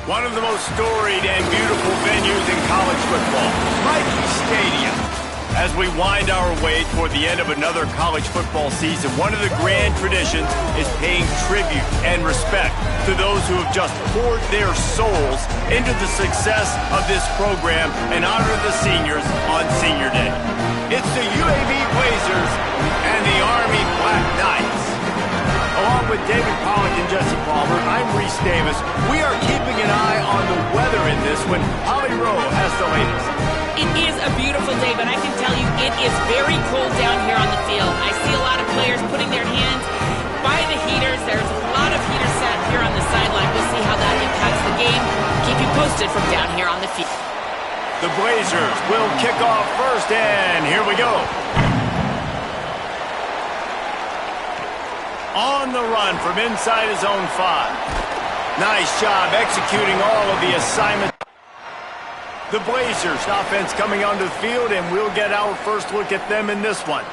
One of the most storied and beautiful venues in college football, Nike Stadium. As we wind our way toward the end of another college football season, one of the grand traditions is paying tribute and respect to those who have just poured their souls into the success of this program and honor the seniors on Senior Day. It's the UAB Blazers and the Army Black Knights. Along with David Pollack and Jesse Palmer, I'm Reese Davis. We are keeping an eye on the weather in this one. Holly Rowe has the latest. It is a beautiful day, but I can tell you it is very cold down here on the field. I see a lot of players putting their hands by the heaters. There's a lot of heaters set here on the sideline. We'll see how that impacts the game. Keep you posted from down here on the field. The Blazers will kick off first, and here we go. On the run from inside his own 5. Nice job executing all of the assignments. The Blazers offense coming onto the field, and we'll get our first look at them in this one.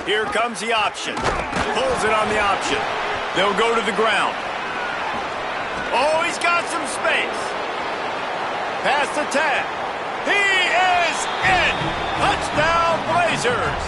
Here comes the option. Pulls it on the option. They'll go to the ground. Oh, he's got some space. Pass the 10. He is in. Touchdown, Blazers.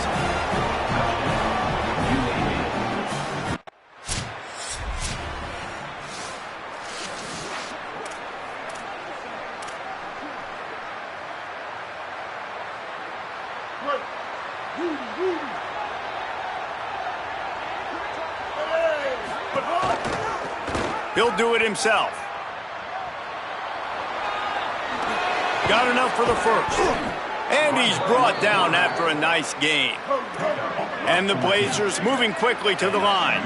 He'll do it himself. Got enough for the first. And he's brought down after a nice gain. And the Blazers moving quickly to the line.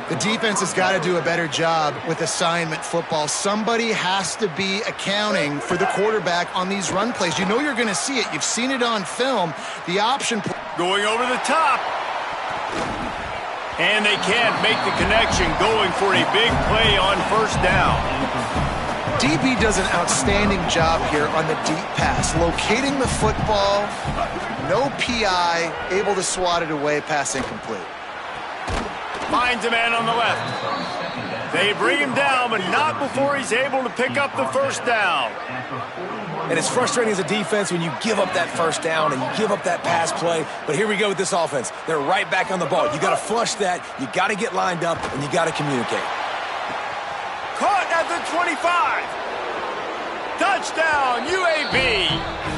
The defense has got to do a better job with assignment football. Somebody has to be accounting for the quarterback on these run plays. You know you're going to see it. You've seen it on film. The option going over the top. And they can't make the connection, going for a big play on first down. DB does an outstanding job here on the deep pass, locating the football, no PI, able to swat it away, pass incomplete. Finds a man on the left. They bring him down, but not before he's able to pick up the first down. And it's frustrating as a defense when you give up that first down and you give up that pass play. But here we go with this offense. They're right back on the ball. You got to flush that. You got to get lined up, and you got to communicate. Caught at the 25. Touchdown, UAB.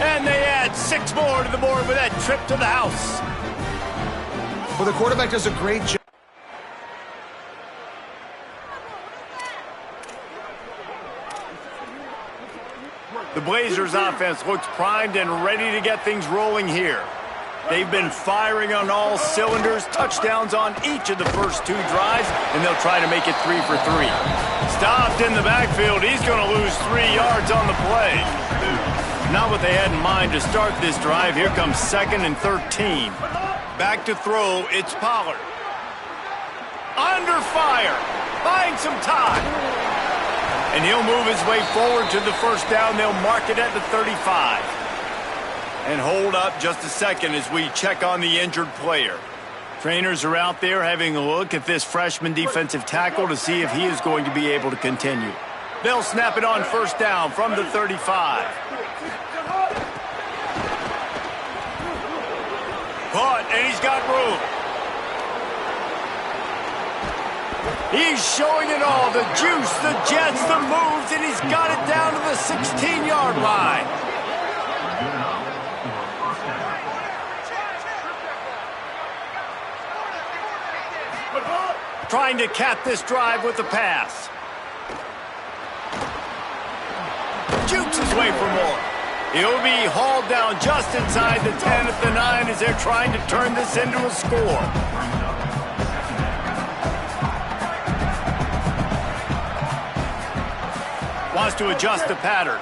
And they add 6 more to the board with that trip to the house. Well, the quarterback does a great job. The Blazers offense looks primed and ready to get things rolling here. They've been firing on all cylinders, touchdowns on each of the first 2 drives, and they'll try to make it 3 for 3. Stopped in the backfield. He's going to lose 3 yards on the play. Not what they had in mind to start this drive. Here comes 2nd and 13. Back to throw. It's Pollard. Under fire. Buying some time. And he'll move his way forward to the first down. They'll mark it at the 35. And hold up just a second as we check on the injured player. Trainers are out there having a look at this freshman defensive tackle to see if he is going to be able to continue. They'll snap it on first down from the 35. Caught, and he's got room. He's showing it all, the juice, the jets, the moves, and he's got it down to the 16-yard line. Trying to cap this drive with the pass. Jukes his way for more. He'll be hauled down just inside the 10 at the 9 as they're trying to turn this into a score. Wants to adjust the pattern.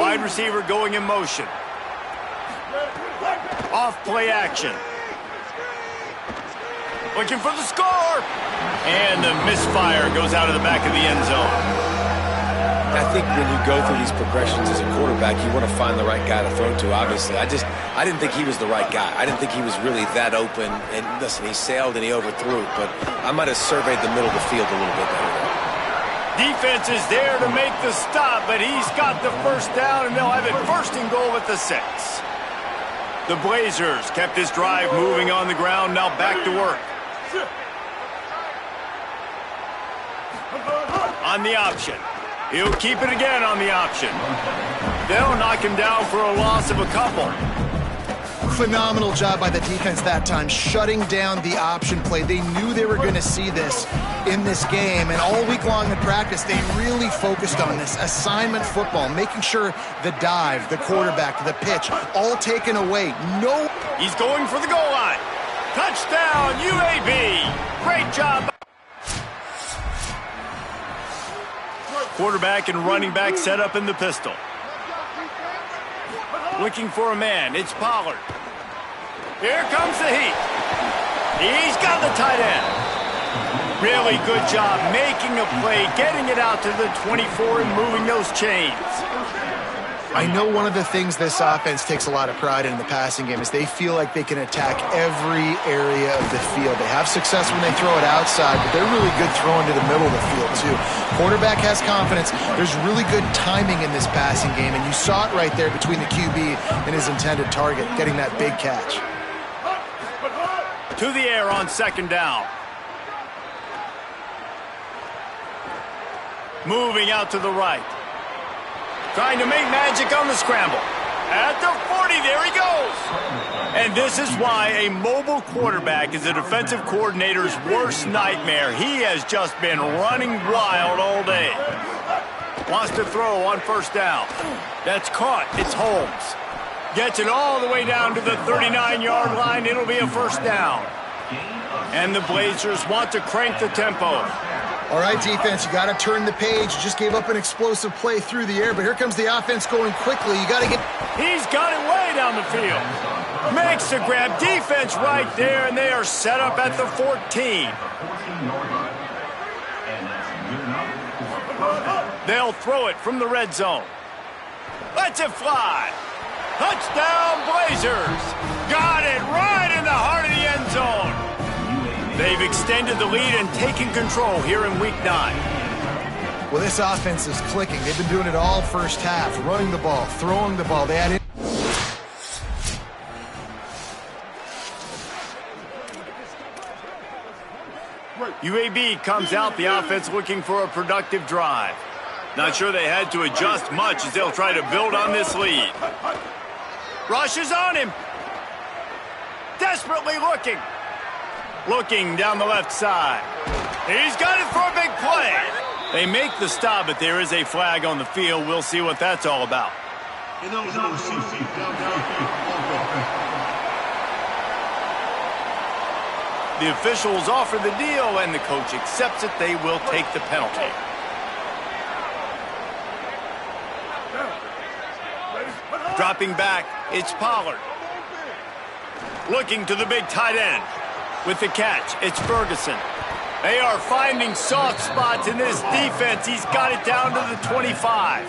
Wide receiver going in motion. Off play action. Looking for the score. And the misfire goes out of the back of the end zone. I think when you go through these progressions as a quarterback, you want to find the right guy to throw to, obviously. I didn't think he was the right guy. I didn't think he was really that open. And listen, he sailed and he overthrew it, but I might have surveyed the middle of the field a little bit better. Defense is there to make the stop, but he's got the first down, and they'll have it 1st and goal at the 6. The Blazers kept this drive moving on the ground, now back to work. On the option. He'll keep it again on the option. They'll knock him down for a loss of a couple. Phenomenal job by the defense that time, shutting down the option play. They knew they were going to see this in this game, and all week long in practice, they really focused on this assignment football, making sure the dive, the quarterback, the pitch, all taken away. No. He's going for the goal line. Touchdown, UAB. Great job. Quarterback and running back set up in the pistol. Looking for a man. It's Pollard. Here comes the heat. He's got the tight end. Really good job making a play, getting it out to the 24 and moving those chains. I know one of the things this offense takes a lot of pride in the passing game is they feel like they can attack every area of the field. They have success when they throw it outside, but they're really good throwing to the middle of the field too. Quarterback has confidence. There's really good timing in this passing game, and you saw it right there between the QB and his intended target, getting that big catch. To the air on 2nd down. Moving out to the right. Trying to make magic on the scramble. At the 40, there he goes. And this is why a mobile quarterback is a defensive coordinator's worst nightmare. He has just been running wild all day. Wants to throw on 1st down. That's caught. It's Holmes. Gets it all the way down to the 39-yard line. It'll be a 1st down. And the Blazers want to crank the tempo. All right, defense, you got to turn the page. You just gave up an explosive play through the air, but here comes the offense going quickly. You got to get... He's got it way down the field. Makes the grab. Defense right there, and they are set up at the 14. They'll throw it from the red zone. Lets it fly. Touchdown, Blazers. Got it right in the heart of the end zone. They've extended the lead and taken control here in Week 9. Well, this offense is clicking. They've been doing it all first half, running the ball, throwing the ball. They had UAB comes out, the offense looking for a productive drive. Not sure they had to adjust much as they'll try to build on this lead. Rush is on him. Desperately looking. Looking down the left side. He's got it for a big play. They make the stop, but there is a flag on the field. We'll see what that's all about. The officials offer the deal, and the coach accepts it. They will take the penalty. Dropping back, it's Pollard. Looking to the big tight end. With the catch, it's Ferguson. They are finding soft spots in this defense. He's got it down to the 25.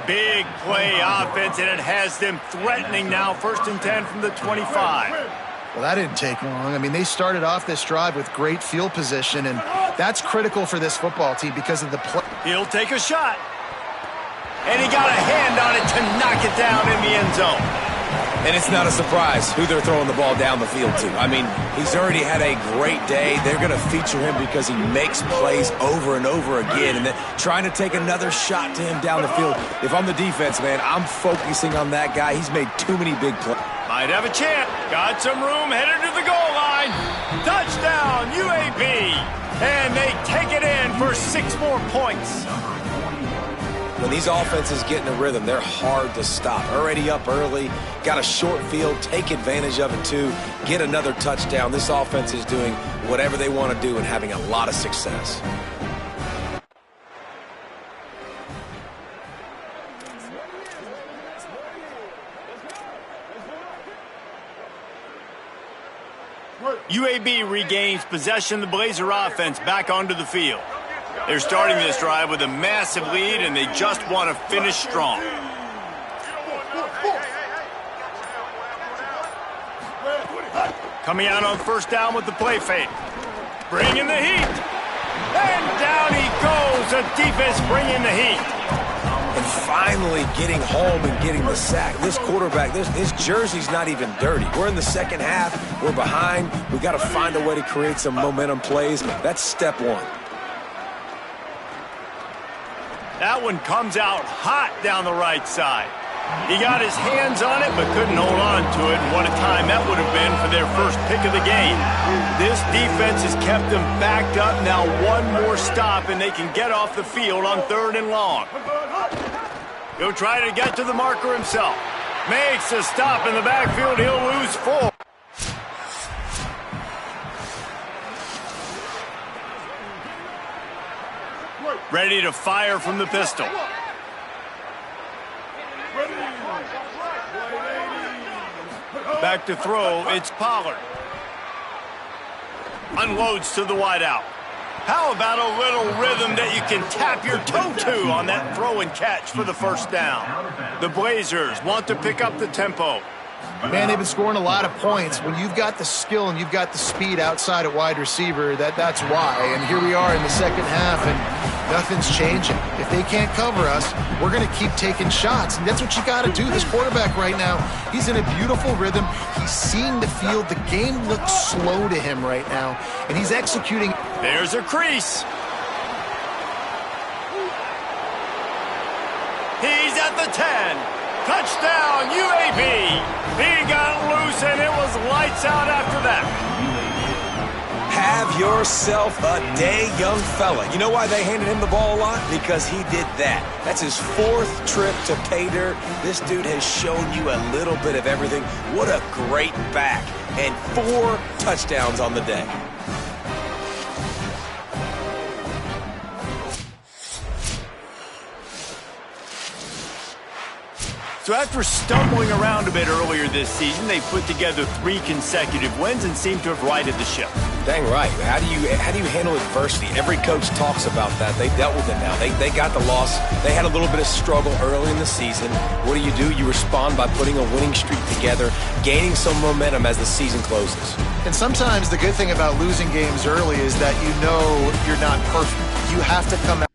Big play offense, and it has them threatening now. 1st and 10 from the 25. Well, that didn't take long. I mean, they started off this drive with great field position, and that's critical for this football team because of the play. He'll take a shot. And he got a hand on it to knock it down in the end zone. And it's not a surprise who they're throwing the ball down the field to. I mean, he's already had a great day. They're going to feature him because he makes plays over and over again. And then trying to take another shot to him down the field. If I'm the defense, man, I'm focusing on that guy. He's made too many big plays. Might have a chance. Got some room, headed to the goal line. Touchdown, UAB. And they take it in for 6 more points. When these offenses get in a rhythm, they're hard to stop. Already up early, got a short field, take advantage of it too, get another touchdown. This offense is doing whatever they want to do and having a lot of success. UAB regains possession of the Blazer offense back onto the field. They're starting this drive with a massive lead, and they just want to finish strong. Coming out on first down with the play fake. Bringing the heat. And down he goes. The defense bringing the heat. And finally getting home and getting the sack. This quarterback, his jersey's not even dirty. We're in the second half. We're behind. We got to find a way to create some momentum plays. That's step one. That one comes out hot down the right side. He got his hands on it but couldn't hold on to it. And what a time that would have been for their first pick of the game. This defense has kept them backed up. Now one more stop and they can get off the field on 3rd and long. He'll try to get to the marker himself. Makes a stop in the backfield. He'll lose 4. Ready to fire from the pistol. Back to throw, it's Pollard. Unloads to the wideout. How about a little rhythm that you can tap your toe to on that throw and catch for the first down? The Blazers want to pick up the tempo. Man, they've been scoring a lot of points. When you've got the skill and you've got the speed outside at wide receiver, that's why. And here we are in the second half, and nothing's changing. If they can't cover us, we're going to keep taking shots. And that's what you got to do. This quarterback right now, he's in a beautiful rhythm. He's seeing the field. The game looks slow to him right now, and he's executing. There's a crease. He's at the 10. Touchdown, UAB. He got loose, and it was lights out after that. Have yourself a day, young fella. You know why they handed him the ball a lot? Because he did that. That's his 4th trip to pay dirt. This dude has shown you a little bit of everything. What a great back. And 4 touchdowns on the day. So after stumbling around a bit earlier this season, they put together 3 consecutive wins and seem to have righted the ship. Dang right. How do you handle adversity? Every coach talks about that. They dealt with it now. They got the loss. They had a little bit of struggle early in the season. What do? You respond by putting a winning streak together, gaining some momentum as the season closes. And sometimes the good thing about losing games early is that you know you're not perfect. You have to come out.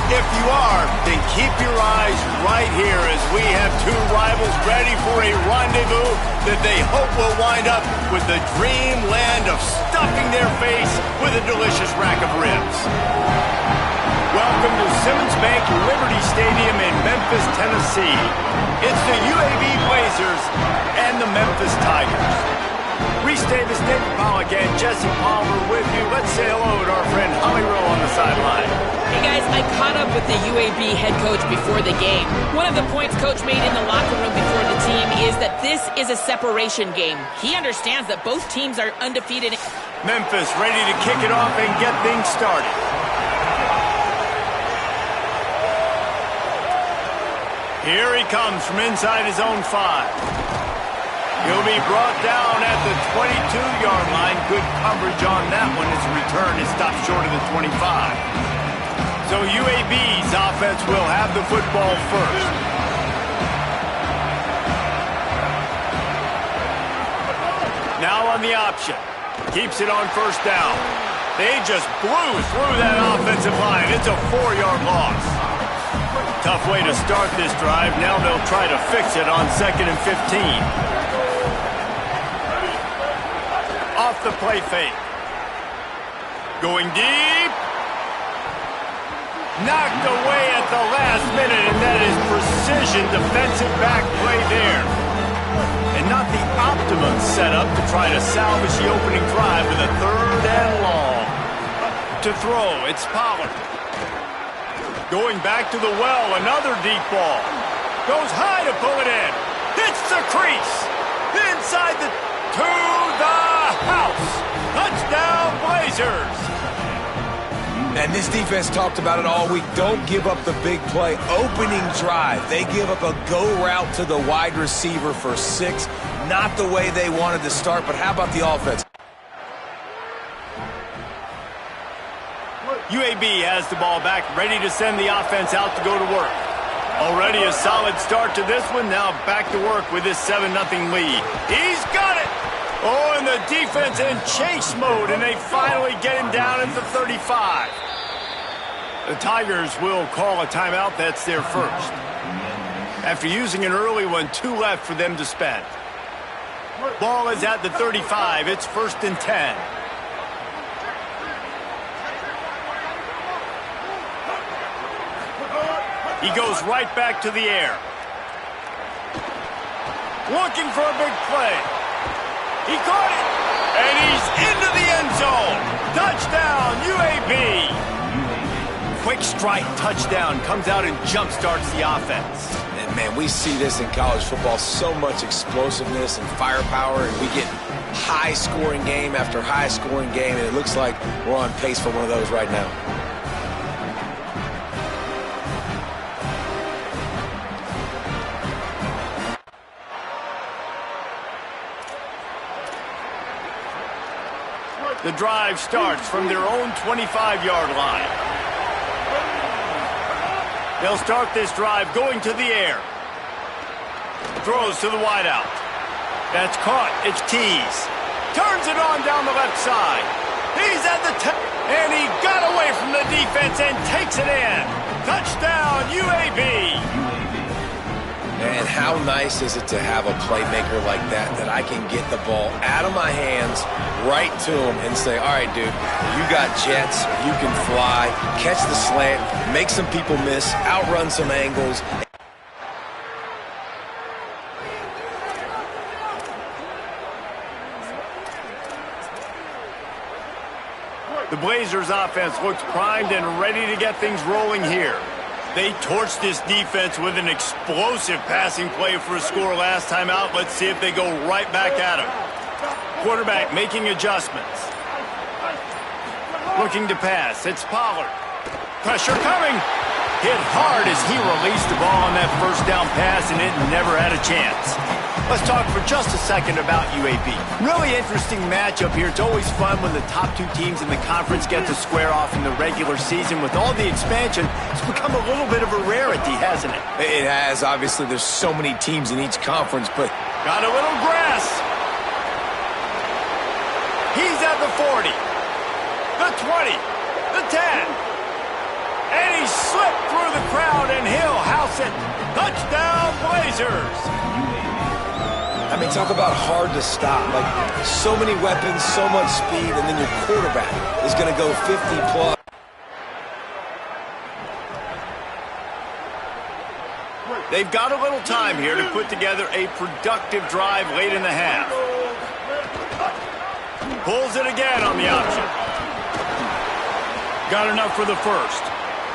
If you are, then keep your eyes right here as we have two rivals ready for a rendezvous that they hope will wind up with the dreamland of stuffing their face with a delicious rack of ribs. Welcome to Simmons Bank Liberty Stadium in Memphis, Tennessee. It's the UAB Blazers and the Memphis Tigers. Reese Davis, David Pollack, and Jesse Palmer with you. Let's say hello to our friend Holly Rowe on the sideline. Hey guys, I caught up with the UAB head coach before the game. One of the points coach made in the locker room before the team is that this is a separation game. He understands that both teams are undefeated. Memphis ready to kick it off and get things started. Here he comes from inside his own 5. He'll be brought down at the 22-yard line. Good coverage on that one. His return is stopped short of the 25. So UAB's offense will have the football first. Now on the option. Keeps it on first down. They just blew through that offensive line. It's a 4-yard loss. Tough way to start this drive. Now they'll try to fix it on 2nd and 15. Off the play fake. Going deep. Knocked away at the last minute, and that is precision defensive back play there. And not the optimum setup to try to salvage the opening drive with a 3rd and long. To throw, it's Pollard. Going back to the well, another deep ball. Goes high to pull it in. Hits the crease. Inside the to the house. Touchdown, Blazers. And this defense talked about it all week. Don't give up the big play. Opening drive, they give up a go route to the wide receiver for 6. Not the way they wanted to start, but how about the offense? UAB has the ball back, ready to send the offense out to go to work. Already a solid start to this one. Now back to work with this 7-0 lead. He's got it. Oh, and the defense in chase mode, and they finally get him down at the 35. The Tigers will call a timeout. That's their first. After using an early one, 2 left for them to spend. Ball is at the 35. It's 1st and 10. He goes right back to the air. Looking for a big play. He caught it, and he's into the end zone. Touchdown, UAB. Quick strike touchdown comes out and jump-starts the offense. And, man, we see this in college football, so much explosiveness and firepower, and we get high-scoring game after high-scoring game, and it looks like we're on pace for one of those right now. The drive starts from their own 25-yard line. They'll start this drive going to the air. Throws to the wideout. That's caught. It's Tease. Turns it on down the left side. He's at the 10, and he got away from the defense and takes it in. Touchdown, UAB. And how nice is it to have a playmaker like that I can get the ball out of my hands, right to him, and say, all right, dude, you got jets, you can fly, catch the slant, make some people miss, outrun some angles. The Blazers offense looks primed and ready to get things rolling here. They torched this defense with an explosive passing play for a score last time out. Let's see if they go right back at him. Quarterback making adjustments. Looking to pass. It's Pollard. Pressure coming. Hit hard as he released the ball on that first down pass, and it never had a chance. Let's talk for just a second about UAB. Really interesting matchup here. It's always fun when the top 2 teams in the conference get to square off in the regular season. With all the expansion, it's become a little bit of a rarity, hasn't it? It has. Obviously, there's so many teams in each conference, but... Got a little grass. He's at the 40. The 20. The 10. And he slipped through the crowd, and he'll house it. Touchdown, Blazers. I mean, talk about hard to stop. Like, so many weapons, so much speed, and then your quarterback is going to go 50-plus. They've got a little time here to put together a productive drive late in the half. Pulls it again on the option. Got enough for the first.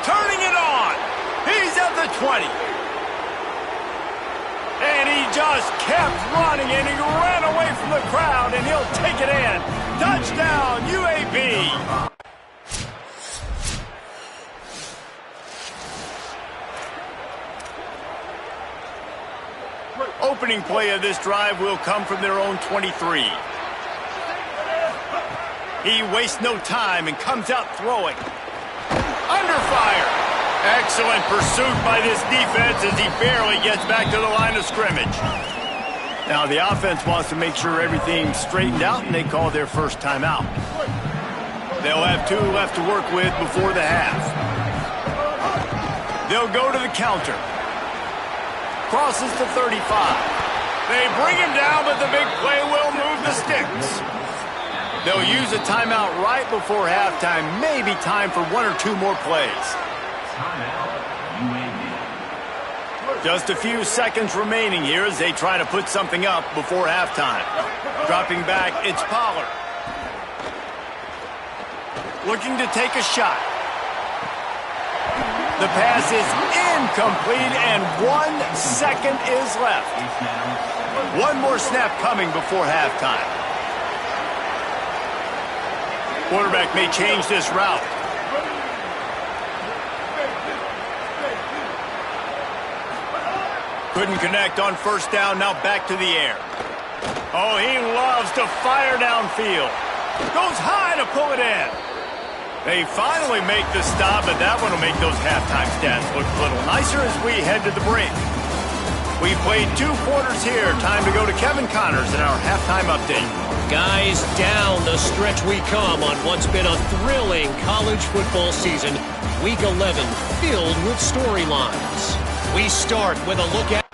Turning it on. He's at the 20. And he just kept running, and he ran away from the crowd, and he'll take it in. Touchdown, UAB. Opening play of this drive will come from their own 23. He wastes no time and comes out throwing. Under fire. Excellent pursuit by this defense as he barely gets back to the line of scrimmage. Now the offense wants to make sure everything's straightened out, and they call their first timeout. They'll have 2 left to work with before the half. They'll go to the counter. Crosses to 35. They bring him down, but the big play will move the sticks. They'll use a timeout right before halftime. Maybe time for 1 or 2 more plays. Just a few seconds remaining here as they try to put something up before halftime. Dropping back, it's Pollard. Looking to take a shot. The pass is incomplete, and 1 second is left. 1 more snap coming before halftime. Quarterback may change this route. Couldn't connect on first down, now back to the air. Oh, he loves to fire downfield. Goes high to pull it in. They finally make the stop, but that one will make those halftime stats look a little nicer as we head to the break. We played 2 quarters here. Time to go to Kevin Connors in our halftime update. Guys, down the stretch we come on what's been a thrilling college football season. Week 11 filled with storylines. We start with a look at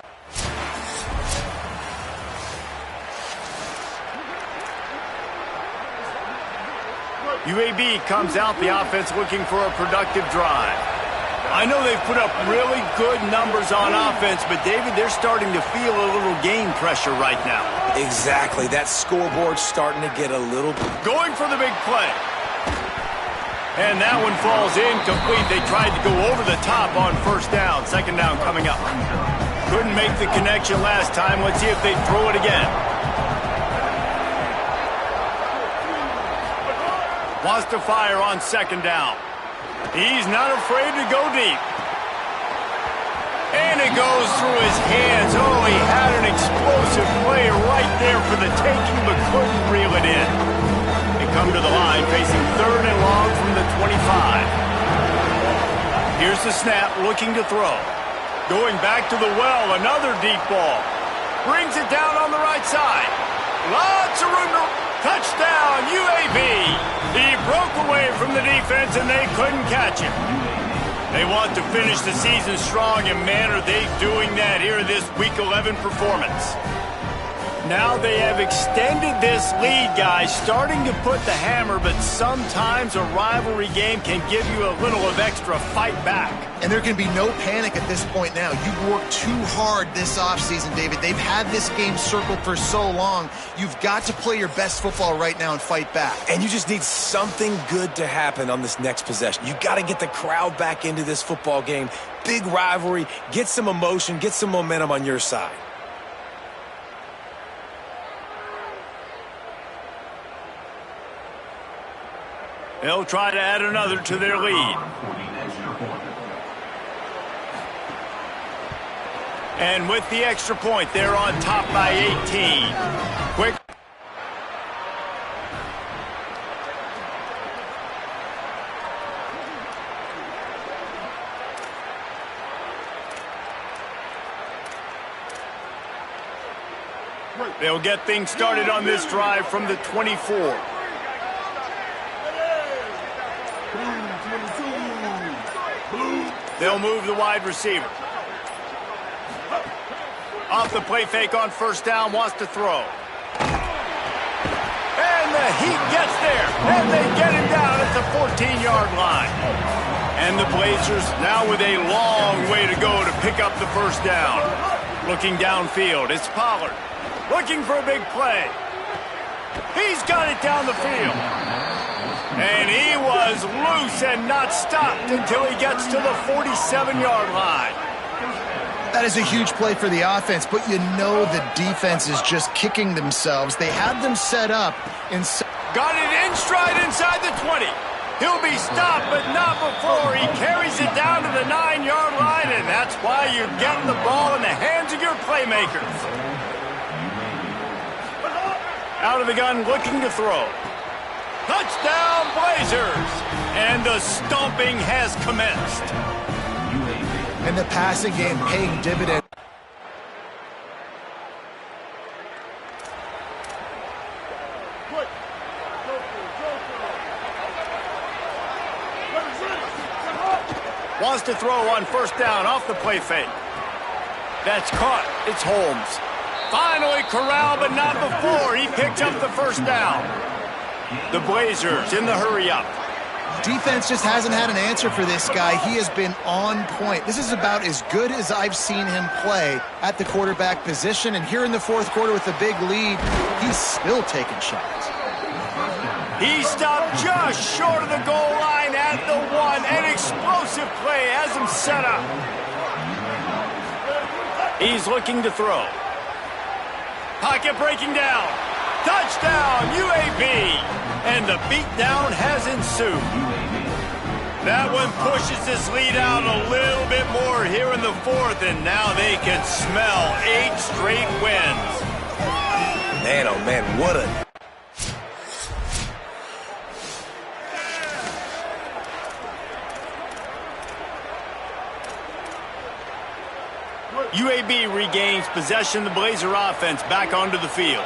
UAB comes out, the offense looking for a productive drive. I know they've put up really good numbers on offense, but David, they're starting to feel a little game pressure right now. Exactly. That scoreboard's starting to get a little... Going for the big play. And that one falls incomplete. They tried to go over the top on first down. Second down coming up. Couldn't make the connection last time. Let's see if they throw it again. Wants to fire on second down. He's not afraid to go deep. And it goes through his hands. Oh, he had an explosive play right there for the taking, but couldn't reel it in. They come to the line facing 3rd and long from the 25. Here's the snap, looking to throw. Going back to the well, another deep ball. Brings it down on the right side. Lots of room to... Touchdown, UAB. He broke away from the defense, and they couldn't catch him. They want to finish the season strong, and man, are they doing that here in this Week 11 performance. Now they have extended this lead, guys, starting to put the hammer, but sometimes a rivalry game can give you a little of extra fight back. And there can be no panic at this point now. You've worked too hard this offseason, David. They've had this game circled for so long. You've got to play your best football right now and fight back. And you just need something good to happen on this next possession. You got to get the crowd back into this football game. Big rivalry, get some emotion, get some momentum on your side. They'll try to add another to their lead. And with the extra point, they're on top by 18. Quick. They'll get things started on this drive from the 24. They'll move the wide receiver. Off the play fake on first down, wants to throw. And the Heat gets there, and they get him down at the 14-yard line. And the Blazers now with a long way to go to pick up the first down. Looking downfield, it's Pollard. Looking for a big play. He's got it down the field. And he was loose and not stopped until he gets to the 47-yard line. That is a huge play for the offense, but you know the defense is just kicking themselves. They had them set up. Got it in stride inside the 20. He'll be stopped, but not before he carries it down to the 9-yard line, and that's why you're getting the ball in the hands of your playmakers. Out of the gun, looking to throw. Touchdown, Blazers! And the stomping has commenced. And the passing game paying dividends. Wants to throw on first down off the play fake. That's caught. It's Holmes. Finally corralled, but not before he picked up the first down. The Blazers in the hurry-up. Defense just hasn't had an answer for this guy. He has been on point. This is about as good as I've seen him play at the quarterback position. And here in the fourth quarter with a big lead, he's still taking shots. He stopped just short of the goal line at the 1. An explosive play has him set up. He's looking to throw. Pocket breaking down. Touchdown, UAB. And the beatdown has ensued. That one pushes this lead out a little bit more here in the fourth, and now they can smell 8 straight wins. Man, oh man, what a... UAB regains possession of the Blazer offense back onto the field.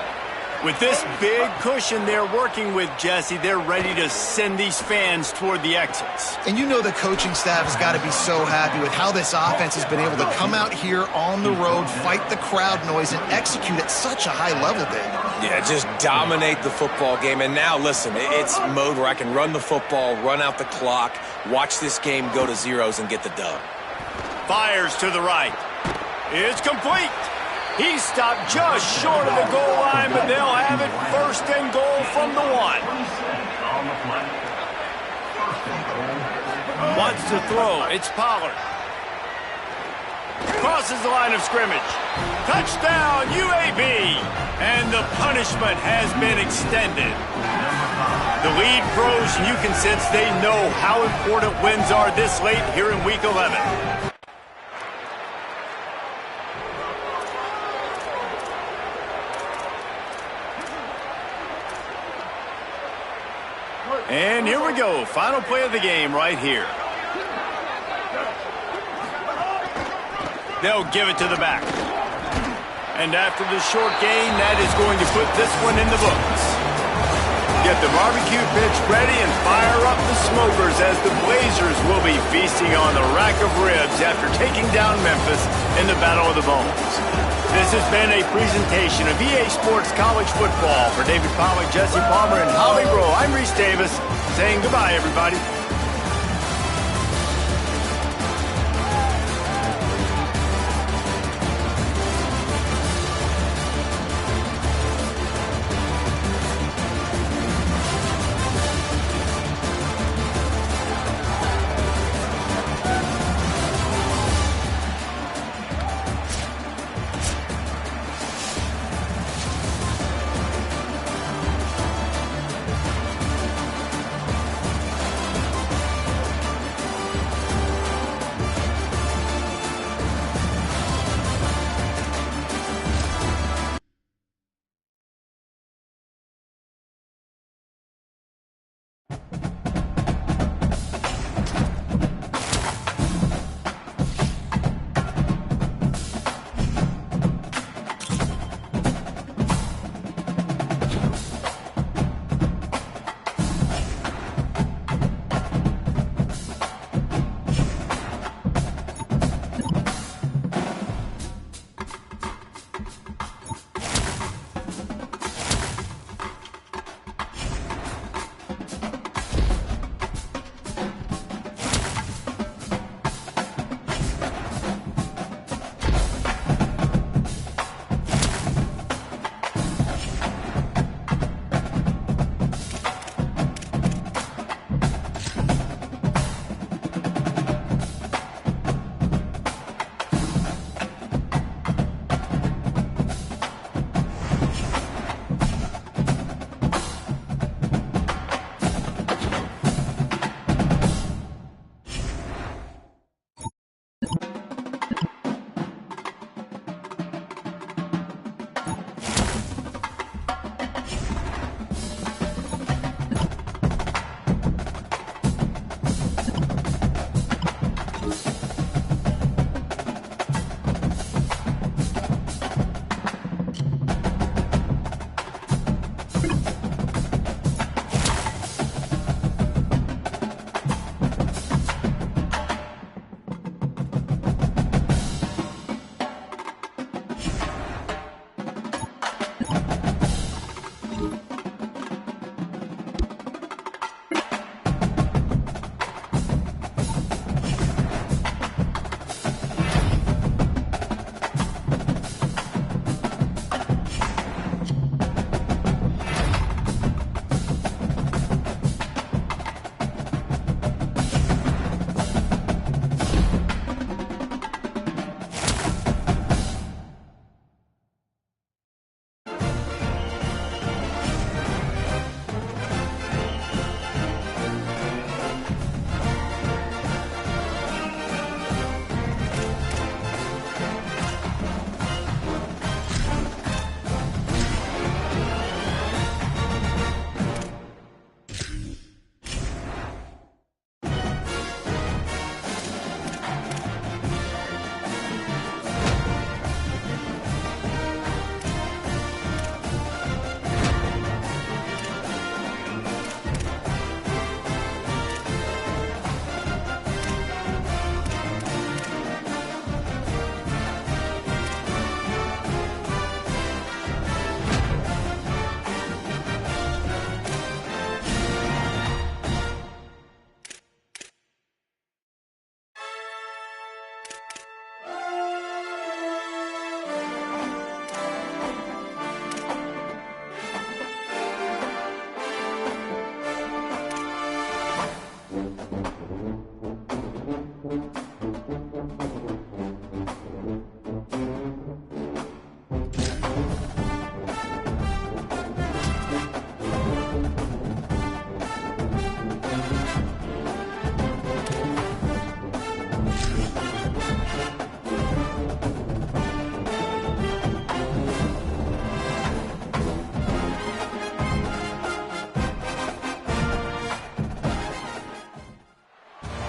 With this big cushion they're working with, Jesse, they're ready to send these fans toward the exits. And you know the coaching staff has got to be so happy with how this offense has been able to come out here on the road, fight the crowd noise, and execute at such a high level, David. Yeah, just dominate the football game. And now, listen, it's mode where I can run the football, run out the clock, watch this game go to zeros and get the dub. Fires to the right. It's complete. He stopped just short of the goal line, but they'll have it first and goal from the 1. Wants to throw. It's Pollard. Crosses the line of scrimmage. Touchdown, UAB. And the punishment has been extended. The lead grows, and you can sense they know how important wins are this late here in Week 11. And here we go. Final play of the game right here. They'll give it to the back. And after the short gain, that is going to put this one in the books. Get the barbecue pits ready and fire up the smokers as the Blazers will be feasting on the rack of ribs after taking down Memphis in the Battle of the Bones. This has been a presentation of EA Sports College Football. For David Pollack, Jesse Palmer, and Holly Rowe, I'm Reese Davis, saying goodbye, everybody.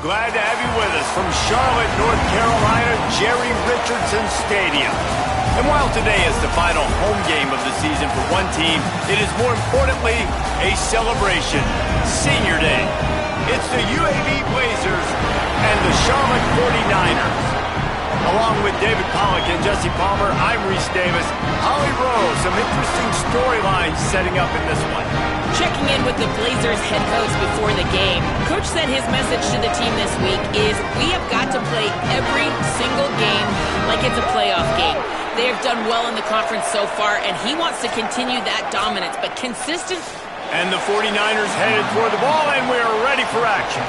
glad to have you with us from Charlotte, North Carolina, Jerry Richardson Stadium. And while today is the final home game of the season for one team, it is more importantly a celebration, Senior Day. It's the UAB Blazers and the Charlotte 49ers. Along with David Pollack and Jesse Palmer, I'm Reese Davis. Holly Rowe, some interesting storylines setting up in this one. Checking in with the Blazers head coach before the game, Coach said his message to the team this week is we have got to play every single game like it's a playoff game. They have done well in the conference so far, and he wants to continue that dominance, but consistent. And the 49ers headed toward the ball, and we're ready for action.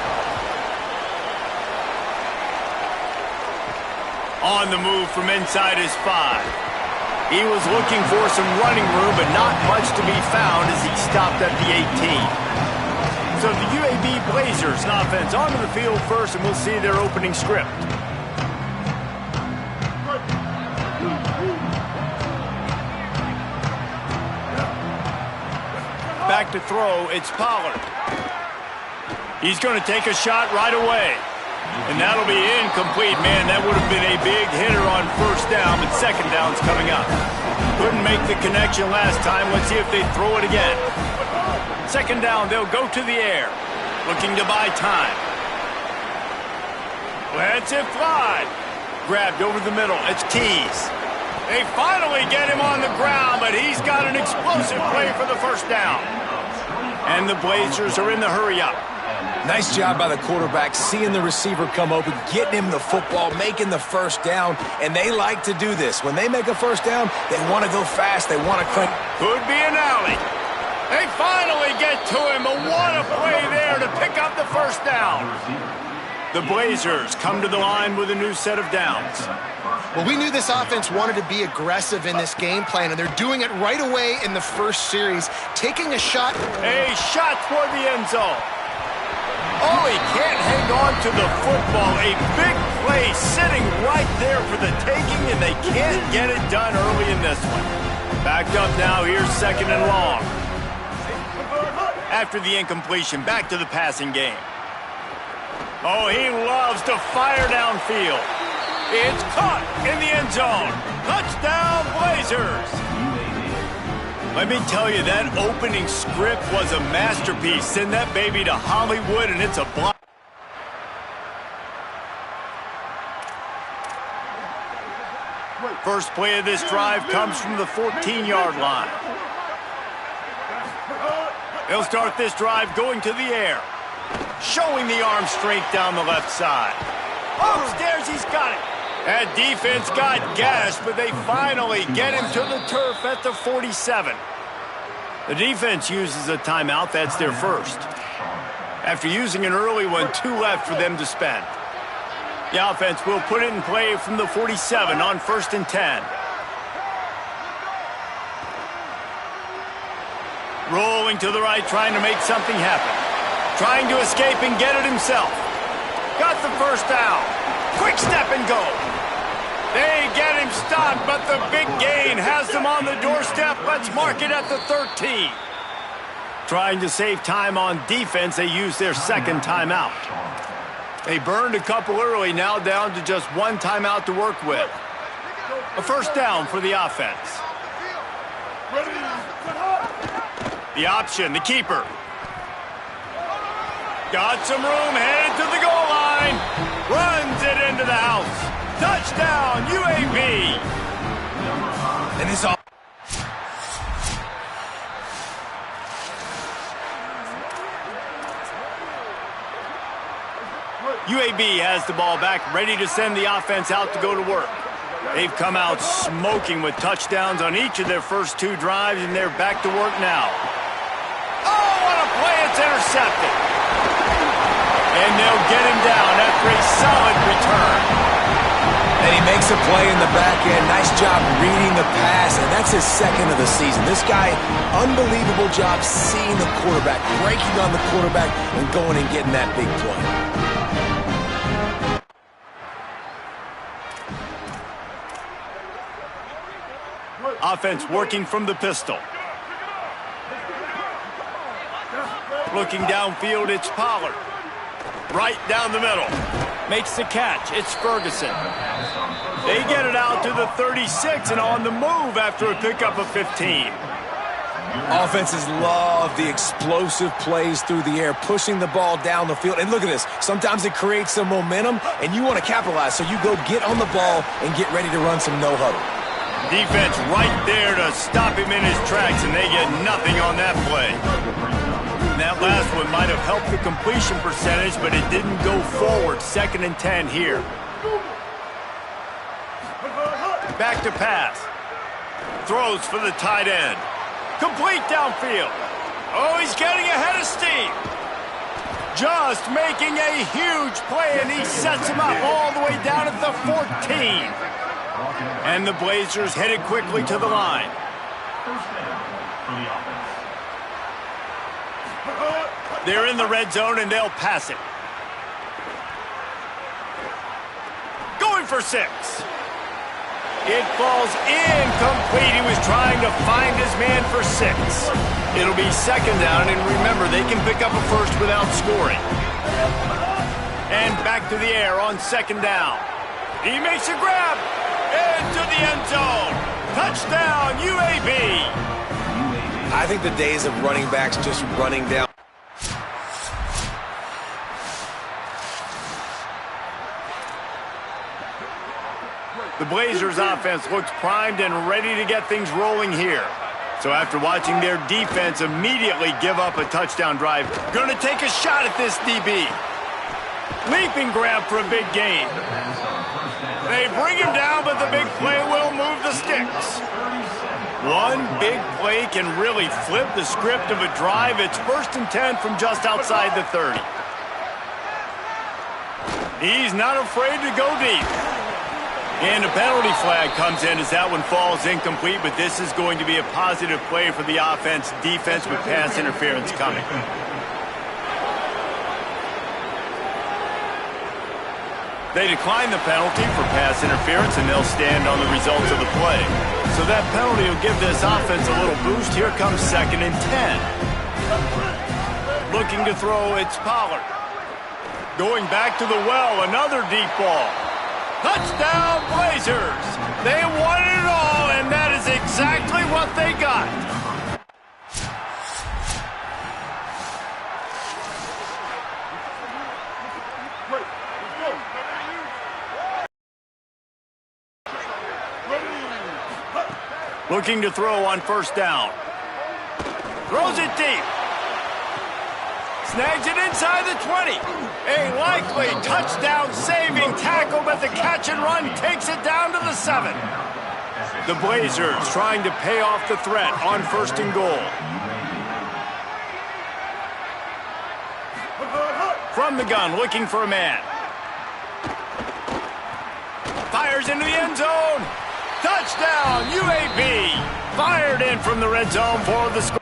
On the move from inside his 5. He was looking for some running room, but not much to be found as he stopped at the 18. So the UAB Blazers offense onto the field first, and we'll see their opening script. Back to throw, it's Pollard. He's going to take a shot right away. And that'll be incomplete. Man, that would have been a big hitter on first down, but second down's coming up. Couldn't make the connection last time. Let's see if they throw it again. Second down, they'll go to the air, looking to buy time. Lets it fly. Grabbed over the middle. It's Keys. They finally get him on the ground, but he's got an explosive play for the first down. And the Blazers are in the hurry-up. Nice job by the quarterback, seeing the receiver come open, getting him the football, making the first down, and they like to do this. When they make a first down, they want to go fast, they want to crank. Could be an alley. They finally get to him, but what a play there to pick up the first down. The Blazers come to the line with a new set of downs. Well, we knew this offense wanted to be aggressive in this game plan, and they're doing it right away in the first series, taking a shot. A shot toward the end zone. Oh, he can't hang on to the football. A big play sitting right there for the taking, and they can't get it done early in this one. Backed up now, here's second and long. After the incompletion, back to the passing game. Oh, he loves to fire downfield. It's caught in the end zone. Touchdown, Blazers. Let me tell you, that opening script was a masterpiece. Send that baby to Hollywood, and it's a block. First play of this drive comes from the 14-yard line. They'll start this drive going to the air, showing the arm strength down the left side. Upstairs, he's got it. That defense got gashed, but they finally get him to the turf at the 47. The defense uses a timeout. That's their first. After using an early one, 2 left for them to spend. The offense will put it in play from the 47 on 1st and 10. Rolling to the right, trying to make something happen. Trying to escape and get it himself. Got the first down. Quick step and go. They get him stopped, but the big gain has them on the doorstep. Let's mark it at the 13. Trying to save time on defense, they use their second timeout. They burned a couple early, now down to just one timeout to work with. A first down for the offense. The option, the keeper. Got some room, headed to the goal line. Runs it into the house. Touchdown, UAB. And it's all. UAB has the ball back, ready to send the offense out to go to work. They've come out smoking with touchdowns on each of their first 2 drives, and they're back to work now. Oh, what a play. It's intercepted. And they'll get him down after a solid return. And he makes a play in the back end. Nice job reading the pass, and that's his second of the season. This guy, unbelievable job seeing the quarterback, breaking on the quarterback, and going and getting that big play. Offense working from the pistol. Looking downfield, it's Pollard. right down the middle. Makes the catch. It's Ferguson. They get it out to the 36 and on the move after a pickup of 15. Offenses love the explosive plays through the air, pushing the ball down the field. And look at this. Sometimes it creates some momentum, and you want to capitalize. So you go get on the ball and get ready to run some no-huddle. Defense right there to stop him in his tracks, and they get nothing on that play. And that last one might have helped the completion percentage, but it didn't go forward. 2nd and 10 here. Back to pass. Throws for the tight end. Complete downfield. Oh, he's getting ahead of steam. Just making a huge play, and he sets him up all the way down at the 14. And the Blazers headed quickly to the line. They're in the red zone, and they'll pass it. Going for 6. It falls incomplete. He was trying to find his man for 6. It'll be 2nd down, and remember, they can pick up a first without scoring. And back to the air on 2nd down. He makes a grab into the end zone. Touchdown, UAB. I think the days of running backs just running down. The Blazers offense looks primed and ready to get things rolling here. So after watching their defense immediately give up a touchdown drive, going to take a shot at this DB. Leaping grab for a big gain. They bring him down, but the big play will move the sticks. One big play can really flip the script of a drive. It's 1st and 10 from just outside the 30. He's not afraid to go deep. And a penalty flag comes in as that one falls incomplete, but this is going to be a positive play for the offense. Defense with pass interference coming. They decline the penalty for pass interference, and they'll stand on the results of the play. So that penalty will give this offense a little boost. Here comes 2nd and 10. Looking to throw, it's Pollard. Going back to the well, another deep ball. Touchdown, Blazers! They wanted it all, and that is exactly what they got. Looking to throw on 1st down. Throws it deep. Snags it inside the 20. A likely touchdown-saving tackle, but the catch and run takes it down to the 7. The Blazers trying to pay off the threat on 1st and goal. From the gun, looking for a man. Fires into the end zone. Touchdown, UAB. Fired in from the red zone for the score.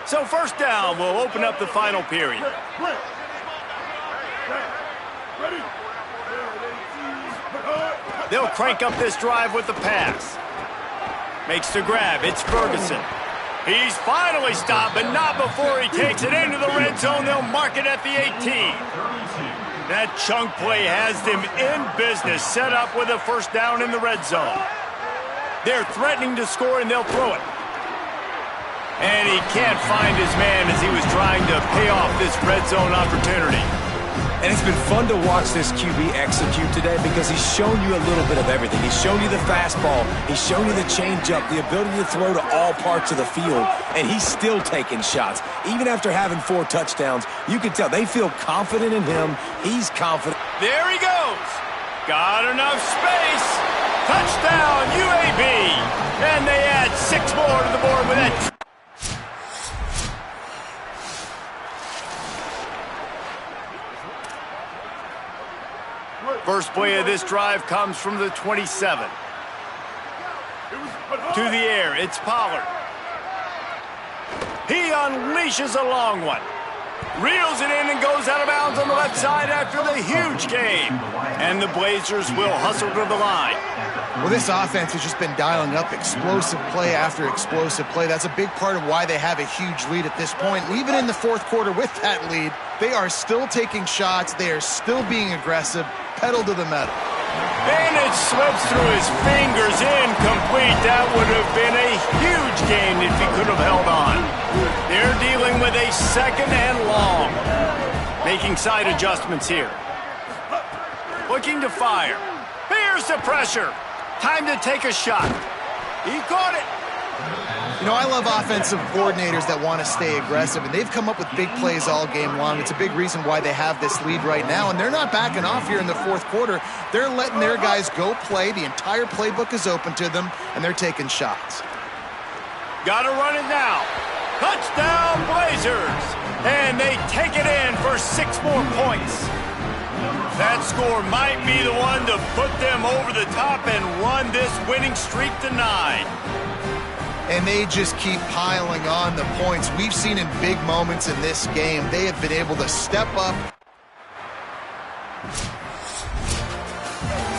So 1st down will open up the final period. They'll crank up this drive with the pass. Makes the grab. It's Ferguson. He's finally stopped, but not before he takes it into the red zone. They'll mark it at the 18. That chunk play has them in business, set up with a 1st down in the red zone. They're threatening to score, and they'll throw it. And he can't find his man as he was trying to pay off this red zone opportunity. And it's been fun to watch this QB execute today because he's shown you a little bit of everything. He's shown you the fastball. He's shown you the changeup, the ability to throw to all parts of the field. And he's still taking shots. Even after having 4 touchdowns, you can tell they feel confident in him. He's confident. There he goes. Got enough space. Touchdown, UAB. And they add 6 more to the board with that. First play of this drive comes from the 27. To the air, it's Pollard. He unleashes a long one. Reels it in and goes out of bounds on the left side after the huge gain. And the Blazers will hustle to the line. Well, this offense has just been dialing up explosive play after explosive play. That's a big part of why they have a huge lead at this point. Even in the fourth quarter with that lead, they are still taking shots. They are still being aggressive, pedal to the metal. And it slips through his fingers, incomplete. That would have been a huge gain if he could have held on. They're dealing with a second and long. Making side adjustments here. Looking to fire. Here's the pressure. Time to take a shot. He caught it. You know, I love offensive coordinators that want to stay aggressive, and they've come up with big plays all game long. It's a big reason why they have this lead right now, and they're not backing off here in the fourth quarter. They're letting their guys go play. The entire playbook is open to them, and they're taking shots. Got to run it now. Touchdown, Blazers! And they take it in for 6 more points. That score might be the one to put them over the top and run this winning streak to 9. And they just keep piling on the points. We've seen in big moments in this game, they have been able to step up.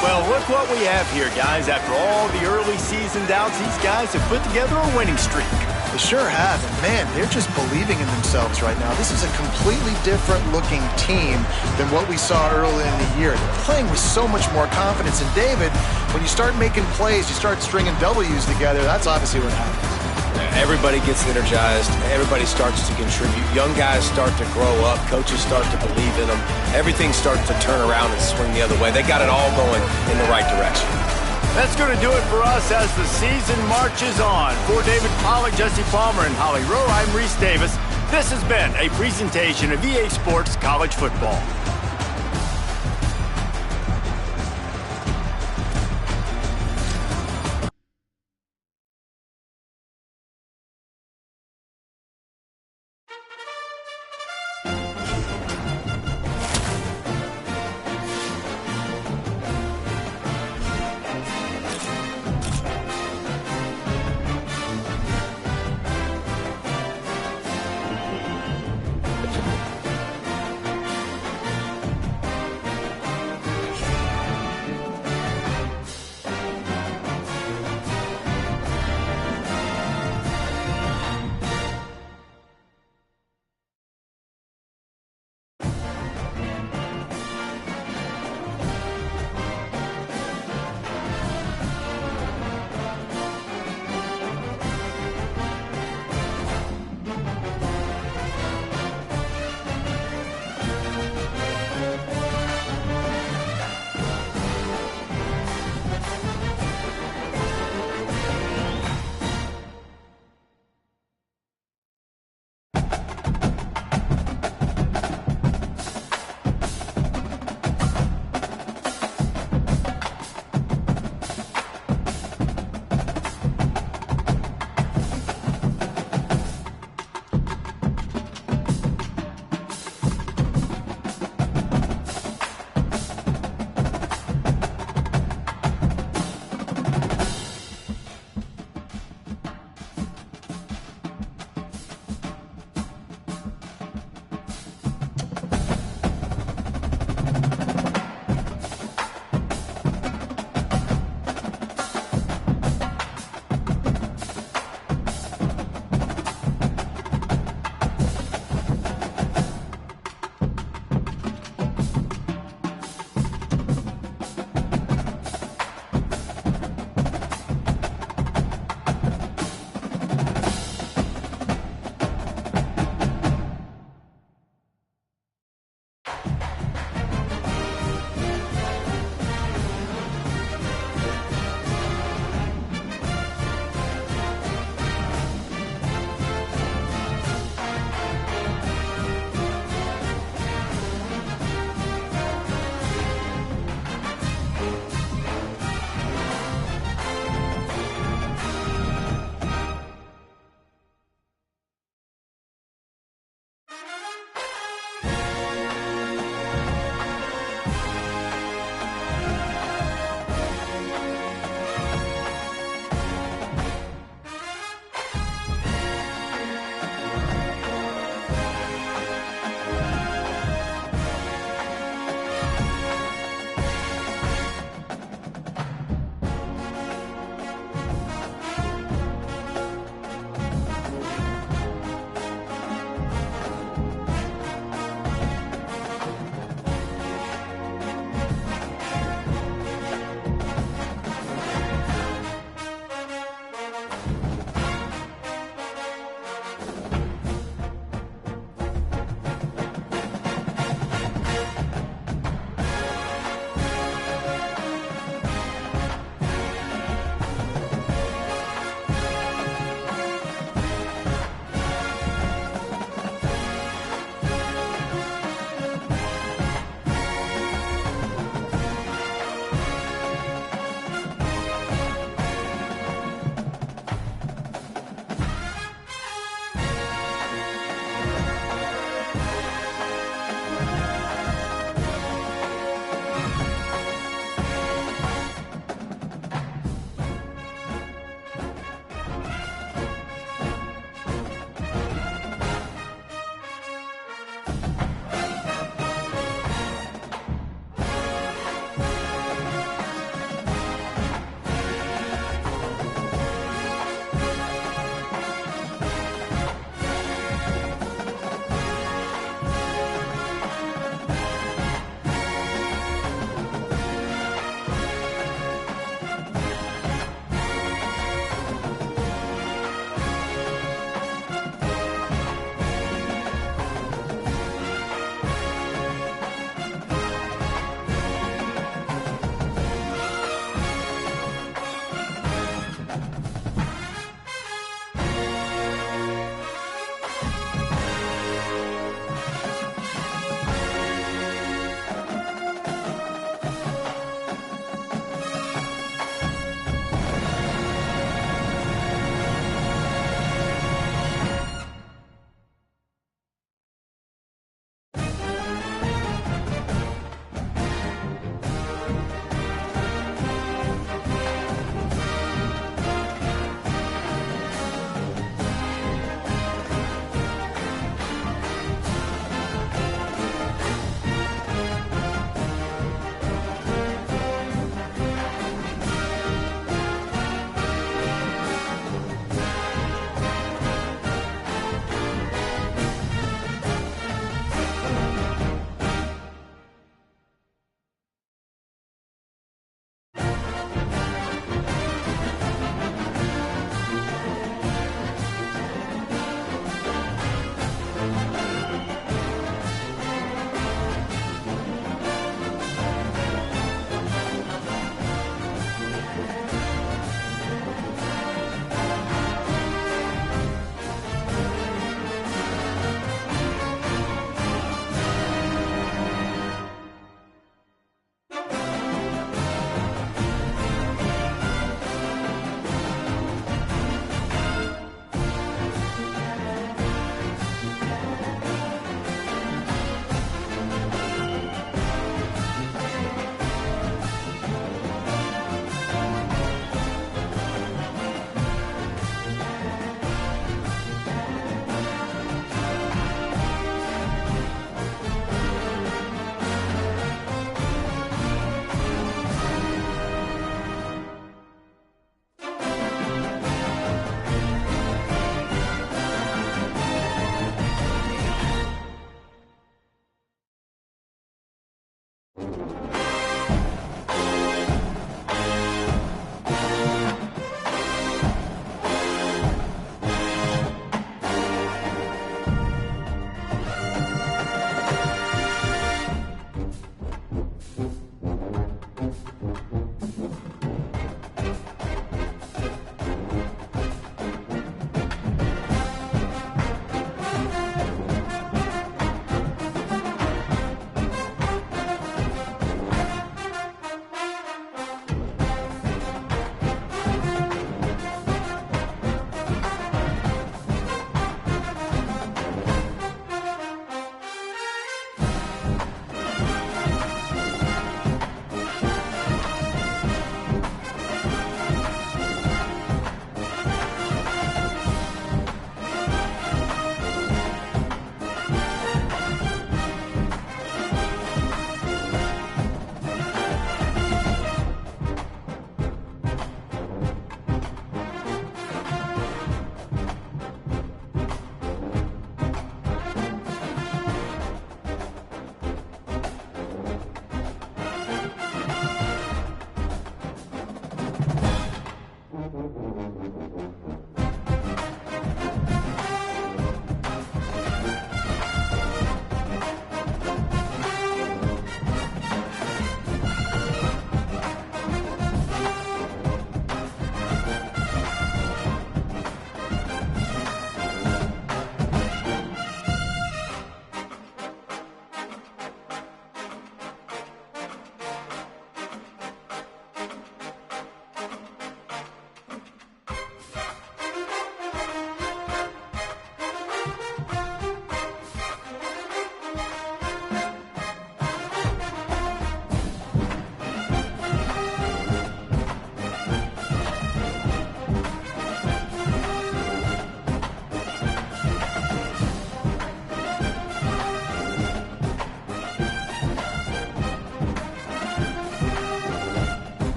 Well, look what we have here, guys. After all the early season doubts, these guys have put together a winning streak. They sure have. And man, they're just believing in themselves right now. This is a completely different looking team than what we saw early in the year. They're playing with so much more confidence. And David, when you start making plays, you start stringing W's together, that's obviously what happens. Everybody gets energized. Everybody starts to contribute. Young guys start to grow up. Coaches start to believe in them. Everything starts to turn around and swing the other way. They got it all going in the right direction. That's going to do it for us as the season marches on. For David Pollack, Jesse Palmer, and Holly Rowe, I'm Reese Davis. This has been a presentation of EA Sports College Football.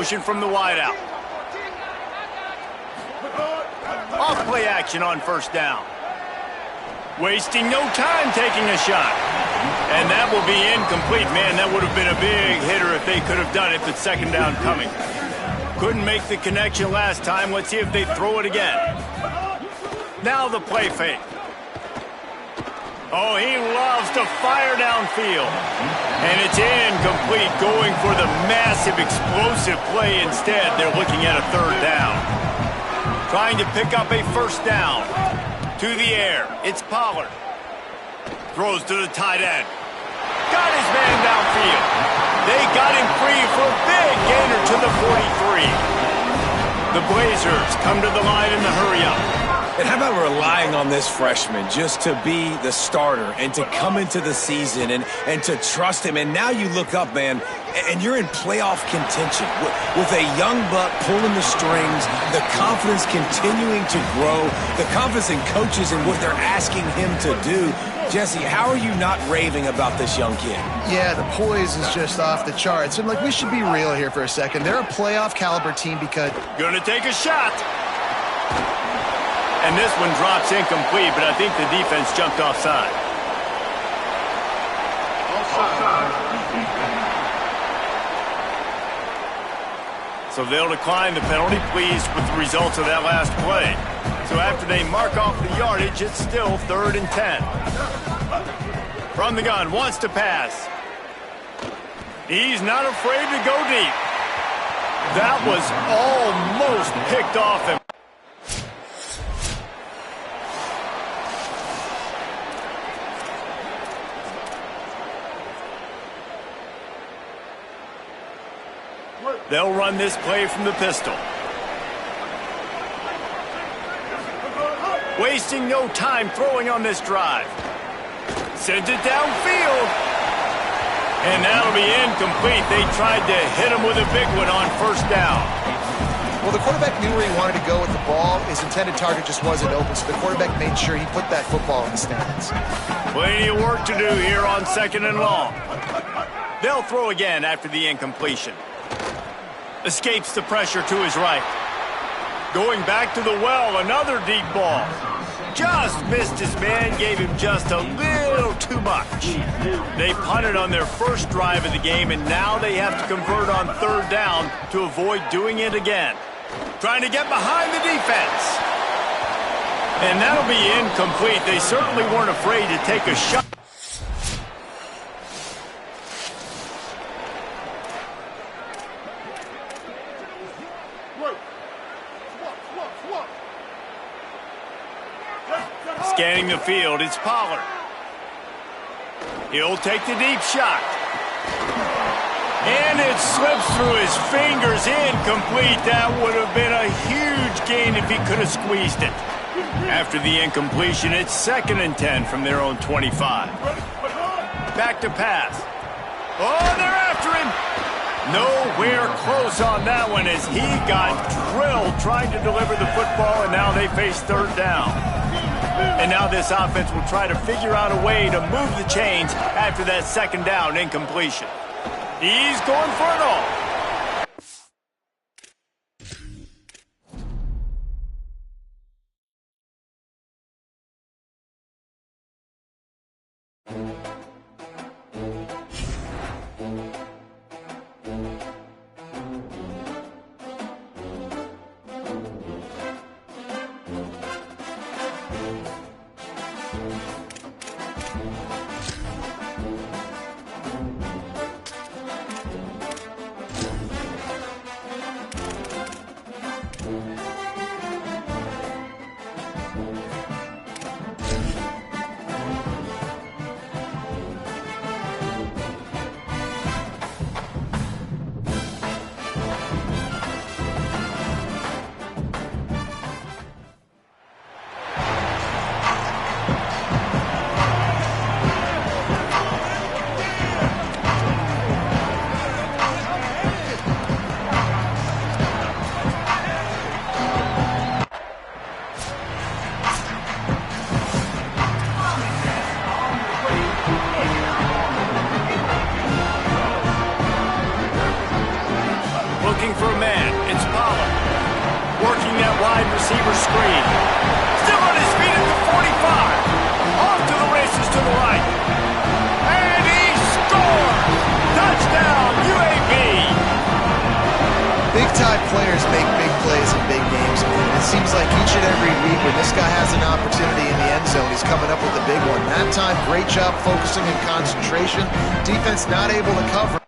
motion from the wideout. Off play action on first down. Wasting no time taking a shot. And that will be incomplete. Man, that would have been a big hitter if they could have done it, but second down coming. Couldn't make the connection last time. Let's see if they throw it again. Now the play fake. Oh, he loves to fire downfield. And it's incomplete, going for the massive explosive play instead. They're looking at a third down. Trying to pick up a first down. To the air. It's Pollard. Throws to the tight end. Got his man downfield. They got him free for a big gainer to the 43. The Blazers come to the line in the hurry-up. And how about relying on this freshman just to be the starter and to come into the season and to trust him? And now you look up, man, and you're in playoff contention with a young buck pulling the strings, the confidence continuing to grow, the confidence in coaches and what they're asking him to do. Jesse, how are you not raving about this young kid? Yeah, the poise is just off the charts. And, we should be real here for a second. They're a playoff caliber team because... Gonna take a shot. And this one drops incomplete, but I think the defense jumped offside. So they'll decline the penalty, pleased with the results of that last play. So after they mark off the yardage, it's still 3rd and 10. From the gun, wants to pass. He's not afraid to go deep. That was almost picked off him. They'll run this play from the pistol. Wasting no time throwing on this drive. Sends it downfield. And that'll be incomplete. They tried to hit him with a big one on first down. Well, the quarterback knew where he wanted to go with the ball. His intended target just wasn't open, so the quarterback made sure he put that football in the stands. Plenty of work to do here on 2nd and long. They'll throw again after the incompletion. Escapes the pressure to his right. Going back to the well, another deep ball. Just missed his man, gave him just a little too much. They punted on their first drive of the game, and now they have to convert on 3rd down to avoid doing it again. Trying to get behind the defense. And that'll be incomplete. They certainly weren't afraid to take a shot. Scanning the field, it's Pollard. He'll take the deep shot. And it slips through his fingers, incomplete. That would have been a huge gain if he could have squeezed it. After the incompletion, it's 2nd and 10 from their own 25. Back to pass. Oh, they're after him. Nowhere close on that one as he got drilled trying to deliver the football, and now they face 3rd down. And now this offense will try to figure out a way to move the chains after that 2nd down incompletion. He's going for it all. receiver screen. Still on his feet at the 45. Off to the races to the right. And he scores! Touchdown, UAB! Big-time players make big plays in big games. And it seems like each and every week when this guy has an opportunity in the end zone, he's coming up with a big one. That time, great job focusing and concentration. Defense not able to cover.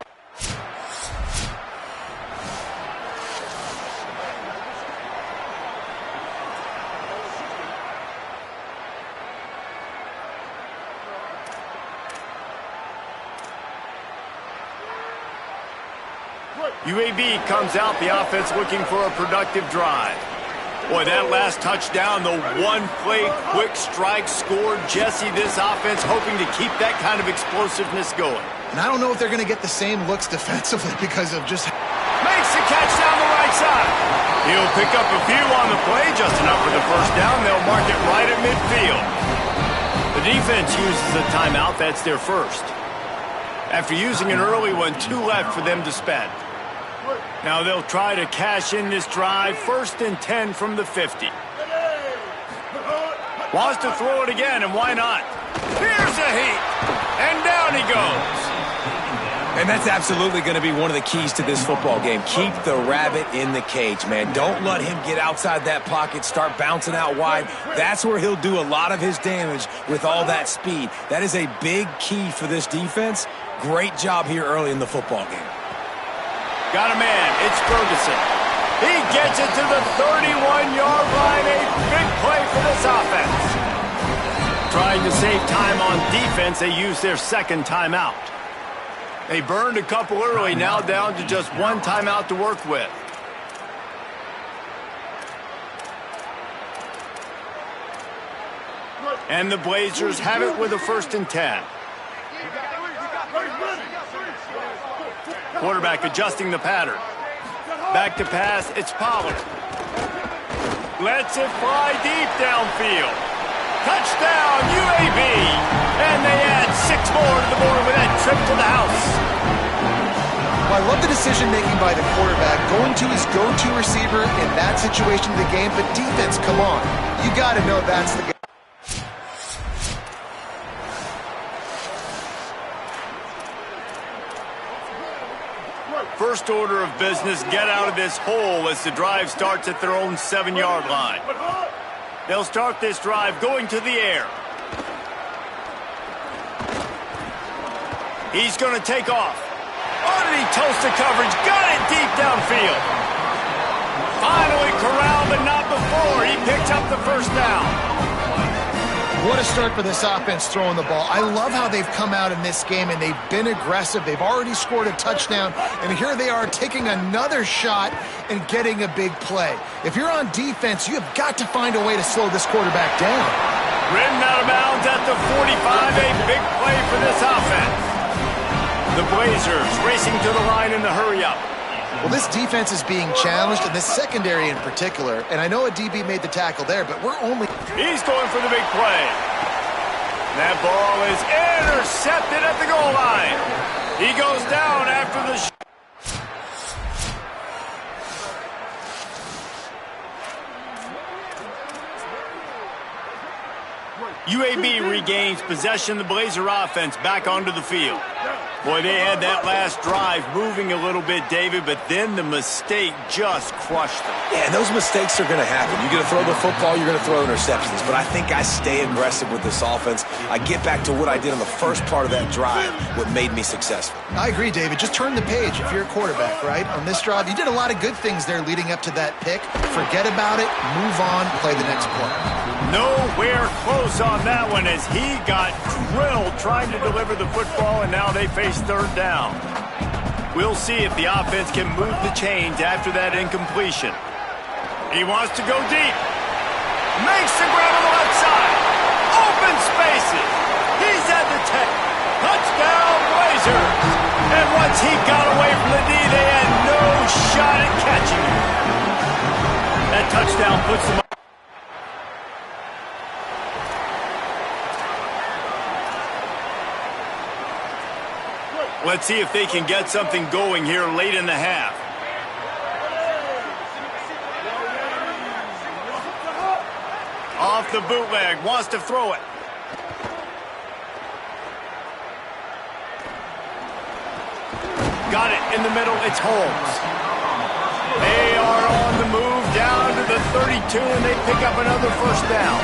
UAB comes out, the offense looking for a productive drive. Boy, that last touchdown, the one-play quick strike scored. Jesse, this offense hoping to keep that kind of explosiveness going. And I don't know if they're going to get the same looks defensively because of just... Makes the catch down the right side. He'll pick up a few on the play, just enough for the first down. They'll mark it right at midfield. The defense uses a timeout. That's their first. After using an early one, 2 left for them to spend. Now they'll try to cash in this drive. 1st and 10 from the 50. Wants to throw it again, and why not? Here's a heat, and down he goes. And that's absolutely going to be one of the keys to this football game. Keep the rabbit in the cage, man. Don't let him get outside that pocket, start bouncing out wide. That's where he'll do a lot of his damage with all that speed. That is a big key for this defense. Great job here early in the football game. Got a man. It's Ferguson. He gets it to the 31-yard line. A big play for this offense. Trying to save time on defense, they use their second timeout. They burned a couple early, now down to just 1 timeout to work with. And the Blazers have it with a 1st and 10. Quarterback adjusting the pattern. Back to pass, it's Pollard. Lets it fly deep downfield. Touchdown, UAB! And they add 6 more to the board with that trip to the house. Well, I love the decision-making by the quarterback, going to his go-to receiver in that situation of the game, but defense, come on. You got to know that's the guy. First order of business, get out of this hole as the drive starts at their own 7-yard line. They'll start this drive going to the air. He's going to take off. Underneath toasted coverage, got it deep downfield. Finally corralled, but not before. He picks up the first down. What a start for this offense throwing the ball. I love how they've come out in this game, and they've been aggressive. They've already scored a touchdown, and here they are taking another shot and getting a big play. If you're on defense, you have got to find a way to slow this quarterback down. Ridden out of bounds at the 45, a big play for this offense. The Blazers racing to the line in the hurry-up. Well, this defense is being challenged, and this secondary in particular, and I know a DB made the tackle there, but we're only... He's going for the big play. That ball is intercepted at the goal line. He goes down after the... UAB regains possession. The Blazer offense back onto the field. Boy, they had that last drive moving a little bit, David, but then the mistake just crushed them. Yeah, and those mistakes are going to happen. You're going to throw the football, you're going to throw interceptions. But I think I stay aggressive with this offense. I get back to what I did on the first part of that drive, what made me successful. I agree, David. Just turn the page if you're a quarterback, right? On this drive, you did a lot of good things there leading up to that pick. Forget about it, move on, play the next play. Nowhere close on that one as he got drilled trying to deliver the football, and now they face 3rd down. We'll see if the offense can move the chains after that incompletion. He wants to go deep. Makes the grab on the left side. Open spaces. He's at the 10. Touchdown, Blazers. And once he got away from the D, they had no shot at catching him. That touchdown puts them up. Let's see if they can get something going here late in the half. the bootleg, wants to throw it. Got it in the middle, it's Holmes. They are on the move down to the 32, and they pick up another first down.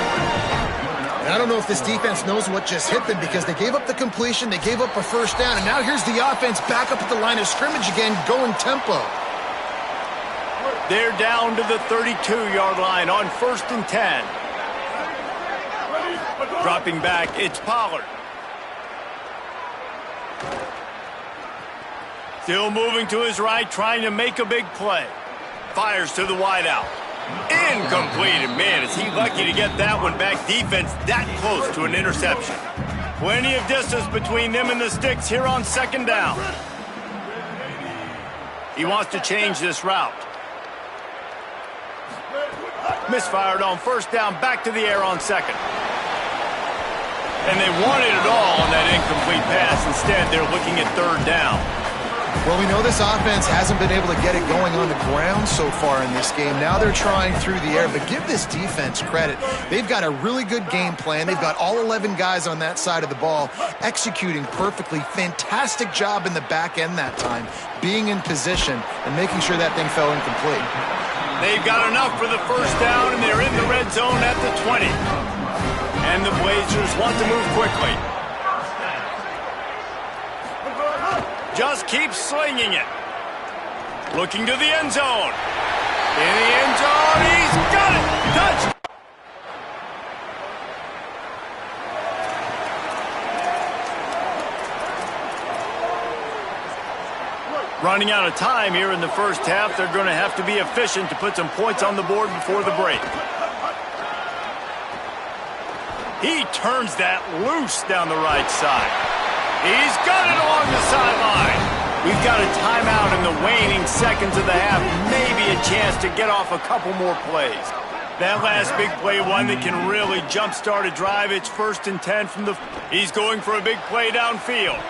And I don't know if this defense knows what just hit them because they gave up the completion, they gave up a first down, and now here's the offense back up at the line of scrimmage again, going tempo. They're down to the 32-yard line on 1st and 10. Dropping back, it's Pollard. Still moving to his right, trying to make a big play. Fires to the wideout. Incomplete, and man, is he lucky to get that one back. Defense that close to an interception. Plenty of distance between them and the sticks here on 2nd down. He wants to change this route. Misfired on 1st down, back to the air on 2nd. And they wanted it all on that incomplete pass. Instead, they're looking at 3rd down. Well, we know this offense hasn't been able to get it going on the ground so far in this game. Now they're trying through the air, but give this defense credit. They've got a really good game plan. They've got all 11 guys on that side of the ball executing perfectly. Fantastic job in the back end that time, being in position and making sure that thing fell incomplete. They've got enough for the first down, and they're in the red zone at the 20. And the Blazers want to move quickly. Just keep slinging it. Looking to the end zone. In the end zone, he's got it. Touch. Running out of time here in the first half. They're going to have to be efficient to put some points on the board before the break. He turns that loose down the right side. He's got it along the sideline. We've got a timeout in the waning seconds of the half. Maybe a chance to get off a couple more plays. That last big play, one that can really jumpstart a drive. It's 1st and 10 from the... He's going for a big play downfield.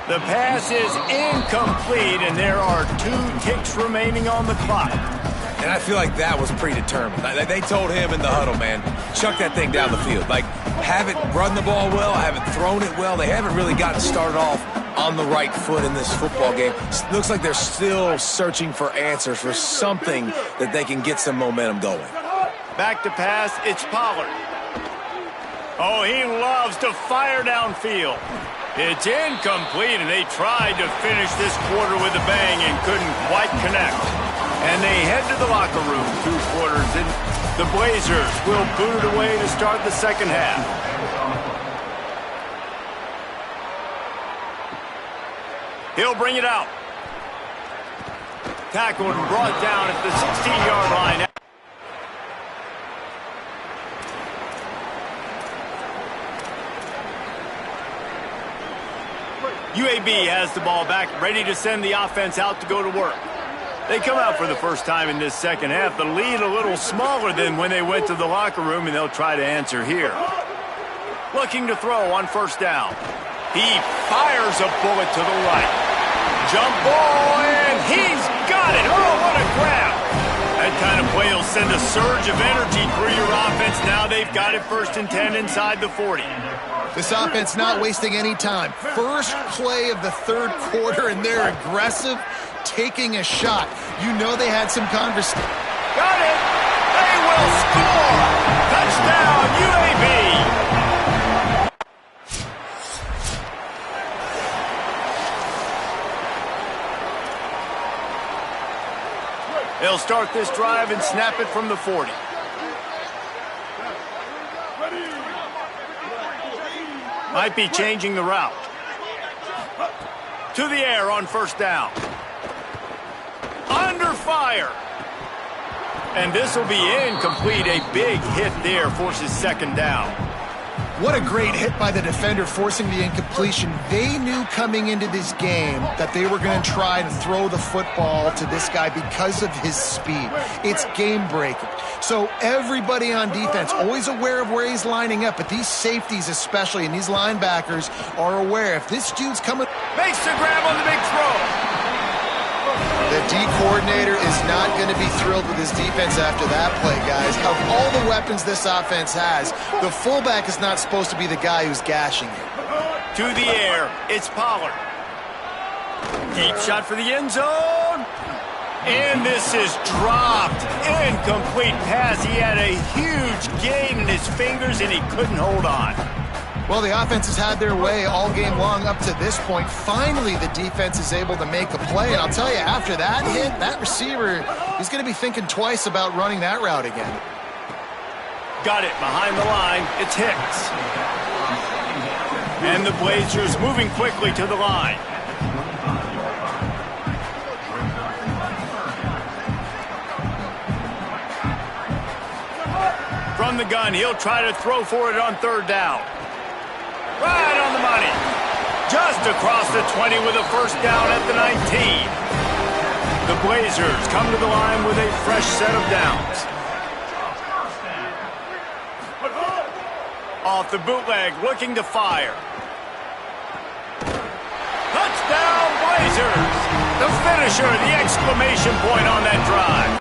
The pass is incomplete, and there are 2 ticks remaining on the clock. And I feel like that was predetermined. They told him in the huddle, man, chuck that thing down the field. Like, haven't run the ball well, haven't thrown it well. They haven't really gotten started off on the right foot in this football game. Looks like they're still searching for answers, for something that they can get some momentum going. Back to pass, it's Pollard. Oh, he loves to fire downfield. It's incomplete, and they tried to finish this quarter with a bang and couldn't quite connect. And they head to the locker room, 2 quarters in. The Blazers will boot it away to start the second half. He'll bring it out. Tackled and brought down at the 16-yard line. UAB has the ball back, ready to send the offense out to go to work. They come out for the first time in this second half. The lead a little smaller than when they went to the locker room, and they'll try to answer here. Looking to throw on 1st down. He fires a bullet to the right. Jump ball, and he's got it. Oh, what a grab. That kind of play will send a surge of energy through your offense. Now they've got it 1st and 10 inside the 40. This offense not wasting any time. First play of the 3rd quarter, and they're aggressive, taking a shot. You know they had some conversation. Got it! They will score! Touchdown, UAB! They'll start this drive and snap it from the 40. Might be changing the route. To the air on 1st down. Under fire. And this will be incomplete. A big hit there forces 2nd down. What a great hit by the defender forcing the incompletion. They knew coming into this game that they were going to try to throw the football to this guy because of his speed. It's game-breaking. So everybody on defense always aware of where he's lining up, but these safeties especially and these linebackers are aware. If this dude's coming... Makes the grab on the big throw. D coordinator is not going to be thrilled with his defense after that play, guys. Of all the weapons this offense has, the fullback is not supposed to be the guy who's gashing you. To the air, it's Pollard. Deep shot for the end zone. And this is dropped. Incomplete pass. He had a huge gain in his fingers, and he couldn't hold on. Well, the offense has had their way all game long up to this point. Finally, the defense is able to make a play. And I'll tell you, after that hit, that receiver, he's going to be thinking twice about running that route again. Got it behind the line. It's Hicks. And the Blazers moving quickly to the line. From the gun, he'll try to throw for it on third down. Right on the money. Just across the 20 with a first down at the 19. The Blazers come to the line with a fresh set of downs. Off the bootleg, looking to fire. Touchdown, Blazers! The finisher, the exclamation point on that drive.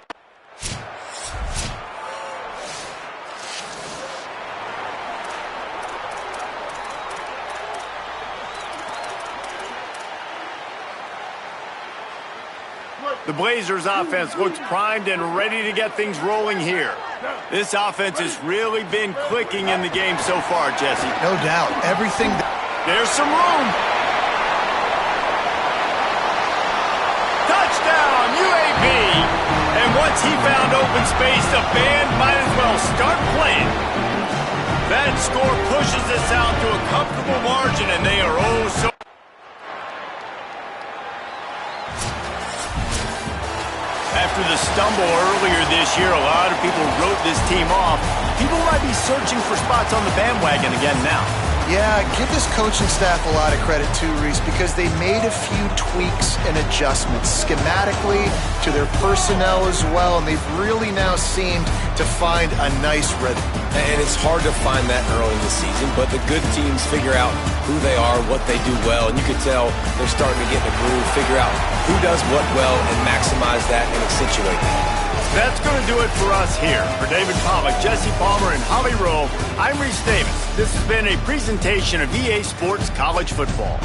The Blazers offense looks primed and ready to get things rolling here. This offense has really been clicking in the game so far, Jesse. No doubt. Everything. There's some room. Touchdown, UAB. And once he found open space, the band might as well start playing. That score pushes us out to a comfortable margin, and they are oh so. After the stumble earlier this year, a lot of people wrote this team off. People might be searching for spots on the bandwagon again now. Yeah, give this coaching staff a lot of credit too, Reese, because they made a few tweaks and adjustments schematically to their personnel as well, and they've really now seemed to find a nice rhythm. And it's hard to find that early in the season, but the good teams figure out who they are, what they do well, and you can tell they're starting to get in a groove, figure out who does what well, and maximize that and accentuate that. That's going to do it for us here. For David Pollack, Jesse Palmer, and Holly Rowe, I'm Reese Davis. This has been a presentation of EA Sports College Football.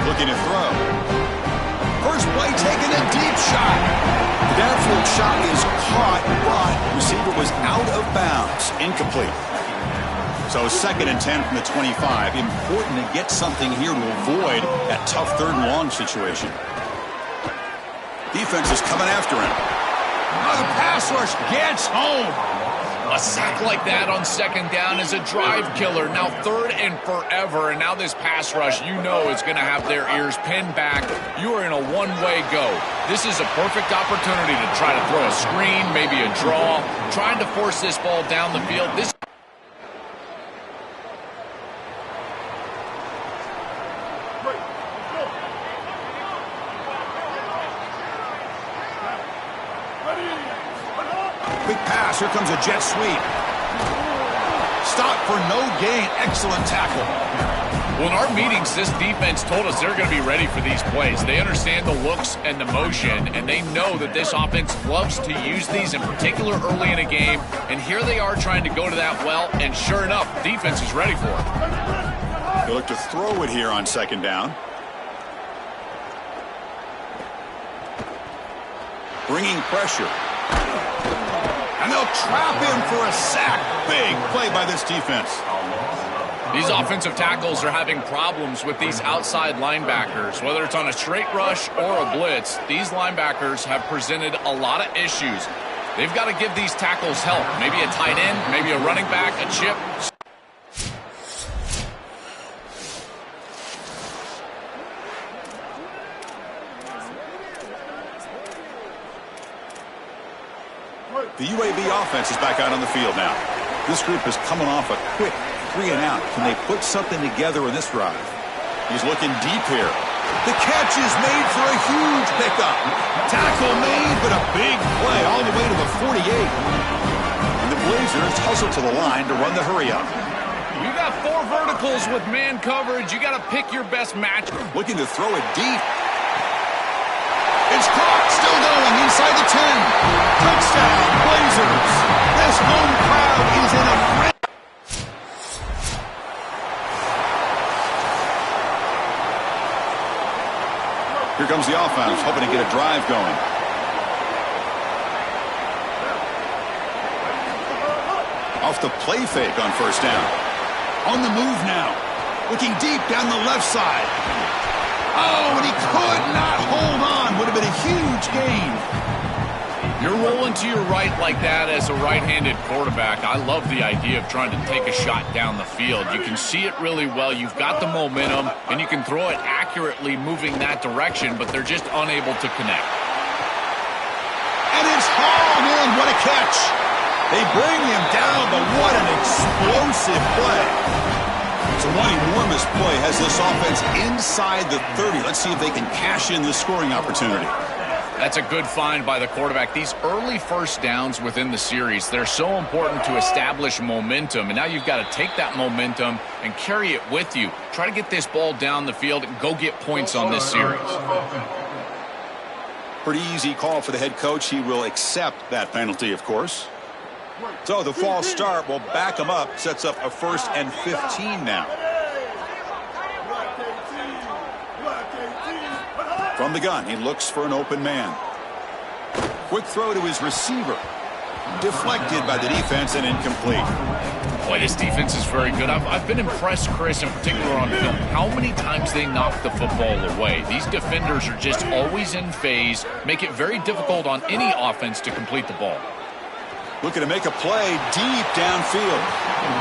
Looking to throw. First play taking a deep shot. The downfield shot is caught, but receiver was out of bounds. Incomplete. So 2nd and 10 from the 25. Important to get something here to avoid that tough 3rd and long situation. Defense is coming after him. Oh, the pass rush gets home. A sack like that on 2nd down is a drive killer. Now 3rd and forever, and now this pass rush, you know, is going to have their ears pinned back. You are in a one-way go. This is a perfect opportunity to try to throw a screen, maybe a draw, trying to force this ball down the field. This quick pass. Here comes a jet sweep. Stop for no gain. Excellent tackle. Well, in our meetings, this defense told us they're going to be ready for these plays. They understand the looks and the motion, and they know that this offense loves to use these, in particular early in a game. And here they are trying to go to that well, and sure enough, defense is ready for it. They look to throw it here on 2nd down. Bringing pressure. And they'll trap him for a sack. Big play by this defense. These offensive tackles are having problems with these outside linebackers. Whether it's on a straight rush or a blitz, these linebackers have presented a lot of issues. They've got to give these tackles help. Maybe a tight end, maybe a running back, a chip. The UAB offense is back out on the field now. This group is coming off a quick 3 and out. Can they put something together in this drive? He's looking deep here. The catch is made for a huge pickup. Tackle made, but a big play all the way to the 48. And the Blazers hustle to the line to run the hurry up. You got 4 verticals with man coverage. You got to pick your best match. Looking to throw it deep. It's caught, still going inside the 10. Touchdown, Blazers. This home crowd is in a frenzy. Here comes the offense, hoping to get a drive going. Off the play fake on 1st down. On the move now. Looking deep down the left side. Oh, and he could not hold on. Would have been a huge gain. You're rolling to your right like that as a right-handed quarterback. I love the idea of trying to take a shot down the field. You can see it really well. You've got the momentum, and you can throw it accurately moving that direction, but they're just unable to connect. And it's hauled in. What a catch. They bring him down, but what an explosive play. So one enormous play has this offense inside the 30. Let's see if they can cash in this scoring opportunity. That's a good find by the quarterback. These early 1st downs within the series, they're so important to establish momentum. And now you've got to take that momentum and carry it with you. Try to get this ball down the field and go get points on this series. Pretty easy call for the head coach. He will accept that penalty, of course. So the false start will back him up. Sets up a 1st and 15 now. From the gun, he looks for an open man. Quick throw to his receiver. Deflected by the defense and incomplete. Boy, this defense is very good. I've been impressed, Chris, in particular on film, how many times they knock the football away. These defenders are just always in phase, make it very difficult on any offense to complete the ball. Looking to make a play deep downfield.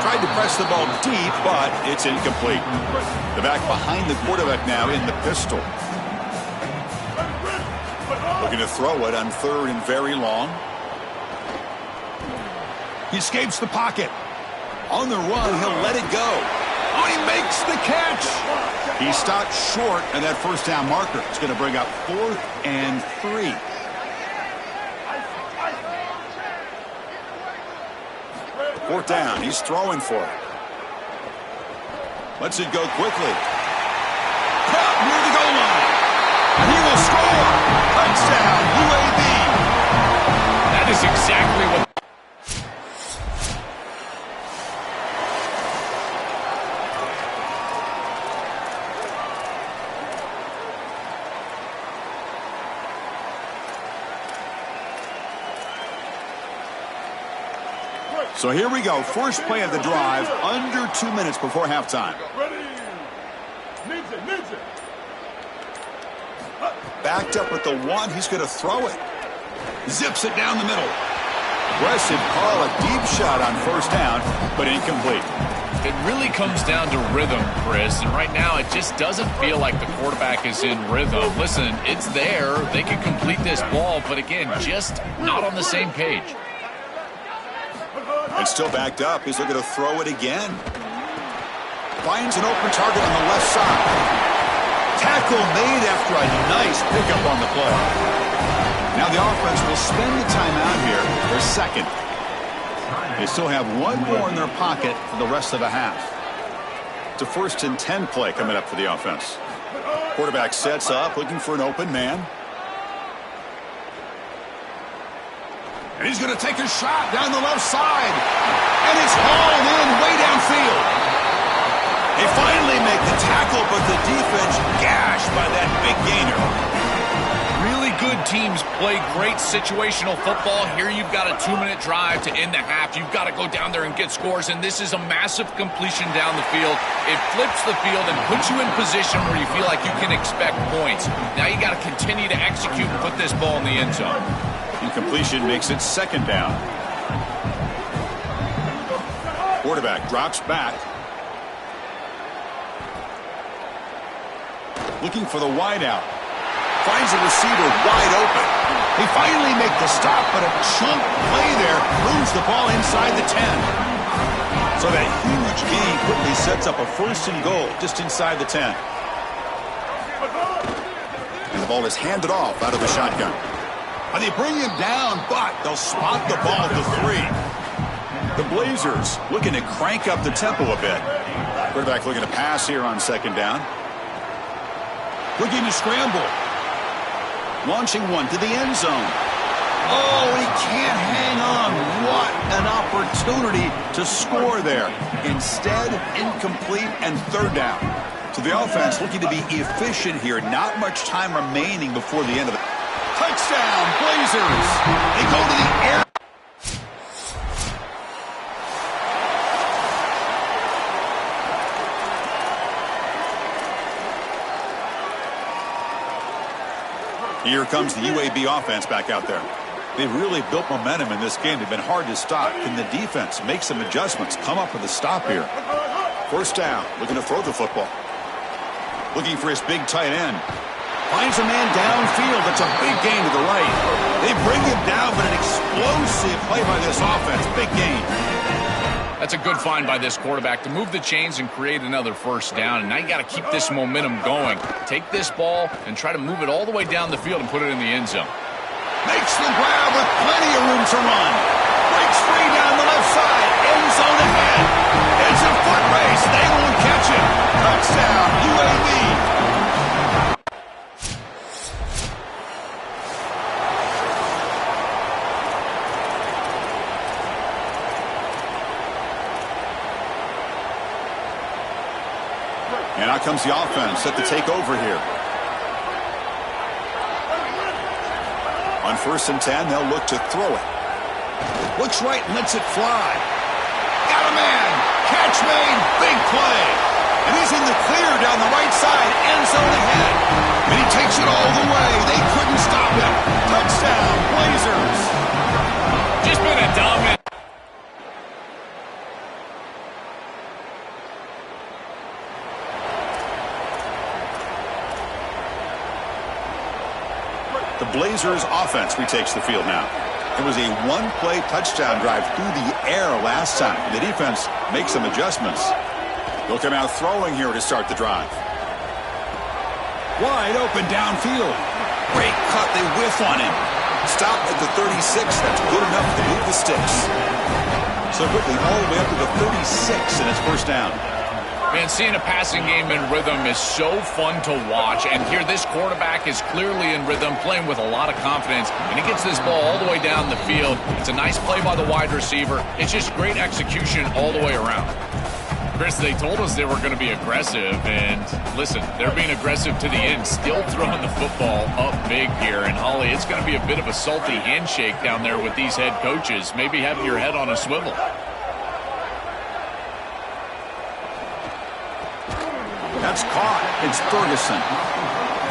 Tried to press the ball deep, but it's incomplete. The back behind the quarterback now in the pistol. Looking to throw it on 3rd and very long. He escapes the pocket. On the run, he'll let it go. Oh, he makes the catch. He stopped short, and that first down marker is going to bring up 4th and 3. Fourth down, he's throwing for it. Lets it go quickly. Caught near the goal line. And he will score. Touchdown, UAB. That is exactly what... So here we go. First play of the drive, under 2 minutes before halftime. Backed up with the 1. He's going to throw it. Zips it down the middle. Aggressive call, a deep shot on first down, but incomplete. It really comes down to rhythm, Chris, and right now it just doesn't feel like the quarterback is in rhythm. Listen, it's there. They can complete this ball, but again, just not on the same page. It's still backed up. He's looking to throw it again. Finds an open target on the left side. Tackle made after a nice pickup on the play. Now the offense will spend the timeout here for second. They still have 1 more in their pocket for the rest of the half. It's a 1st and 10 play coming up for the offense. Quarterback sets up, looking for an open man. And he's going to take a shot down the left side. And it's hauled in way downfield. They finally make the tackle, but the defense gashed by that big gainer. Really good teams play great situational football. Here you've got a 2-minute drive to end the half. You've got to go down there and get scores, and this is a massive completion down the field. It flips the field and puts you in position where you feel like you can expect points. Now you got to continue to execute and put this ball in the end zone. Incompletion makes it 2nd down. Quarterback drops back. Looking for the wideout. Finds a receiver wide open. They finally make the stop, but a chunk play there moves the ball inside the 10. So that huge gain quickly sets up a 1st and goal just inside the 10. And the ball is handed off out of the shotgun. And they bring him down, but they'll spot the ball to 3. The Blazers looking to crank up the tempo a bit. Quarterback looking to pass here on 2nd down. Looking to scramble. Launching one to the end zone. Oh, he can't hang on. What an opportunity to score there. Instead, incomplete and 3rd down. So the offense looking to be efficient here. Not much time remaining before the end of the... Touchdown, Blazers. They go to the air. Here comes the UAB offense back out there. They've really built momentum in this game. They've been hard to stop. Can the defense make some adjustments, come up with a stop here? First down, looking to throw the football. Looking for his big tight end. Finds a man downfield. That's a big gain to the right. They bring him down, but an explosive play by this offense. Big gain. That's a good find by this quarterback to move the chains and create another first down. And now you got to keep this momentum going. Take this ball and try to move it all the way down the field and put it in the end zone. Makes the grab with plenty of room to run. Breaks free down the left side. End zone ahead. It's a foot race. They won't catch him. Touchdown, UAB. And out comes the offense set to take over here. On 1st and 10, they'll look to throw it. Looks right and lets it fly. Got a man. Catch made. Big play. And he's in the clear down the right side. End zone ahead. And he takes it all the way. They couldn't stop him. Touchdown, Blazers. Just been a dominant. The Blazers offense retakes the field now. It was a one-play touchdown drive through the air last time. The defense makes some adjustments. They'll come out throwing here to start the drive. Wide open downfield. Great cut. They whiff on him. Stop at the 36. That's good enough to move the sticks. So quickly all the way up to the 36, and it's first down. Man, seeing a passing game in rhythm is so fun to watch. And here, this quarterback is clearly in rhythm, playing with a lot of confidence. And he gets this ball all the way down the field. It's a nice play by the wide receiver. It's just great execution all the way around. Chris, they told us they were going to be aggressive. And listen, they're being aggressive to the end, still throwing the football up big here. And Holly, it's going to be a bit of a salty handshake down there with these head coaches, maybe having your head on a swivel. That's caught. It's Ferguson.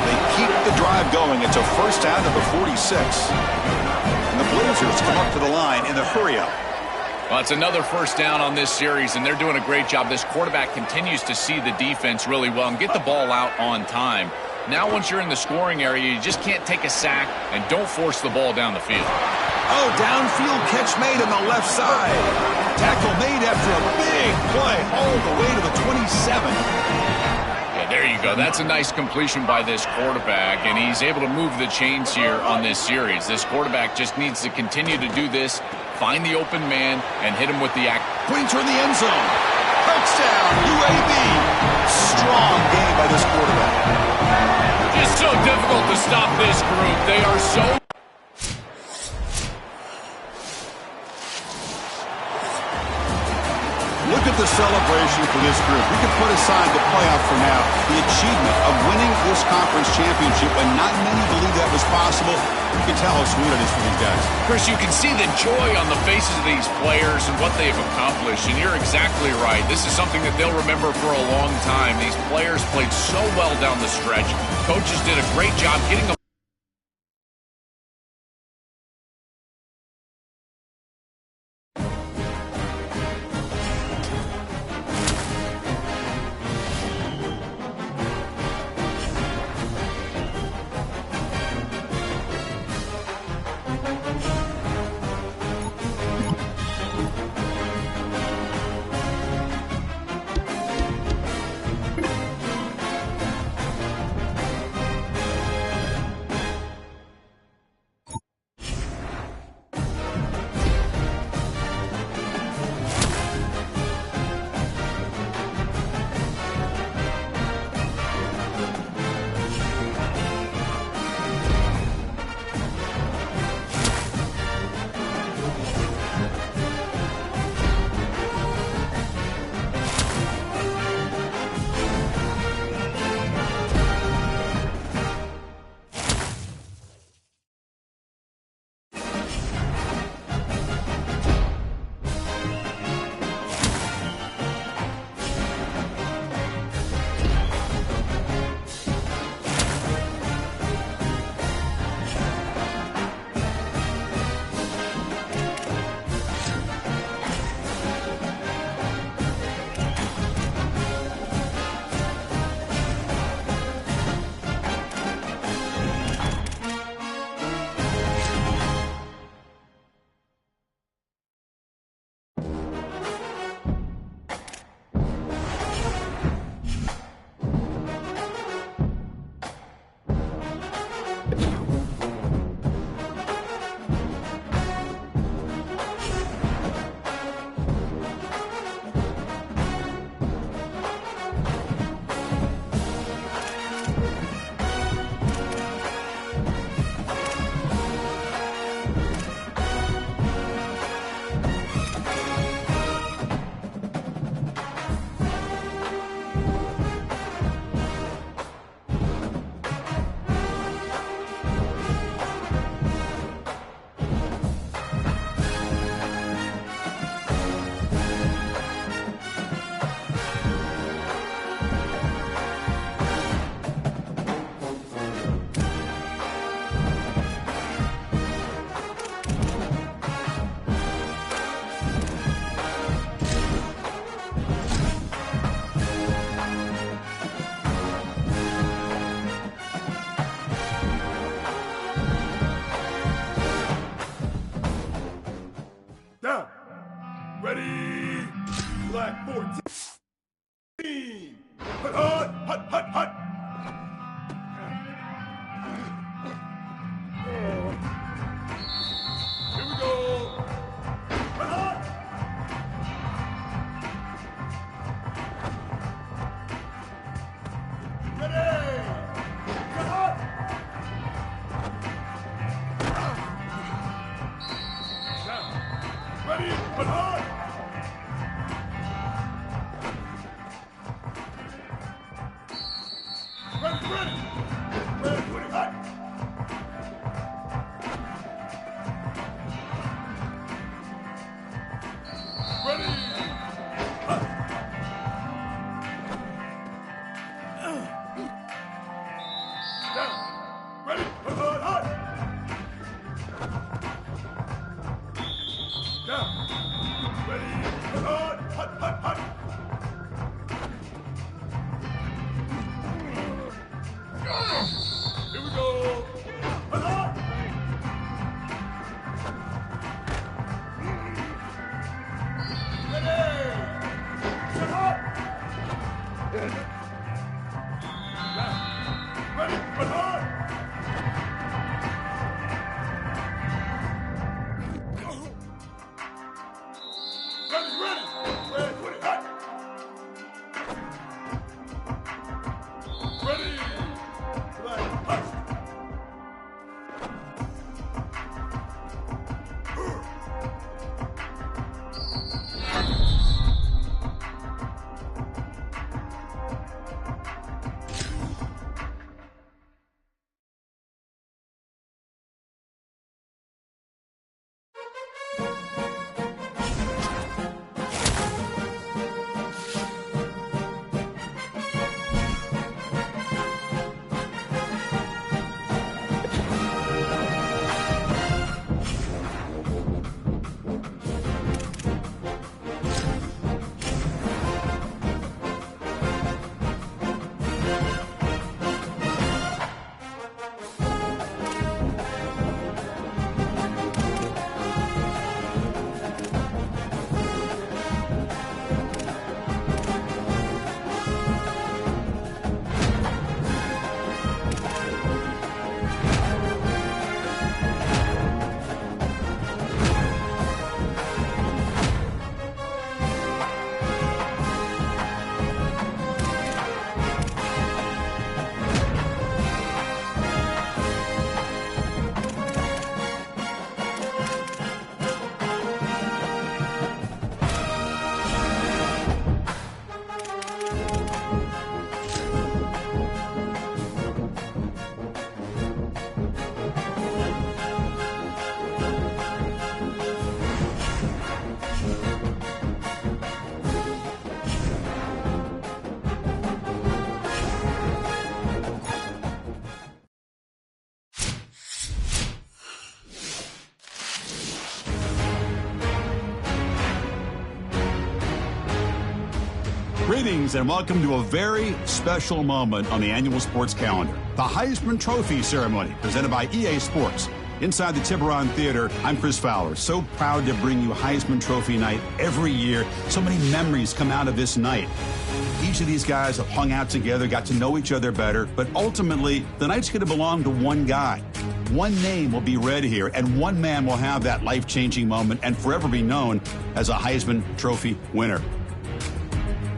They keep the drive going. It's a first down to the 46. And the Blazers come up to the line in the hurry-up. Well, it's another first down on this series, and they're doing a great job. This quarterback continues to see the defense really well and get the ball out on time. Now, once you're in the scoring area, you just can't take a sack and don't force the ball down the field. Oh, downfield catch made on the left side. Tackle made after a big play all the way to the 27. There you go. That's a nice completion by this quarterback, and he's able to move the chains here on this series. This quarterback just needs to continue to do this, find the open man, and hit him with the act. Pointer in the end zone. Touchdown, UAB. Strong game by this quarterback. Just so difficult to stop this group. They are so... Look at the celebration for this group. We can put aside the playoff for now. The achievement of winning this conference championship, and not many believe that was possible. You can tell how sweet it is for these guys. Chris, you can see the joy on the faces of these players and what they've accomplished, and you're exactly right. This is something that they'll remember for a long time. These players played so well down the stretch. Coaches did a great job getting them. Hut, hut, hut. Here we go. Hut. Ready. Hut. Ready. Hut. Greetings and welcome to a very special moment on the annual sports calendar. The Heisman Trophy ceremony presented by EA Sports. Inside the Tiburon Theater, I'm Chris Fowler. So proud to bring you Heisman Trophy night every year. So many memories come out of this night. Each of these guys have hung out together, got to know each other better, but ultimately, the night's going to belong to one guy. One name will be read here, and one man will have that life-changing moment and forever be known as a Heisman Trophy winner.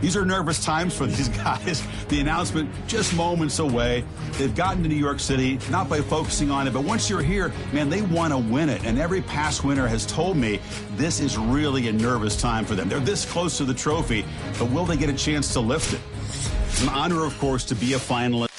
These are nervous times for these guys. The announcement just moments away. They've gotten to New York City, not by focusing on it, but once you're here, man, they want to win it. And every past winner has told me this is really a nervous time for them. They're this close to the trophy, but will they get a chance to lift it? It's an honor, of course, to be a finalist.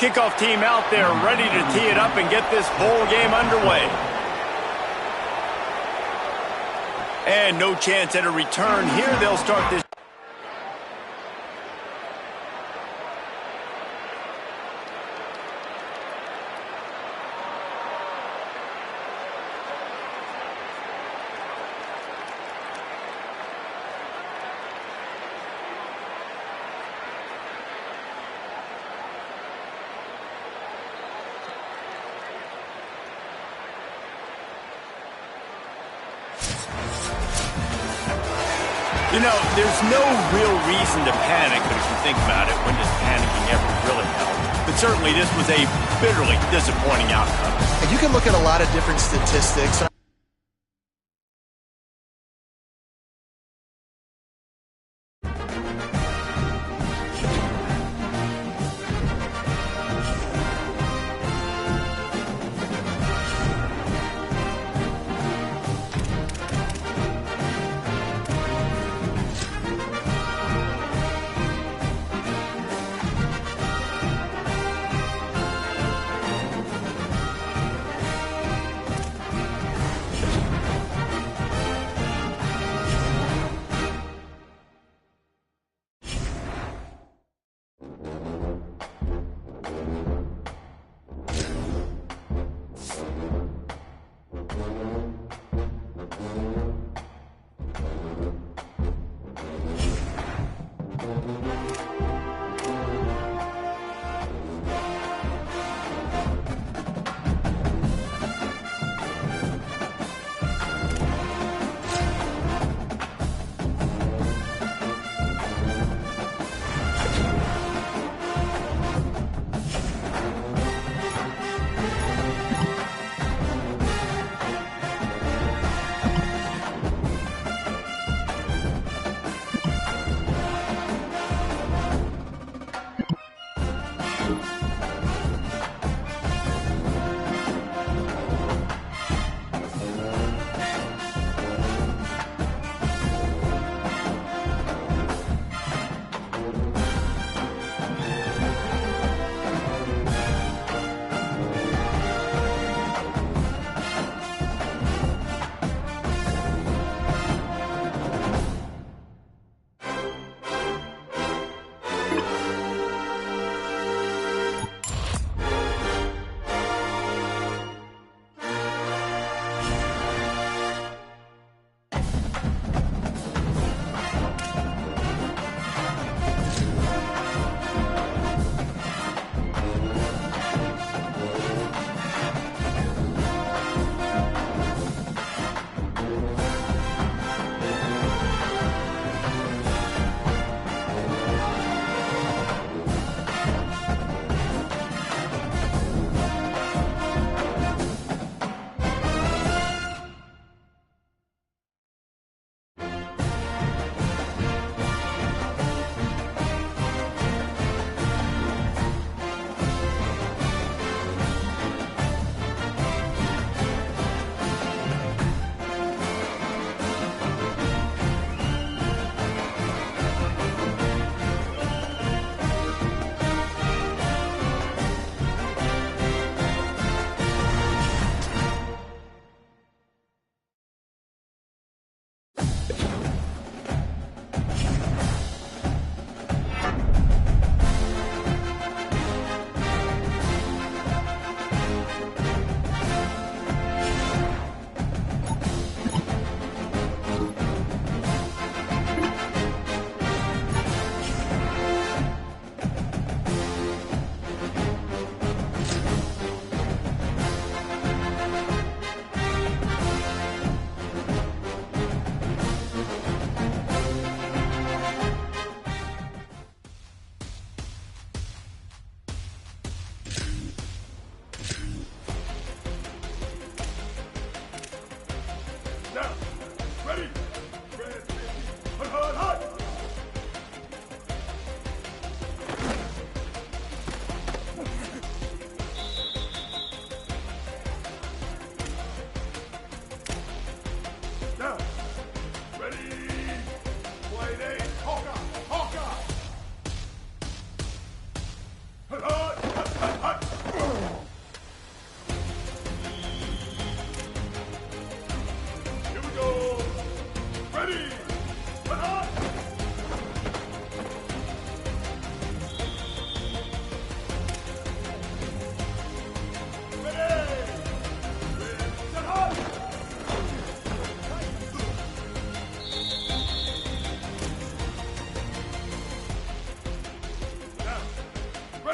Kickoff team out there ready to tee it up and get this bowl game underway. And no chance at a return here. They'll start this. You know, there's no real reason to panic, but if you think about it, when does panicking ever really help? But certainly this was a bitterly disappointing outcome. And you can look at a lot of different statistics.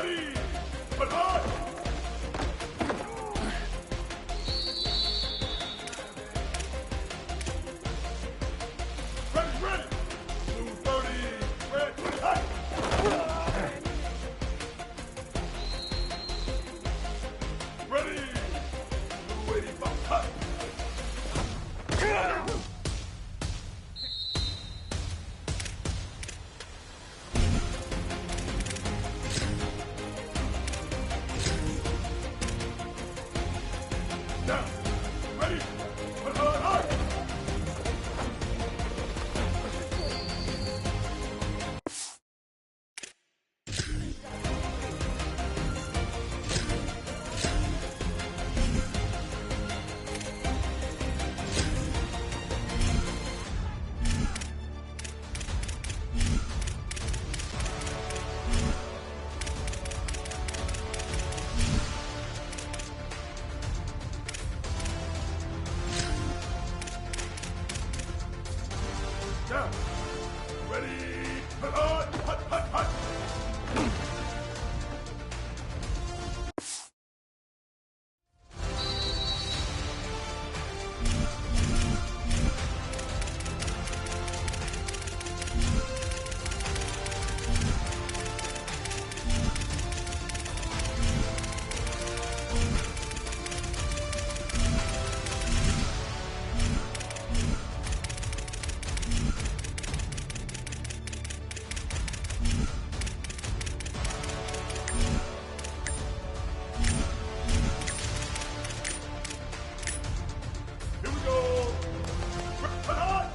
Ready, but hard. Ready, ready. Blue 30, red 20, hot. Ready, blue 85, hot. Down. Ready? Put hard, hard. Down. Ready? Put hard, hot, hot, hot. Here we go. Put hard.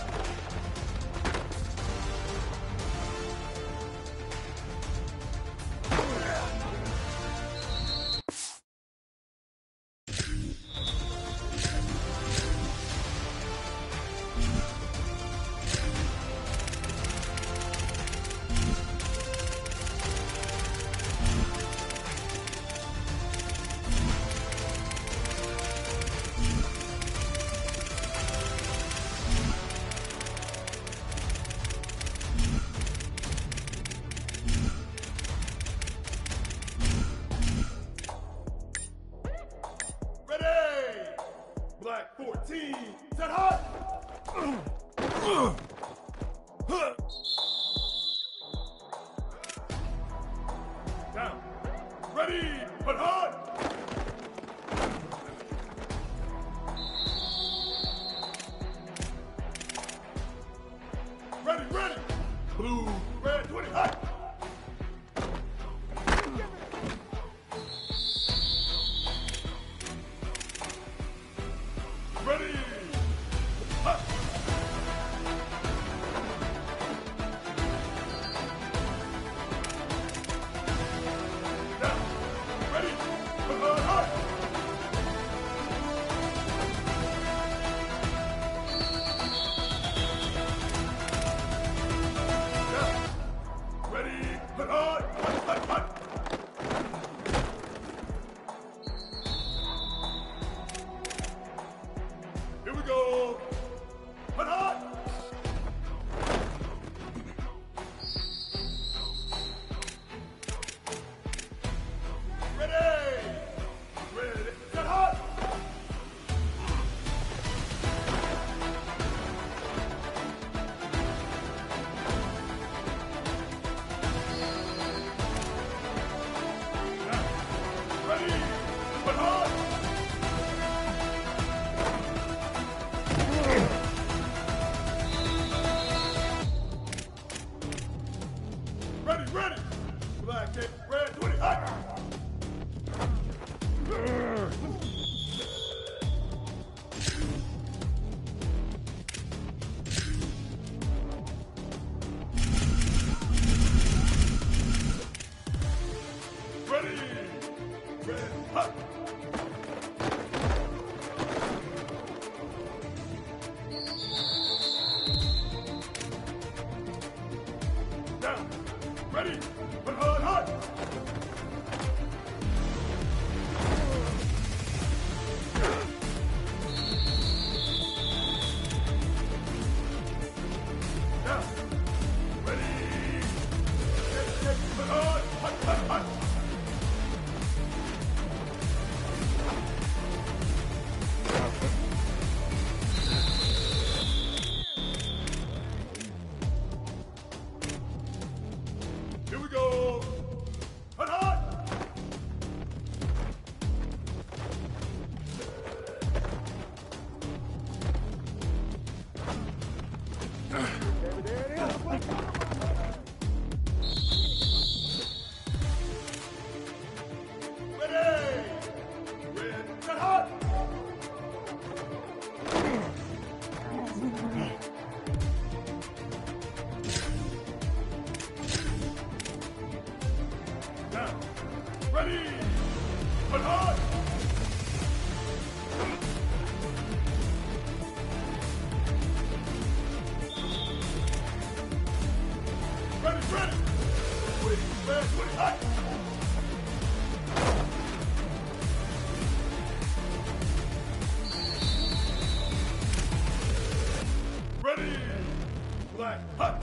Ready! Black 14, set hot! Down. Ready, put hard! Ready, ready! Blue, red 20, hot! Ready! Hot! Down! Ready! Hot! Down! Ready! Hot! Hot! Hot! Hot! Here we go! Hot! Hot! Ready! Ready! Set hot! Now, ready! Hot! Hot! Ready, ready! Black 8, red 20, hot! Ready! Red, hot! Down! Ready! Put hard, hot! Down! Ready! Put hard, hot, hot, hot! Ready. Put hard. Ready, ready. 20, red, 20, hot. Ready. Black, hot.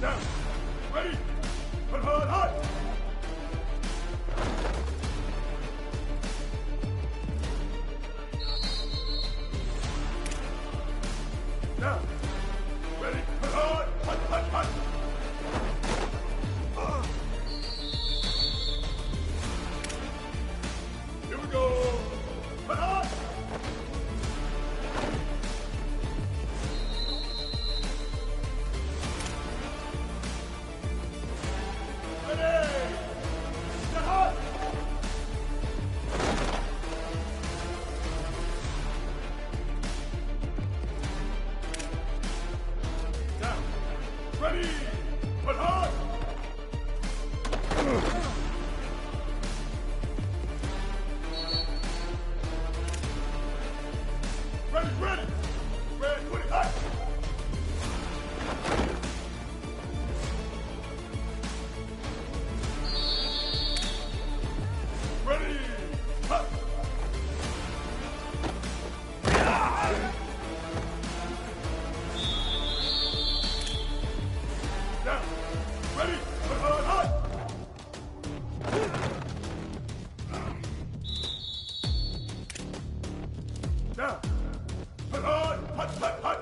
Down. Ready. Put hard, hot. Down. Ready. Put hard. Hot, hot, hot. Here we go. Put hard. Ready. Get hot. Down. Ready. Put hard. Ready, ready. Red, 20, hot. Ready. Hot. Down. Ready. Put hard, hot. Down. Put hard. Hot, hot, hot.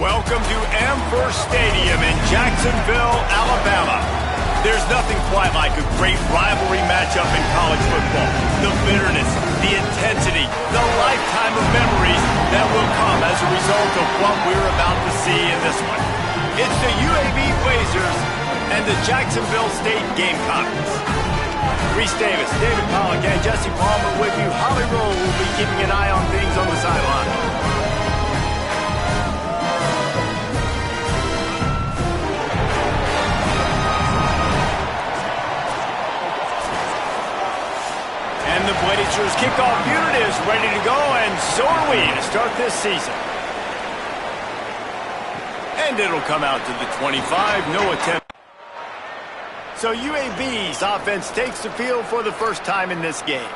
Welcome to Amherst Stadium in Jacksonville, Alabama. There's nothing quite like a great rivalry matchup in college football. The bitterness, the intensity, the lifetime of memories that will come as a result of what we're about to see in this one. It's the UAB Blazers and the Jacksonville State Gamecocks. Reese Davis, David Pollock, and Jesse Palmer with you. Holly Rowe will be keeping an eye on things on the sideline. And the Blazers kickoff unit is ready to go, and so are we to start this season. And it'll come out to the 25, no attempt. So UAB's offense takes the field for the first time in this game.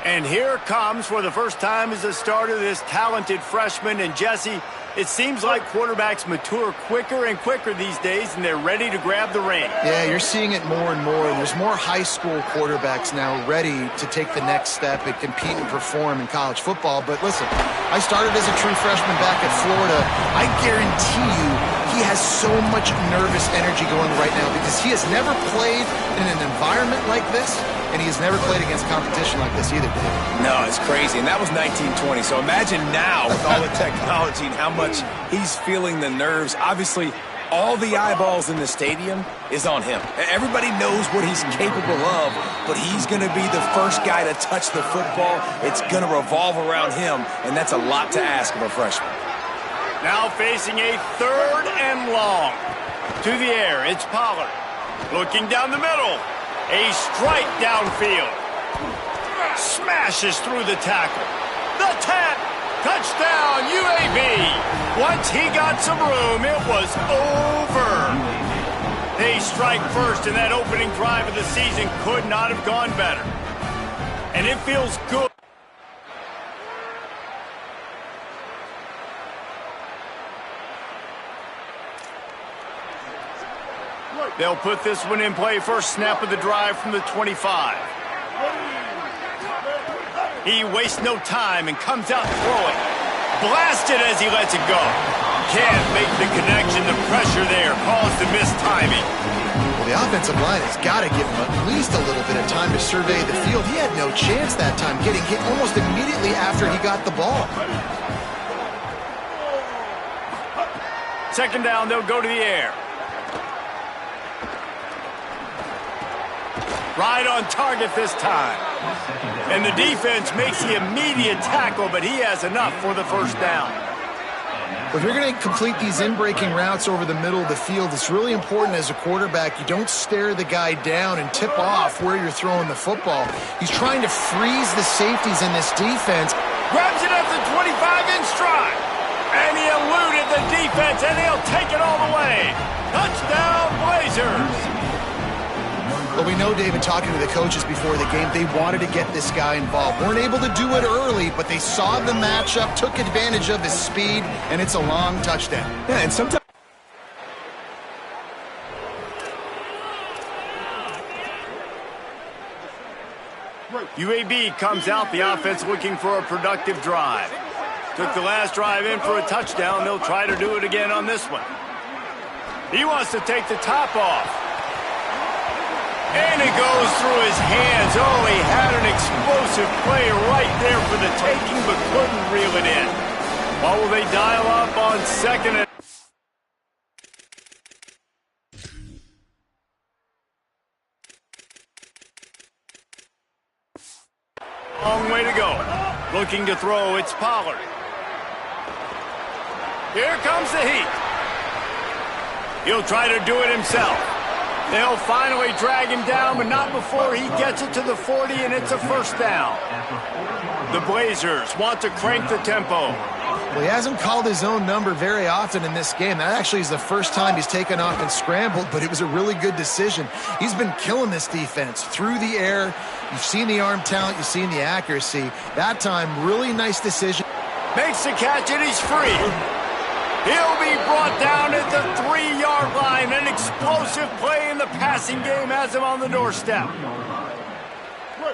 And here comes, for the first time as a starter, this talented freshman. And Jesse, it seems like quarterbacks mature quicker and quicker these days, and they're ready to grab the reins. Yeah, you're seeing it more and more. There's more high school quarterbacks now ready to take the next step and compete and perform in college football. But listen, I started as a true freshman back at Florida. I guarantee you he has so much nervous energy going right now because he has never played in an environment like this, and he has never played against competition like this either, Dave. No, it's crazy, and that was 1920. So imagine now with all the technology and how much he's feeling the nerves. Obviously, all the eyeballs in the stadium is on him. Everybody knows what he's capable of, but he's going to be the first guy to touch the football. It's going to revolve around him, and that's a lot to ask of a freshman. Now facing a 3rd and long. To the air, it's Pollard. Looking down the middle. A strike downfield. Smashes through the tackle. The tap. Touchdown, UAB. Once he got some room, it was over. They strike first, and that opening drive of the season could not have gone better. And it feels good. They'll put this one in play. First snap of the drive from the 25. He wastes no time and comes out throwing. Blasted as he lets it go. Can't make the connection. The pressure there caused the missed timing. Well, the offensive line has got to give him at least a little bit of time to survey the field. He had no chance that time, getting hit almost immediately after he got the ball. Second down, they'll go to the air. Right on target this time. And the defense makes the immediate tackle, but he has enough for the first down. If you're going to complete these in-breaking routes over the middle of the field, it's really important as a quarterback you don't stare the guy down and tip off where you're throwing the football. He's trying to freeze the safeties in this defense. Grabs it at the 25 in stride. And he eluded the defense, and he'll take it all the way. Touchdown, Blazers. Well, we know, David, talking to the coaches before the game, they wanted to get this guy involved. Weren't able to do it early, but they saw the matchup, took advantage of his speed, and it's a long touchdown. Yeah, and sometimes... UAB comes out, the offense looking for a productive drive. Took the last drive in for a touchdown. They'll try to do it again on this one. He wants to take the top off. And it goes through his hands. Oh, he had an explosive play right there for the taking, but couldn't reel it in. What will they dial up on second and... Long way to go. Looking to throw, it's Pollard. Here comes the heat. He'll try to do it himself. They'll finally drag him down, but not before he gets it to the 40, and it's a first down. The Blazers want to crank the tempo. Well, he hasn't called his own number very often in this game. That actually is the first time he's taken off and scrambled, but it was a really good decision. He's been killing this defense through the air. You've seen the arm talent. You've seen the accuracy. That time, really nice decision. Makes the catch, and he's free. He'll be brought down at the 3-yard line. An explosive play in the passing game has him on the doorstep.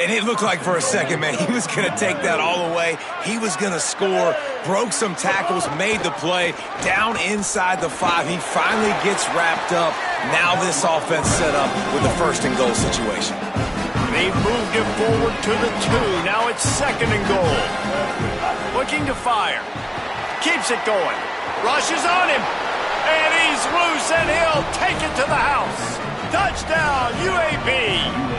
And it looked like for a second, man, he was going to take that all the way. He was going to score, broke some tackles, made the play, down inside the 5. He finally gets wrapped up. Now this offense set up with a first-and-goal situation. They've moved it forward to the 2. Now it's second and goal. Looking to fire. Keeps it going. Rushes on him. And he's loose, and he'll take it to the house. Touchdown, UAB.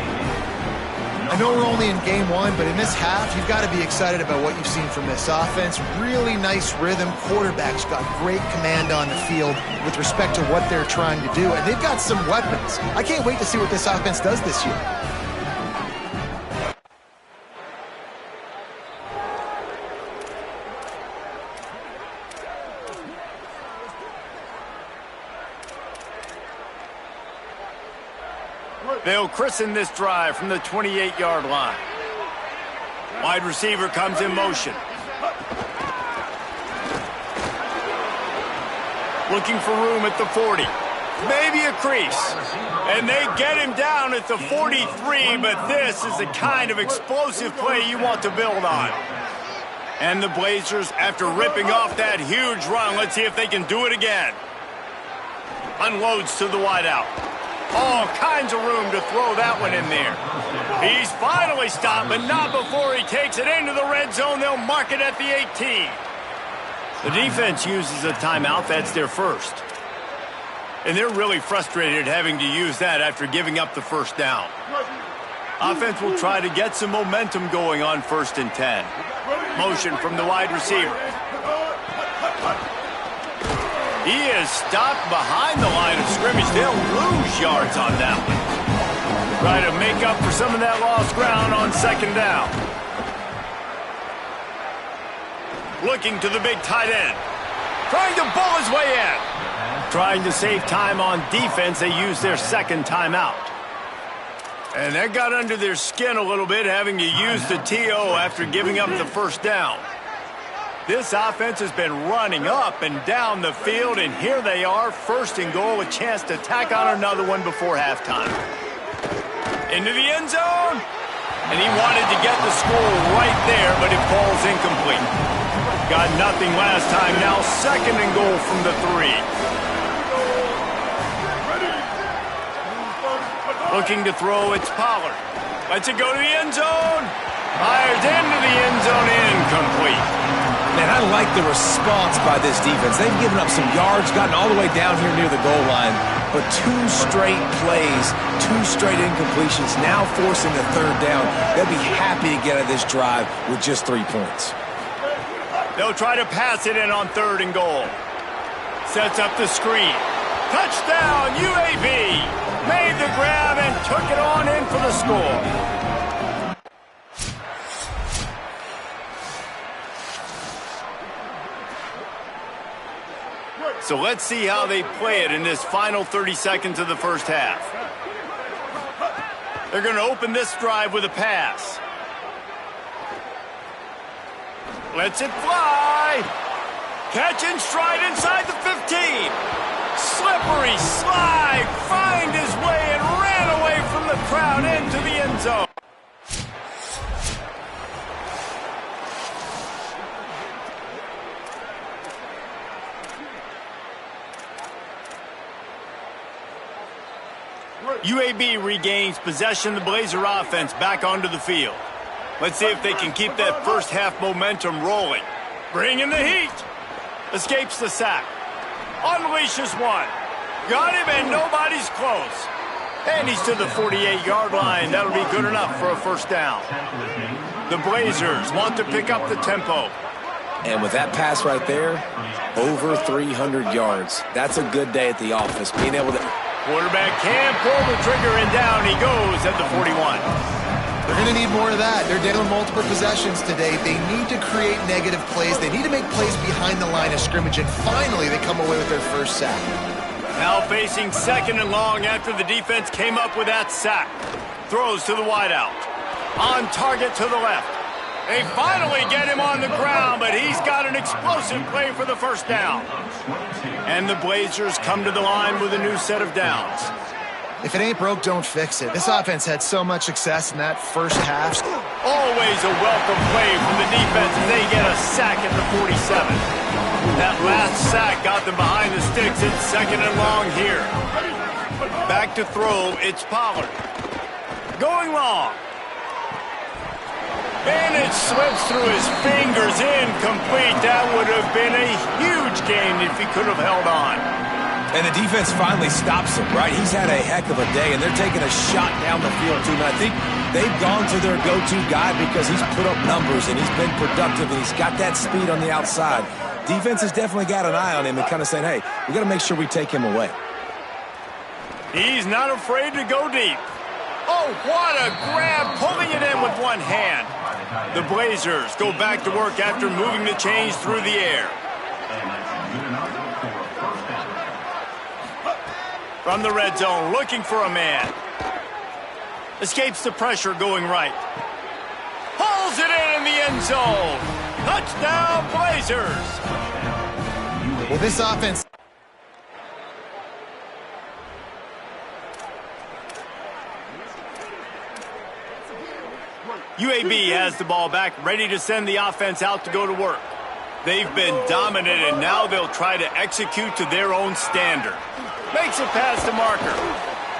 I know we're only in game one, but in this half, you've got to be excited about what you've seen from this offense. Really nice rhythm. Quarterback's got great command on the field with respect to what they're trying to do, and they've got some weapons. I can't wait to see what this offense does this year. They'll christen this drive from the 28-yard line. Wide receiver comes in motion. Looking for room at the 40. Maybe a crease. And they get him down at the 43, but this is the kind of explosive play you want to build on. And the Blazers, after ripping off that huge run, let's see if they can do it again. Unloads to the wideout. All kinds of room to throw that one in there. He's finally stopped, but not before he takes it into the red zone. They'll mark it at the 18. The defense uses a timeout. That's their first. And they're really frustrated having to use that after giving up the first down. Offense will try to get some momentum going on 1st and 10. Motion from the wide receiver. He is stopped behind the line of scrimmage. They'll lose yards on that one. Try to make up for some of that lost ground on 2nd down. Looking to the big tight end. Trying to bull his way in. Trying to save time on defense, they use their 2nd timeout. And that got under their skin a little bit, having to use the TO after giving up the first down. This offense has been running up and down the field, and here they are, 1st and goal, a chance to tack on another one before halftime. Into the end zone, and he wanted to get the score right there, but it falls incomplete. Got nothing last time, now 2nd and goal from the 3. Looking to throw, it's Pollard. Lets it go to the end zone. Fires into the end zone, incomplete. Man, I like the response by this defense. They've given up some yards, gotten all the way down here near the goal line, but 2 straight plays, 2 straight incompletions, now forcing the 3rd down. They'll be happy to get out of this drive with just 3 points. They'll try to pass it in on 3rd and goal. Sets up the screen. Touchdown, UAB! Made the grab and took it on in for the score. So let's see how they play it in this final 30 seconds of the first half. They're going to open this drive with a pass. Lets it fly. Catch and stride inside the 15. Slippery slide. Find his way and ran away from the crowd into the end zone. UAB regains possession of the Blazer offense back onto the field. Let's see if they can keep that first half momentum rolling. Bring in the heat. Escapes the sack. Unleashes one. Got him and nobody's close. And he's to the 48-yard line. That'll be good enough for a first down. The Blazers want to pick up the tempo. And with that pass right there, over 300 yards. That's a good day at the office, being able to... Quarterback can't pull the trigger, and down he goes at the 41. They're going to need more of that. They're down multiple possessions today. They need to create negative plays. They need to make plays behind the line of scrimmage, and finally they come away with their first sack. Now facing 2nd and long after the defense came up with that sack. Throws to the wideout. On target to the left. They finally get him on the ground, but he's got an explosive play for the first down. And the Blazers come to the line with a new set of downs. If it ain't broke, don't fix it. This offense had so much success in that first half. Always a welcome play from the defense as they get a sack at the 47. That last sack got them behind the sticks. It's 2nd and long here. Back to throw, it's Pollard. Going long. And it slips through his fingers, incomplete. That would have been a huge gained if he could have held on. And the defense finally stops him, right? He's had a heck of a day, and they're taking a shot down the field, too. And I think they've gone to their go-to guy because he's put up numbers, and he's been productive, and he's got that speed on the outside. Defense has definitely got an eye on him and kind of saying, hey, we got to make sure we take him away. He's not afraid to go deep. Oh, what a grab, pulling it in with one hand. The Blazers go back to work after moving the chains through the air. From the red zone, looking for a man. Escapes the pressure going right. Pulls it in the end zone. Touchdown, Blazers. Well, this offense... UAB has the ball back, ready to send the offense out to go to work. They've been dominant, and now they'll try to execute to their own standard. Makes it past the marker.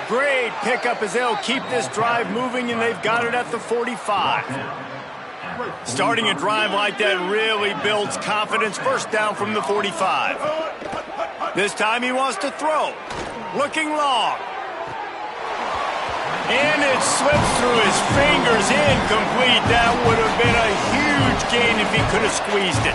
Great pickup as they'll keep this drive moving, and they've got it at the 45. Starting a drive like that really builds confidence. First down from the 45. This time he wants to throw. Looking long. And it slips through his fingers, incomplete. That would have been a huge gain if he could have squeezed it.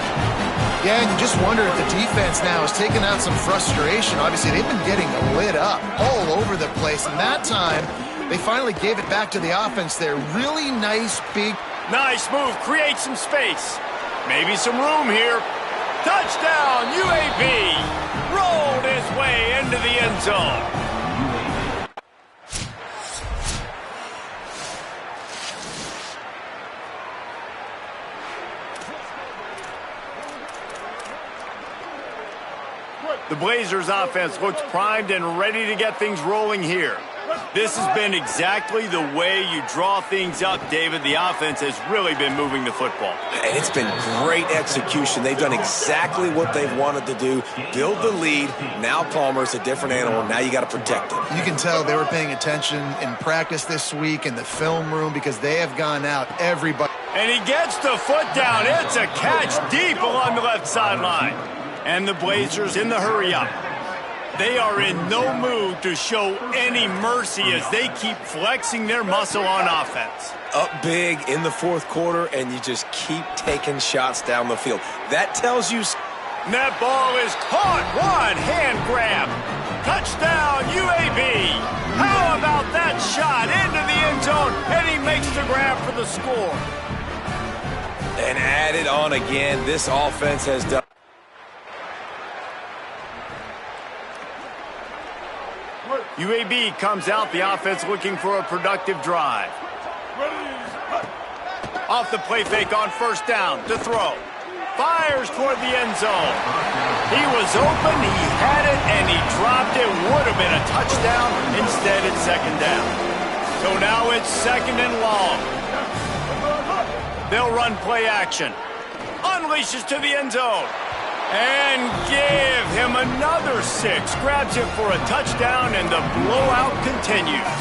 Yeah, and you just wonder if the defense now has taken out some frustration. Obviously, they've been getting lit up all over the place. And that time, they finally gave it back to the offense there. Really nice, big... Nice move, create some space. Maybe some room here. Touchdown, UAB. Rolled his way into the end zone. The Blazers offense looks primed and ready to get things rolling here. This has been exactly the way you draw things up, David. The offense has really been moving the football. And it's been great execution. They've done exactly what they've wanted to do. Build the lead. Now Palmer's a different animal. Now you got to protect it. You can tell they were paying attention in practice this week in the film room because they have gone out everybody. And he gets the foot down. It's a catch deep along the left sideline. And the Blazers in the hurry-up. They are in no mood to show any mercy as they keep flexing their muscle on offense. Up big in the fourth quarter, and you just keep taking shots down the field. That tells you... And that ball is caught. One hand grab. Touchdown, UAB. How about that shot into the end zone? And he makes the grab for the score. And added on again, this offense has done... UAB comes out, the offense looking for a productive drive. Off the play fake on first down to throw. Fires toward the end zone. He was open, he had it, and he dropped it. Would have been a touchdown. Instead, it's second down. So now it's second and long. They'll run play action. Unleashes to the end zone. And give him another 6. Grabs it for a touchdown, and the blowout continues.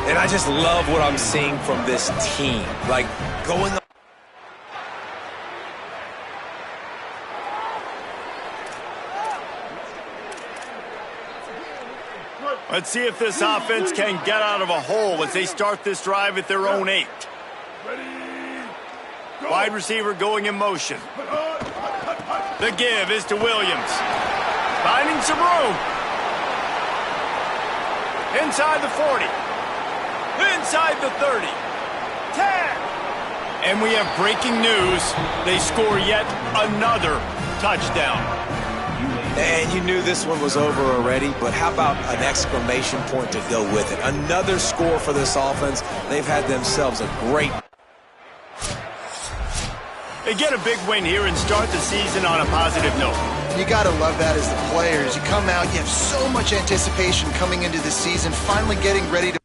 And I just love what I'm seeing from this team. Like, going up. Let's see if this offense can get out of a hole as they start this drive at their own 8. Wide receiver going in motion. The give is to Williams. Finding some room. Inside the 40. Inside the 30. 10. And we have breaking news. They score yet another touchdown. And you knew this one was over already, but how about an exclamation point to go with it? Another score for this offense. They've had themselves a great... They get a big win here and start the season on a positive note. You got to love that as the players. You come out, you have so much anticipation coming into the season, finally getting ready to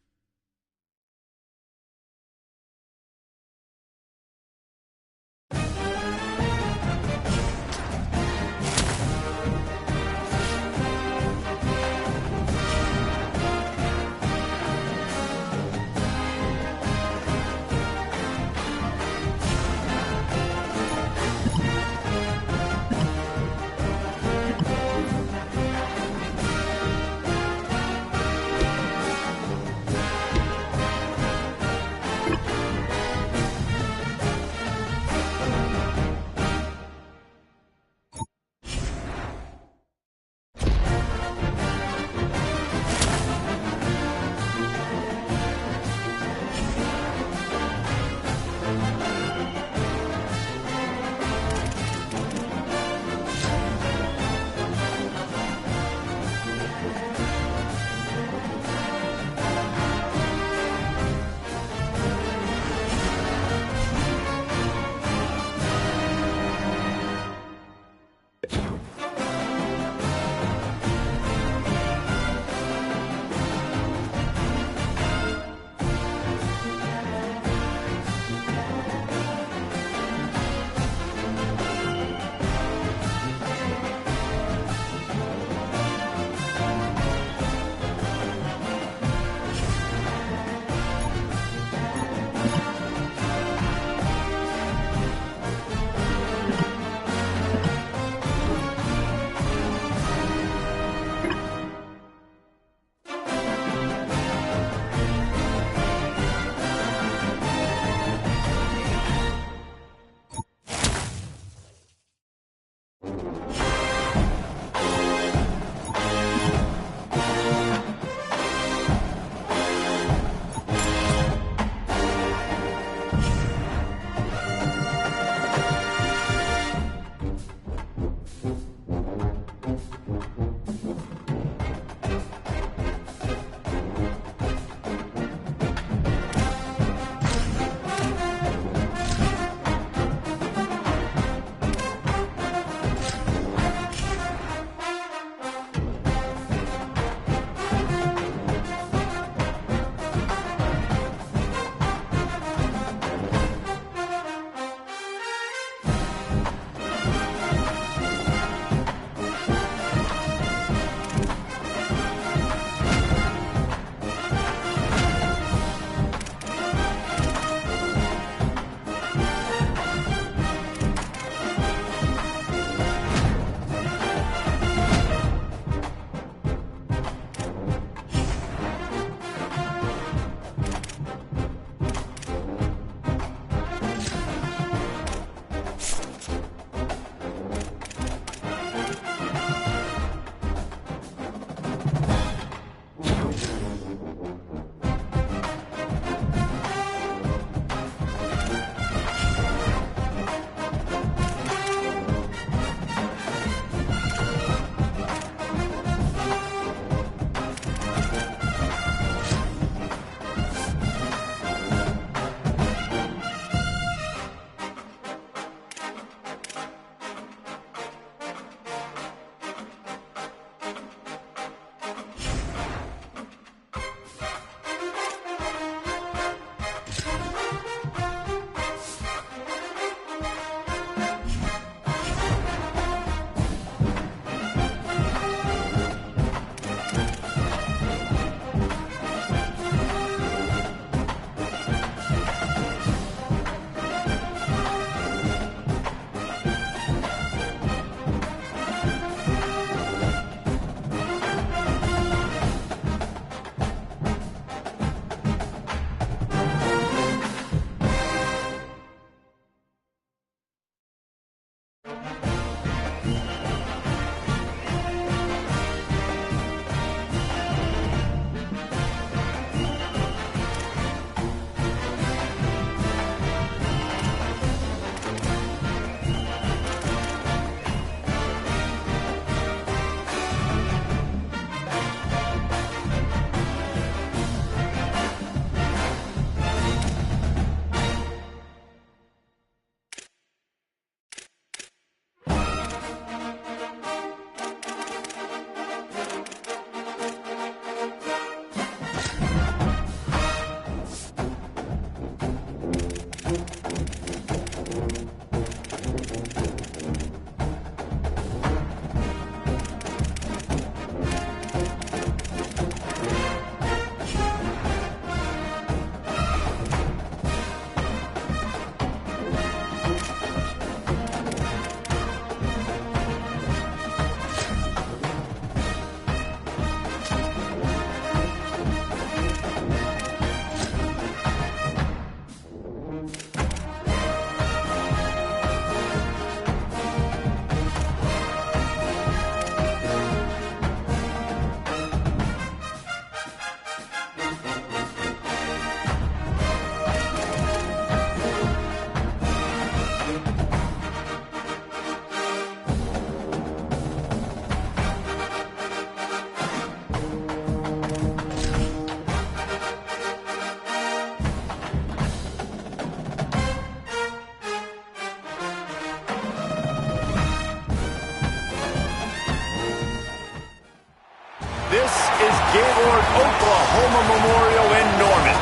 Gaylord Oklahoma Memorial in Norman.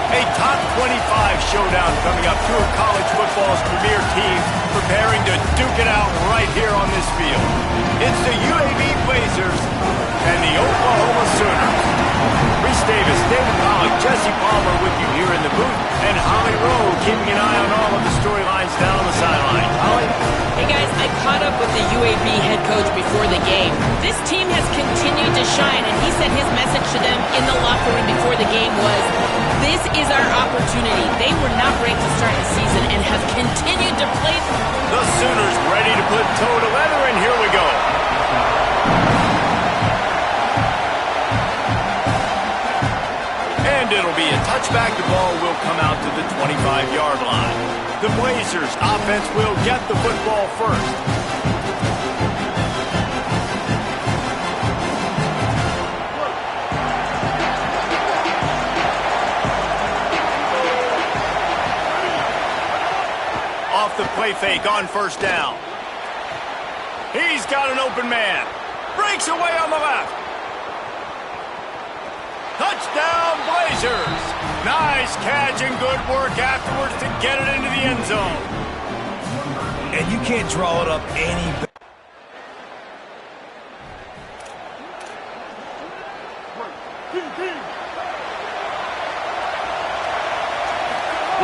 A top 25 showdown coming up. Two of college football's premier teams preparing to duke it out right here on this field. It's the UAB Blazers and the Oklahoma Sooners. Reese Davis, David Pollock, Jesse Palmer with you here in the booth, and Holly Rowe keeping an eye on all of the storylines down on the sideline. Holly? Hey guys, I caught up with the UAB head coach before the game. This team has continued to shine, and he said his message to them in the locker room before the game was, this is our opportunity. They were not ranked to start the season and have continued to play. The Sooners ready to put toe to leather Looks back, the ball will come out to the 25-yard line. The Blazers offense will get the football first. Off the play fake on first down. He's got an open man. Breaks away on the left. Touchdown, Blazers. Nice catch and good work afterwards to get it into the end zone. And you can't draw it up any better.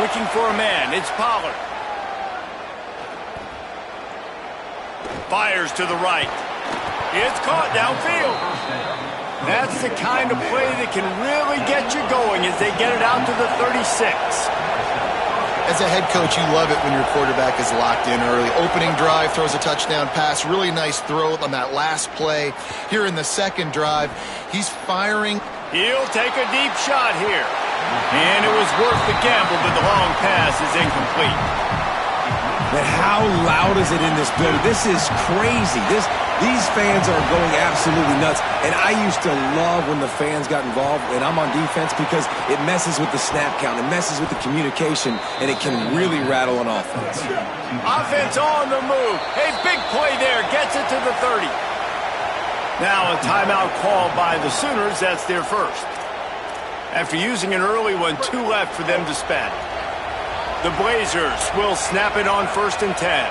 Looking for a man. It's Pollard. Fires to the right. It's caught downfield. That's the kind of play that can really get you going as they get it out to the 36. As a head coach, you love it when your quarterback is locked in early. Opening drive, throws a touchdown pass. Really nice throw on that last play. Here in the second drive, he's firing. He'll take a deep shot here. And it was worth the gamble, but the long pass is incomplete. But how loud is it in this building? This is crazy. These fans are going absolutely nuts. And I used to love when the fans got involved, and I'm on defense, because it messes with the snap count. It messes with the communication, and it can really rattle an offense. Offense on the move. A big play there. Gets it to the 30. Now a timeout called by the Sooners. That's their first. After using an early one, 2 left for them to spend. The Blazers will snap it on 1st and 10.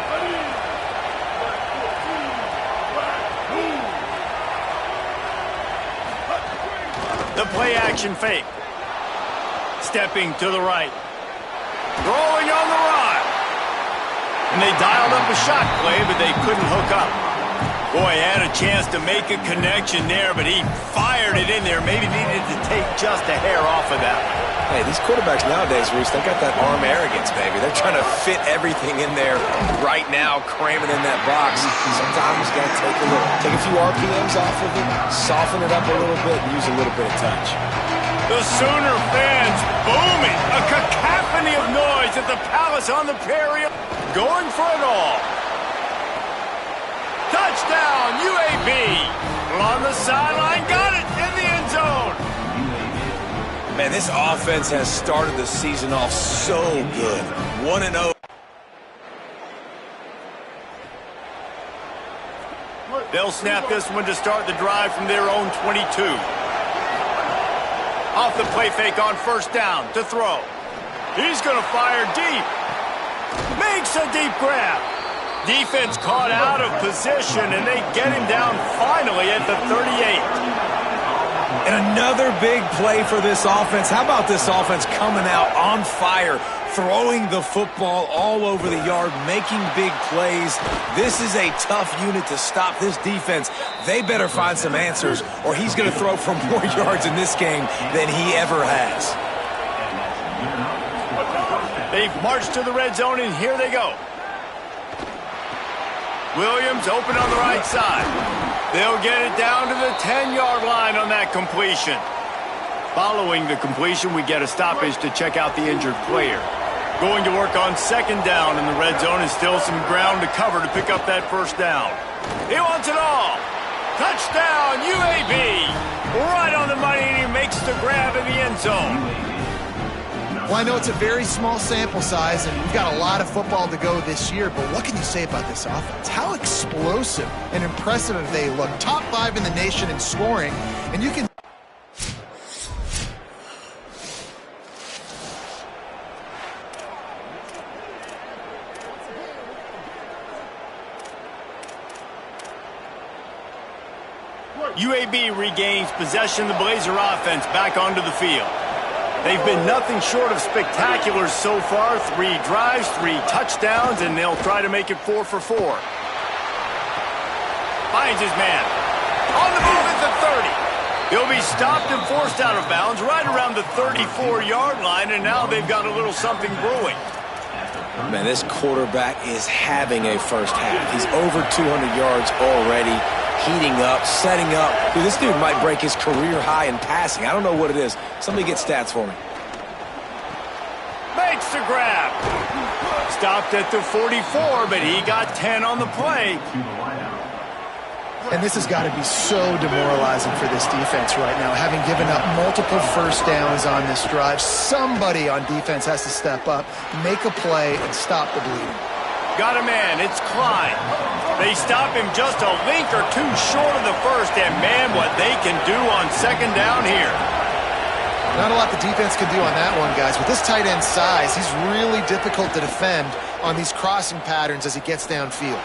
The play action fake. Stepping to the right. Rolling on the run. And they dialed up a shot play, but they couldn't hook up. Boy, had a chance to make a connection there, but he fired it in there. Maybe needed to take just a hair off of that one. Hey, these quarterbacks nowadays, Reese, they got that arm arrogance, baby. They're trying to fit everything in there right now, cramming in that box. Sometimes you got to take a few RPMs off of it, soften it up a little bit, and use a little bit of touch. The Sooner fans booming. A cacophony of noise at the Palace on the Prairie. Going for it all. Touchdown, UAB. On the sideline, got it in the end zone. Man, this offense has started the season off so good. 1-0. They'll snap this one to start the drive from their own 22. Off the play fake on first down to throw. He's going to fire deep. Makes a deep grab. Defense caught out of position, and they get him down finally at the 38. And another big play for this offense. How about this offense coming out on fire, throwing the football all over the yard, making big plays? This is a tough unit to stop this defense. They better find some answers, or he's going to throw for more yards in this game than he ever has. They've marched to the red zone, and here they go. Williams open on the right side. They'll get it down to the 10-yard line on that completion. Following the completion, we get a stoppage to check out the injured player. Going to work on second down in the red zone, and still some ground to cover to pick up that first down. He wants it all. Touchdown, UAB. Right on the money, and he makes the grab in the end zone. Well, I know it's a very small sample size, and we've got a lot of football to go this year, but what can you say about this offense? How explosive and impressive have they looked? Top 5 in the nation in scoring, and you can... UAB regains possession of the Blazer offense back onto the field. They've been nothing short of spectacular so far. 3 drives, 3 touchdowns, and they'll try to make it 4 for 4. Finds his man. On the move at the 30. He'll be stopped and forced out of bounds right around the 34-yard line, and now they've got a little something brewing. Man, this quarterback is having a first half. He's over 200 yards already, heating up, setting up. Dude, this dude might break his career high in passing. I don't know what it is. Somebody get stats for me. makes the grab. Stopped at the 44, but he got 10 on the play. And this has got to be so demoralizing for this defense right now, having given up multiple first downs on this drive. Somebody on defense has to step up, make a play, and stop the bleeding. Got a man, it's Klein. They stop him just a link or two short of the first, and man, what they can do on second down here. Not a lot the defense can do on that one, guys. With this tight end size, he's really difficult to defend on these crossing patterns as he gets downfield.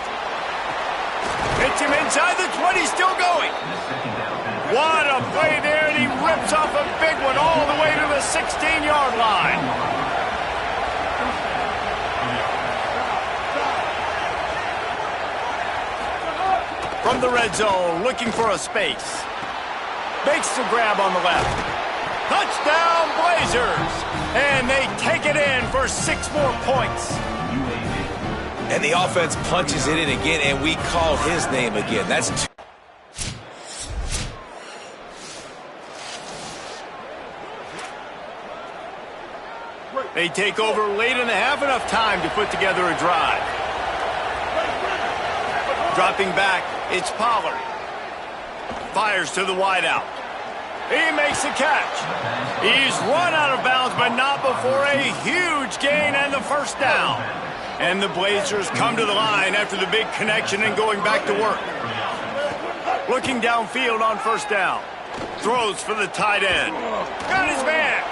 Hits him inside the 20, still going. What a play there, and he rips off a big one all the way to the 16-yard line. From the red zone, looking for a space. Makes the grab on the left. Touchdown, Blazers! And they take it in for 6 more points. And the offense punches it in again, and we call his name again. That's two. They take over late in the half, enough time to put together a drive. Dropping back, it's Pollard. Fires to the wideout. He makes the catch. He's run out of bounds, but not before a huge gain and the first down. And the Blazers come to the line after the big connection and going back to work. Looking downfield on first down. Throws for the tight end. Got his man.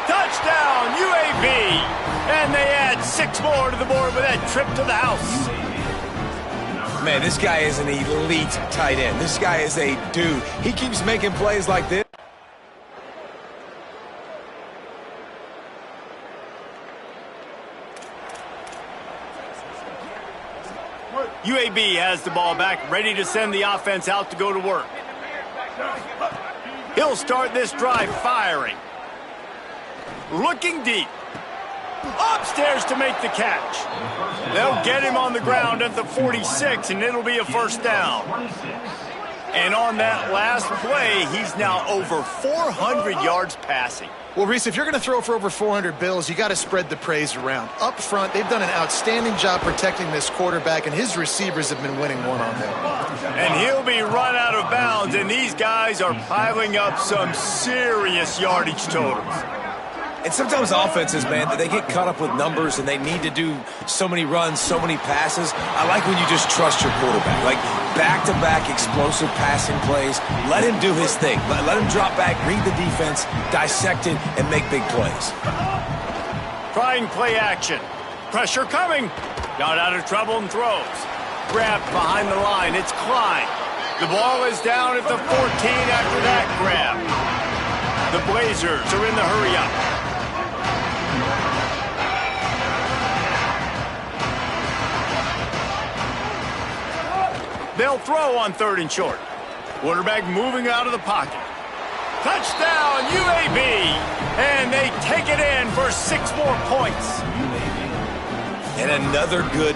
Touchdown, UAB. And they add 6 more to the board with that trip to the house. Man, this guy is an elite tight end. This guy is a dude. He keeps making plays like this. UAB has the ball back, ready to send the offense out to go to work. He'll start this drive firing. Looking deep. Upstairs to make the catch. They'll get him on the ground at the 46, and it'll be a first down. And on that last play, he's now over 400 yards passing. Well, Reese, if you're going to throw for over 400 bills, you got to spread the praise around. Up front, they've done an outstanding job protecting this quarterback, and his receivers have been winning one-on-one. And he'll be run out of bounds, and these guys are piling up some serious yardage totals. And sometimes offenses, man, they get caught up with numbers and they need to do so many runs, so many passes. I like when you just trust your quarterback. Like back-to-back explosive passing plays. Let him do his thing. Let him drop back, read the defense, dissect it, and make big plays. Trying play action. Pressure coming. Got out of trouble and throws. Grabbed behind the line. It's Klein. The ball is down at the 14 after that grab. The Blazers are in the hurry-up. They'll throw on 3rd and short. Quarterback moving out of the pocket. Touchdown, UAB! And they take it in for 6 more points. And another good.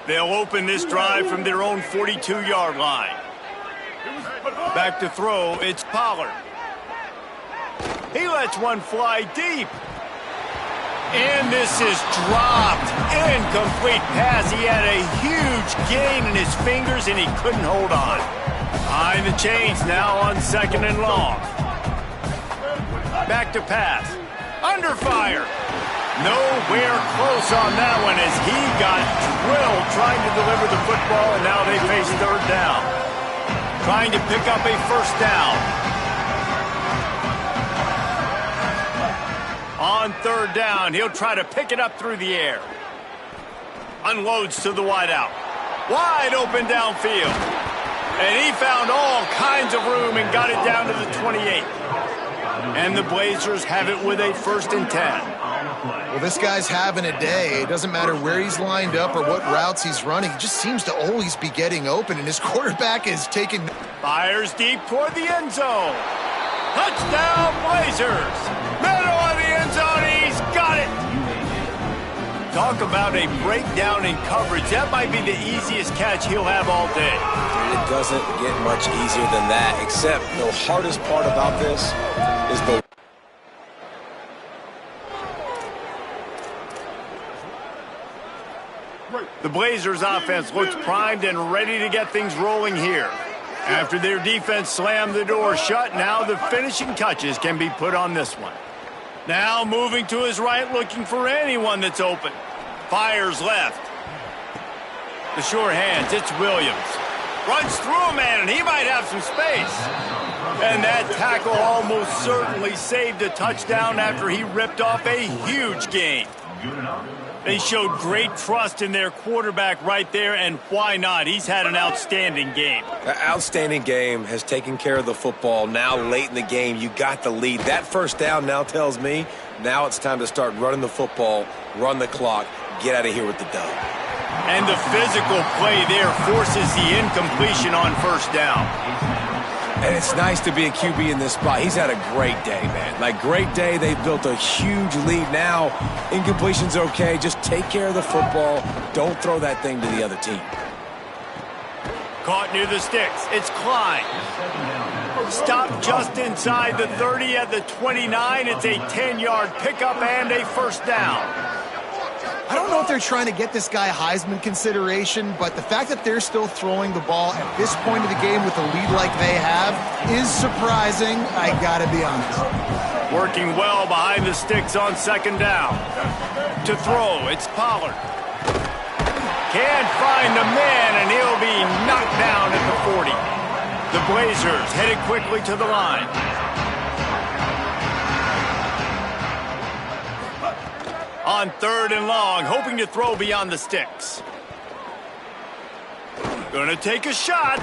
They'll open this drive from their own 42-yard line. Back to throw, it's Pollard. He lets one fly deep. And this is dropped. Incomplete pass. He had a huge gain in his fingers, and he couldn't hold on. Behind the chains now on 2nd and long. Back to pass. Under fire. Nowhere close on that one as he got drilled trying to deliver the football, and now they face 3rd down. Trying to pick up a first down. On 3rd down, he'll try to pick it up through the air. Unloads to the wideout. Wide open downfield. And he found all kinds of room and got it down to the 28. And the Blazers have it with a 1st and 10. Well, this guy's having a day. It doesn't matter where he's lined up or what routes he's running. He just seems to always be getting open, and his quarterback is taking... Fires deep toward the end zone. Touchdown, Blazers! Middle of the end zone, he's got it! Talk about a breakdown in coverage. That might be the easiest catch he'll have all day. It doesn't get much easier than that, except the hardest part about this is the... The Blazers offense looks primed and ready to get things rolling here. After their defense slammed the door shut, now the finishing touches can be put on this one. Now moving to his right, looking for anyone that's open. Fires left. The sure hands, it's Williams. Runs through a man, and he might have some space. And that tackle almost certainly saved a touchdown after he ripped off a huge gain. They showed great trust in their quarterback right there, and why not? He's had an outstanding game. An outstanding game, has taken care of the football. Now late in the game, you got the lead. That first down now tells me now it's time to start running the football, run the clock, get out of here with the dub. And the physical play there forces the incompletion on first down. And it's nice to be a QB in this spot. He's had a great day, man. Like, great day. They've built a huge lead now. Incompletion's okay. Just take care of the football. Don't throw that thing to the other team. Caught near the sticks. It's Klein. Stopped just inside the 30 at the 29. It's a 10-yard pickup and a first down. I don't know if they're trying to get this guy Heisman consideration, but the fact that they're still throwing the ball at this point of the game with a lead like they have is surprising, I gotta be honest. Working well behind the sticks on second down. To throw, it's Pollard. Can't find the man, and he'll be knocked down at the 40. The Blazers headed quickly to the line. On third and long, hoping to throw beyond the sticks. Gonna take a shot.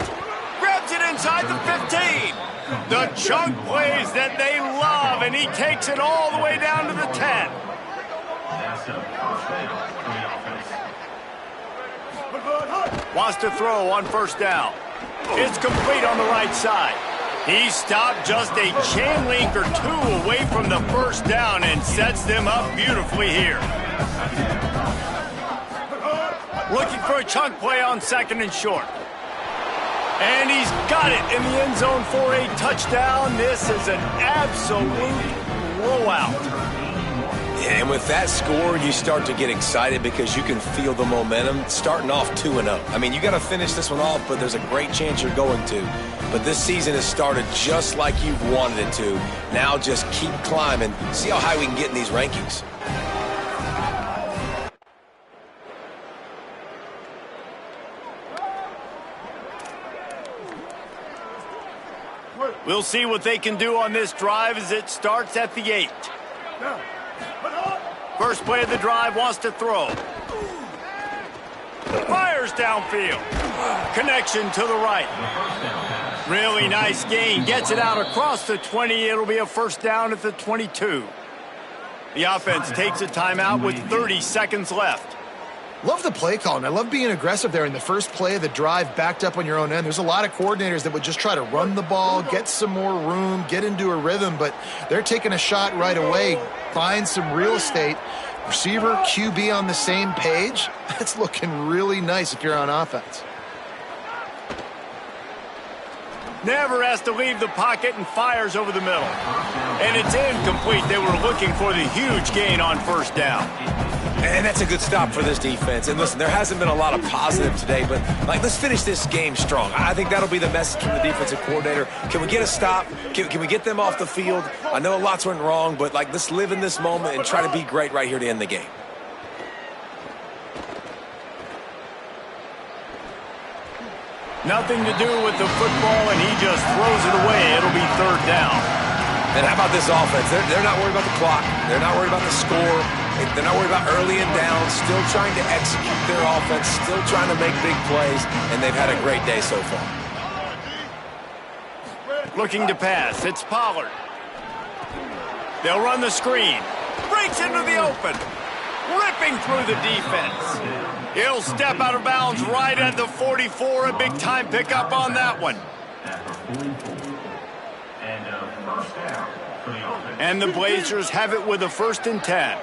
Grabs it inside the 15. The chunk plays that they love, and he takes it all the way down to the 10. Wants to throw on first down. It's complete on the right side. He stopped just a chain link or two away from the first down and sets them up beautifully here. Looking for a chunk play on second and short. And he's got it in the end zone for a touchdown. This is an absolute blowout. And with that score, you start to get excited because you can feel the momentum starting off 2-0. I mean, you got to finish this one off, but there's a great chance you're going to. But this season has started just like you've wanted it to. Now just keep climbing. See how high we can get in these rankings. We'll see what they can do on this drive as it starts at the 8. First play of the drive, wants to throw. Fires downfield. Connection to the right. Really nice gain. Gets it out across the 20. It'll be a first down at the 22. The offense takes a timeout with 30 seconds left. Love the play call, and I love being aggressive there in the first play of the drive, backed up on your own end. There's a lot of coordinators that would just try to run the ball, get some more room, get into a rhythm, but they're taking a shot right away, find some real estate. Receiver, QB on the same page. That's looking really nice if you're on offense. Never has to leave the pocket and fires over the middle. And it's incomplete. They were looking for the huge gain on first down. And that's a good stop for this defense. And listen, there hasn't been a lot of positive today, but let's finish this game strong. I think that'll be the message from the defensive coordinator. Can we get a stop? Can we get them off the field? I know lots went wrong, but let's live in this moment and try to be great right here to end the game. Nothing to do with the football, and he just throws it away. It'll be third down. And how about this offense? They're not worried about the clock. They're not worried about the score. They're not worried about early and down. Still trying to execute their offense. Still trying to make big plays. And they've had a great day so far. Looking to pass. It's Pollard. They'll run the screen. Breaks into the open. Ripping through the defense. He'll step out of bounds right at the 44. A big-time pickup on that one. And the Blazers have it with a 1st and 10.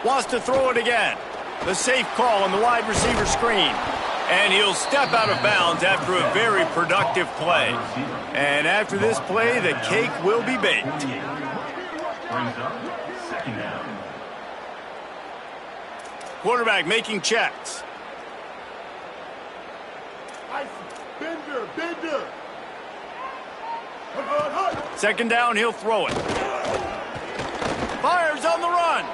Wants to throw it again. The safe call on the wide receiver screen. And he'll step out of bounds after a very productive play. And after this play, the cake will be baked. Quarterback making checks. Bender. Second down, he'll throw it. Fires on the run.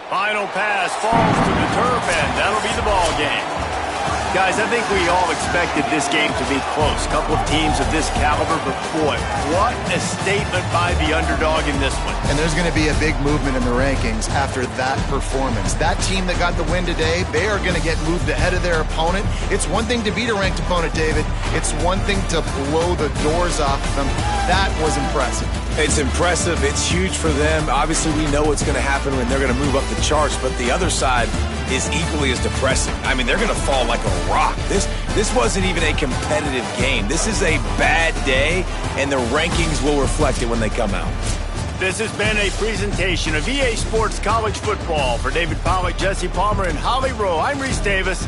Final pass falls to the turf, and that'll be the ball game. Guys, I think we all expected this game to be close. Couple of teams of this caliber, but boy, what a statement by the underdog in this one. And there's going to be a big movement in the rankings after that performance. That team that got the win today, they are going to get moved ahead of their opponent. It's one thing to beat a ranked opponent, David. It's one thing to blow the doors off them. That was impressive. It's impressive. It's huge for them. Obviously, we know what's going to happen when they're going to move up the charts, but the other side is equally as depressing. I mean, they're going to fall like a rock. This wasn't even a competitive game. This is a bad day, and the rankings will reflect it when they come out. This has been a presentation of EA Sports College Football. For David Pollack, Jesse Palmer, and Holly Rowe, I'm Reese Davis.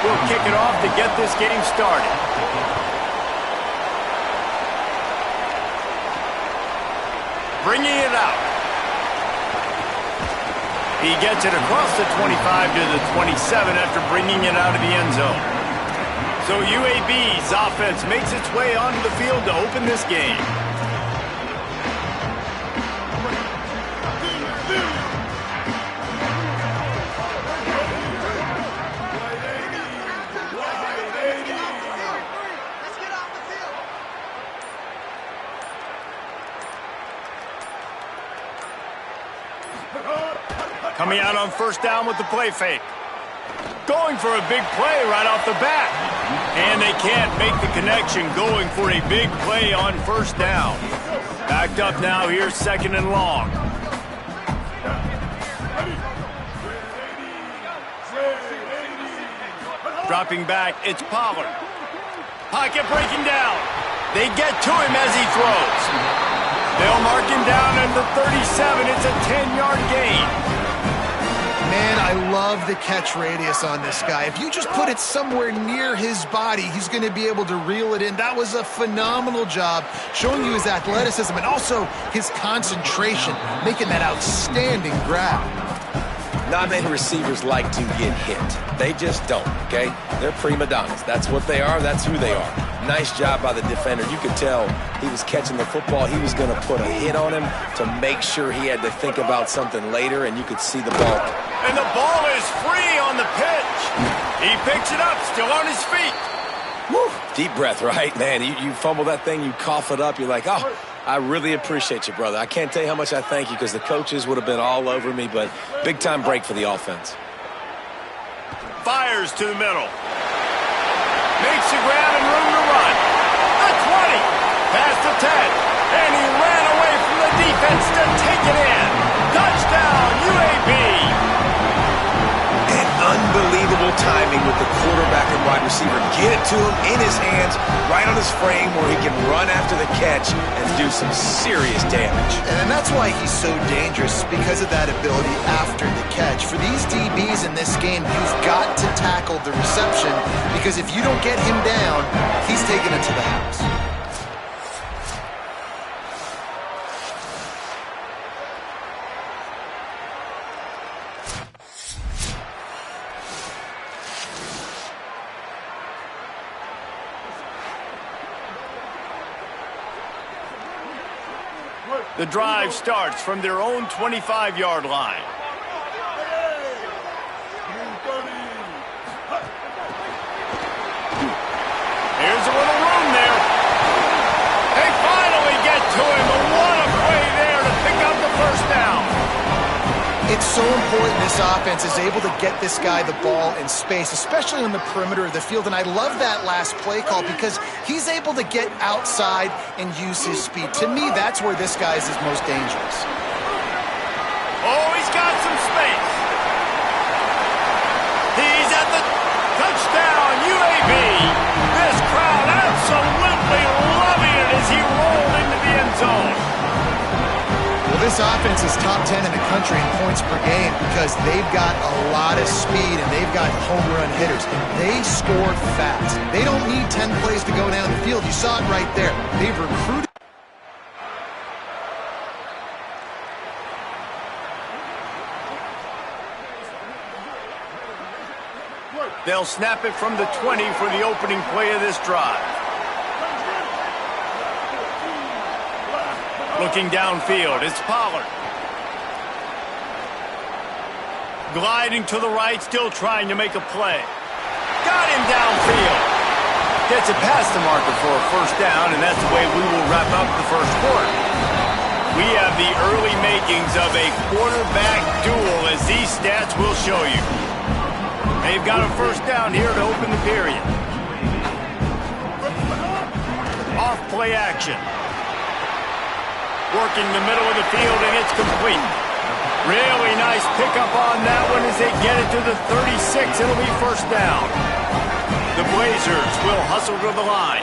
will kick it off to get this game started. Bringing it out. He gets it across the 25 to the 27 after bringing it out of the end zone. So UAB's offense makes its way onto the field to open this game. Coming out on first down with the play fake. Going for a big play right off the bat. And they can't make the connection, going for a big play on first down. Backed up now here, second and long. Dropping back, it's Pollard. Pocket breaking down. They get to him as he throws. They'll mark him down at the 37. It's a 10-yard gain. Man, I love the catch radius on this guy. If you just put it somewhere near his body, he's going to be able to reel it in. That was a phenomenal job showing you his athleticism and also his concentration, making that outstanding grab. Not many receivers like to get hit. They just don't, okay? They're prima donnas. That's what they are. That's who they are. Nice job by the defender. You could tell he was catching the football. He was going to put a hit on him to make sure he had to think about something later, and you could see the ball. And the ball is free on the pitch. He picks it up, still on his feet. Woo. Deep breath, right? Man, you fumble that thing, you cough it up, you're like, oh, I really appreciate you, brother. I can't tell you how much I thank you because the coaches would have been all over me, but big-time break for the offense. Fires to the middle. Makes the grab and room to run. The 20. Past the 10. And he ran away from the defense to take it in. Touchdown, UAB. And unbelievable timing with the quarterback and wide receiver. Get it to him in his hands, right on his frame where he can run after the catch and do some serious damage. And that's why he's so dangerous, because of that ability after the catch. For these DBs in this game, you've got to tackle the reception, because if you don't get him down, he's taking it to the house. The drive starts from their own 25-yard line. Here's a little room there. They finally get to him, but what a play there to pick up the first down. It's so important this offense is able to get this guy the ball in space, especially on the perimeter of the field. And I love that last play call because he's able to get outside and use his speed. To me, that's where this guy is his most dangerous. Oh, he's got some space. He's at the touchdown, UAB. This crowd absolutely loving it as he rolled into the end zone. Well, this offense is top 10 in the country in points per game because they've got a lot of speed and they've got home run hitters. They score fast. They don't need 10 plays to go down the field. You saw it right there. They've recruited. They'll snap it from the 20 for the opening play of this drive. Looking downfield, it's Pollard. Gliding to the right, still trying to make a play. Got him downfield. Gets it past the marker for a first down, and that's the way we will wrap up the first quarter. We have the early makings of a quarterback duel, as these stats will show you. They've got a first down here to open the period. Off play action. Working the middle of the field, and it's complete. Really nice pickup on that one as they get it to the 36. It'll be first down. The Blazers will hustle to the line.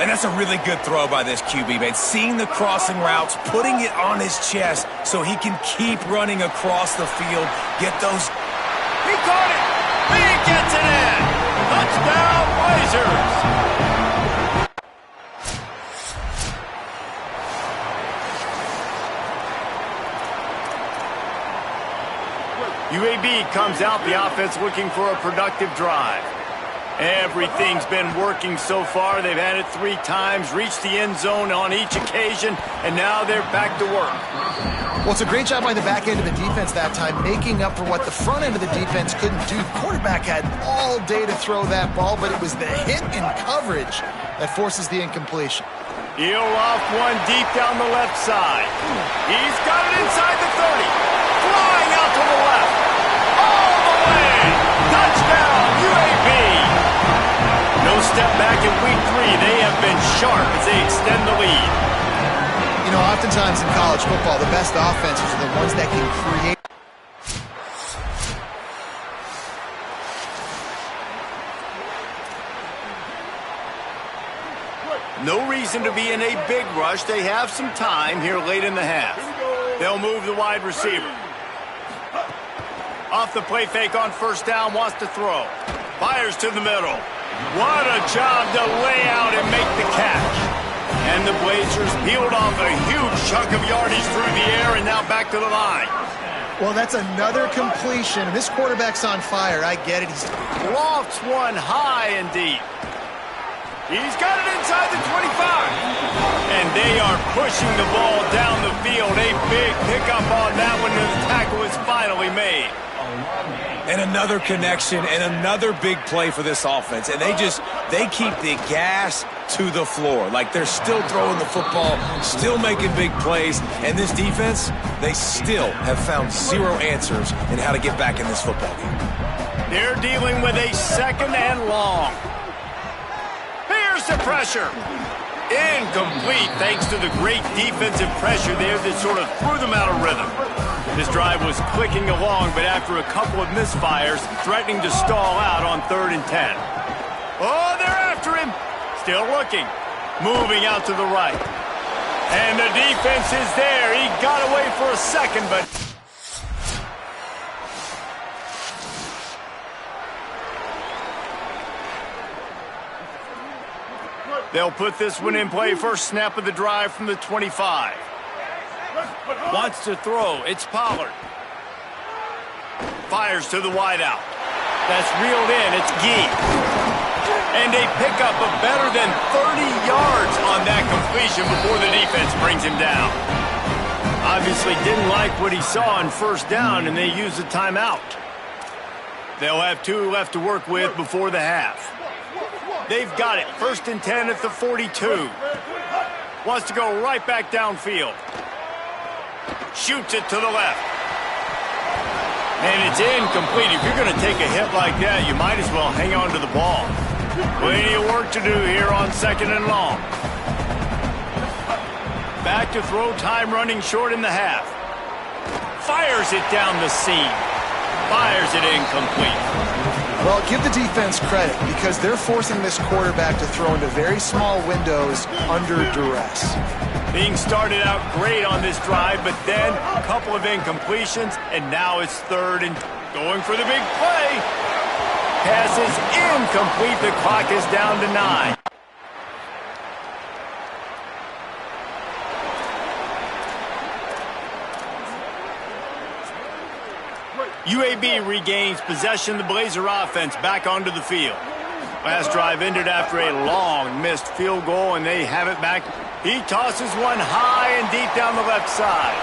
And that's a really good throw by this QB, man. Seeing the crossing routes, putting it on his chest so he can keep running across the field, get those. He caught it. He gets it in. Touchdown, Blazers! UAB comes out, the offense looking for a productive drive. Everything's been working so far. They've had it 3 times, reached the end zone on each occasion, and now they're back to work. Well, it's a great job by the back end of the defense that time, making up for what the front end of the defense couldn't do. The quarterback had all day to throw that ball, but it was the hit in coverage that forces the incompletion. He'll off one deep down the left side. He's got it inside the 30. Flying out to the left. All the way. Touchdown, UAB. No step back in week 3. They have been sharp as they extend the lead. You know, oftentimes in college football, the best offenses are the ones that can create. No reason to be in a big rush. They have some time here late in the half. They'll move the wide receiver. Off the play fake on first down, wants to throw. Fires to the middle. What a job to lay out and make the catch. And the Blazers peeled off a huge chunk of yardage through the air and now back to the line. Well, that's another completion. This quarterback's on fire. I get it. He's Lofts one high and deep. He's got it inside the 25. And they are pushing the ball down the field. A big pickup on that one, and the tackle is finally made. And another connection and another big play for this offense. And they keep the gas to the floor. Like they're still throwing the football, still making big plays. And this defense, they still have found 0 answers in how to get back in this football game. They're dealing with a 2nd and long. Here's the pressure. Incomplete thanks to the great defensive pressure there that sort of threw them out of rhythm. This drive was clicking along, but after a couple of misfires, threatening to stall out on 3rd and 10. Oh, they're after him. Still looking. Moving out to the right. And the defense is there. He got away for a second, but... They'll put this one in play. First snap of the drive from the 25. Wants to throw. It's Pollard. Fires to the wideout. That's reeled in. It's Gee. And a pickup of better than 30 yards on that completion before the defense brings him down. Obviously didn't like what he saw on first down, and they used a timeout. They'll have 2 left to work with before the half. They've got it. 1st and 10 at the 42. Wants to go right back downfield. Shoots it to the left. And it's incomplete. If you're going to take a hit like that, you might as well hang on to the ball. Plenty of work to do here on 2nd and long. Back to throw, time running short in the half. Fires it down the seam. Fires it incomplete. Well, give the defense credit because they're forcing this quarterback to throw into very small windows under duress. Being started out great on this drive, but then a couple of incompletions, and now it's 3rd and going for the big play. Pass is incomplete. The clock is down to 9. UAB regains possession. The Blazer offense back onto the field. Last drive ended after a long missed field goal, and they have it back. He tosses one high and deep down the left side.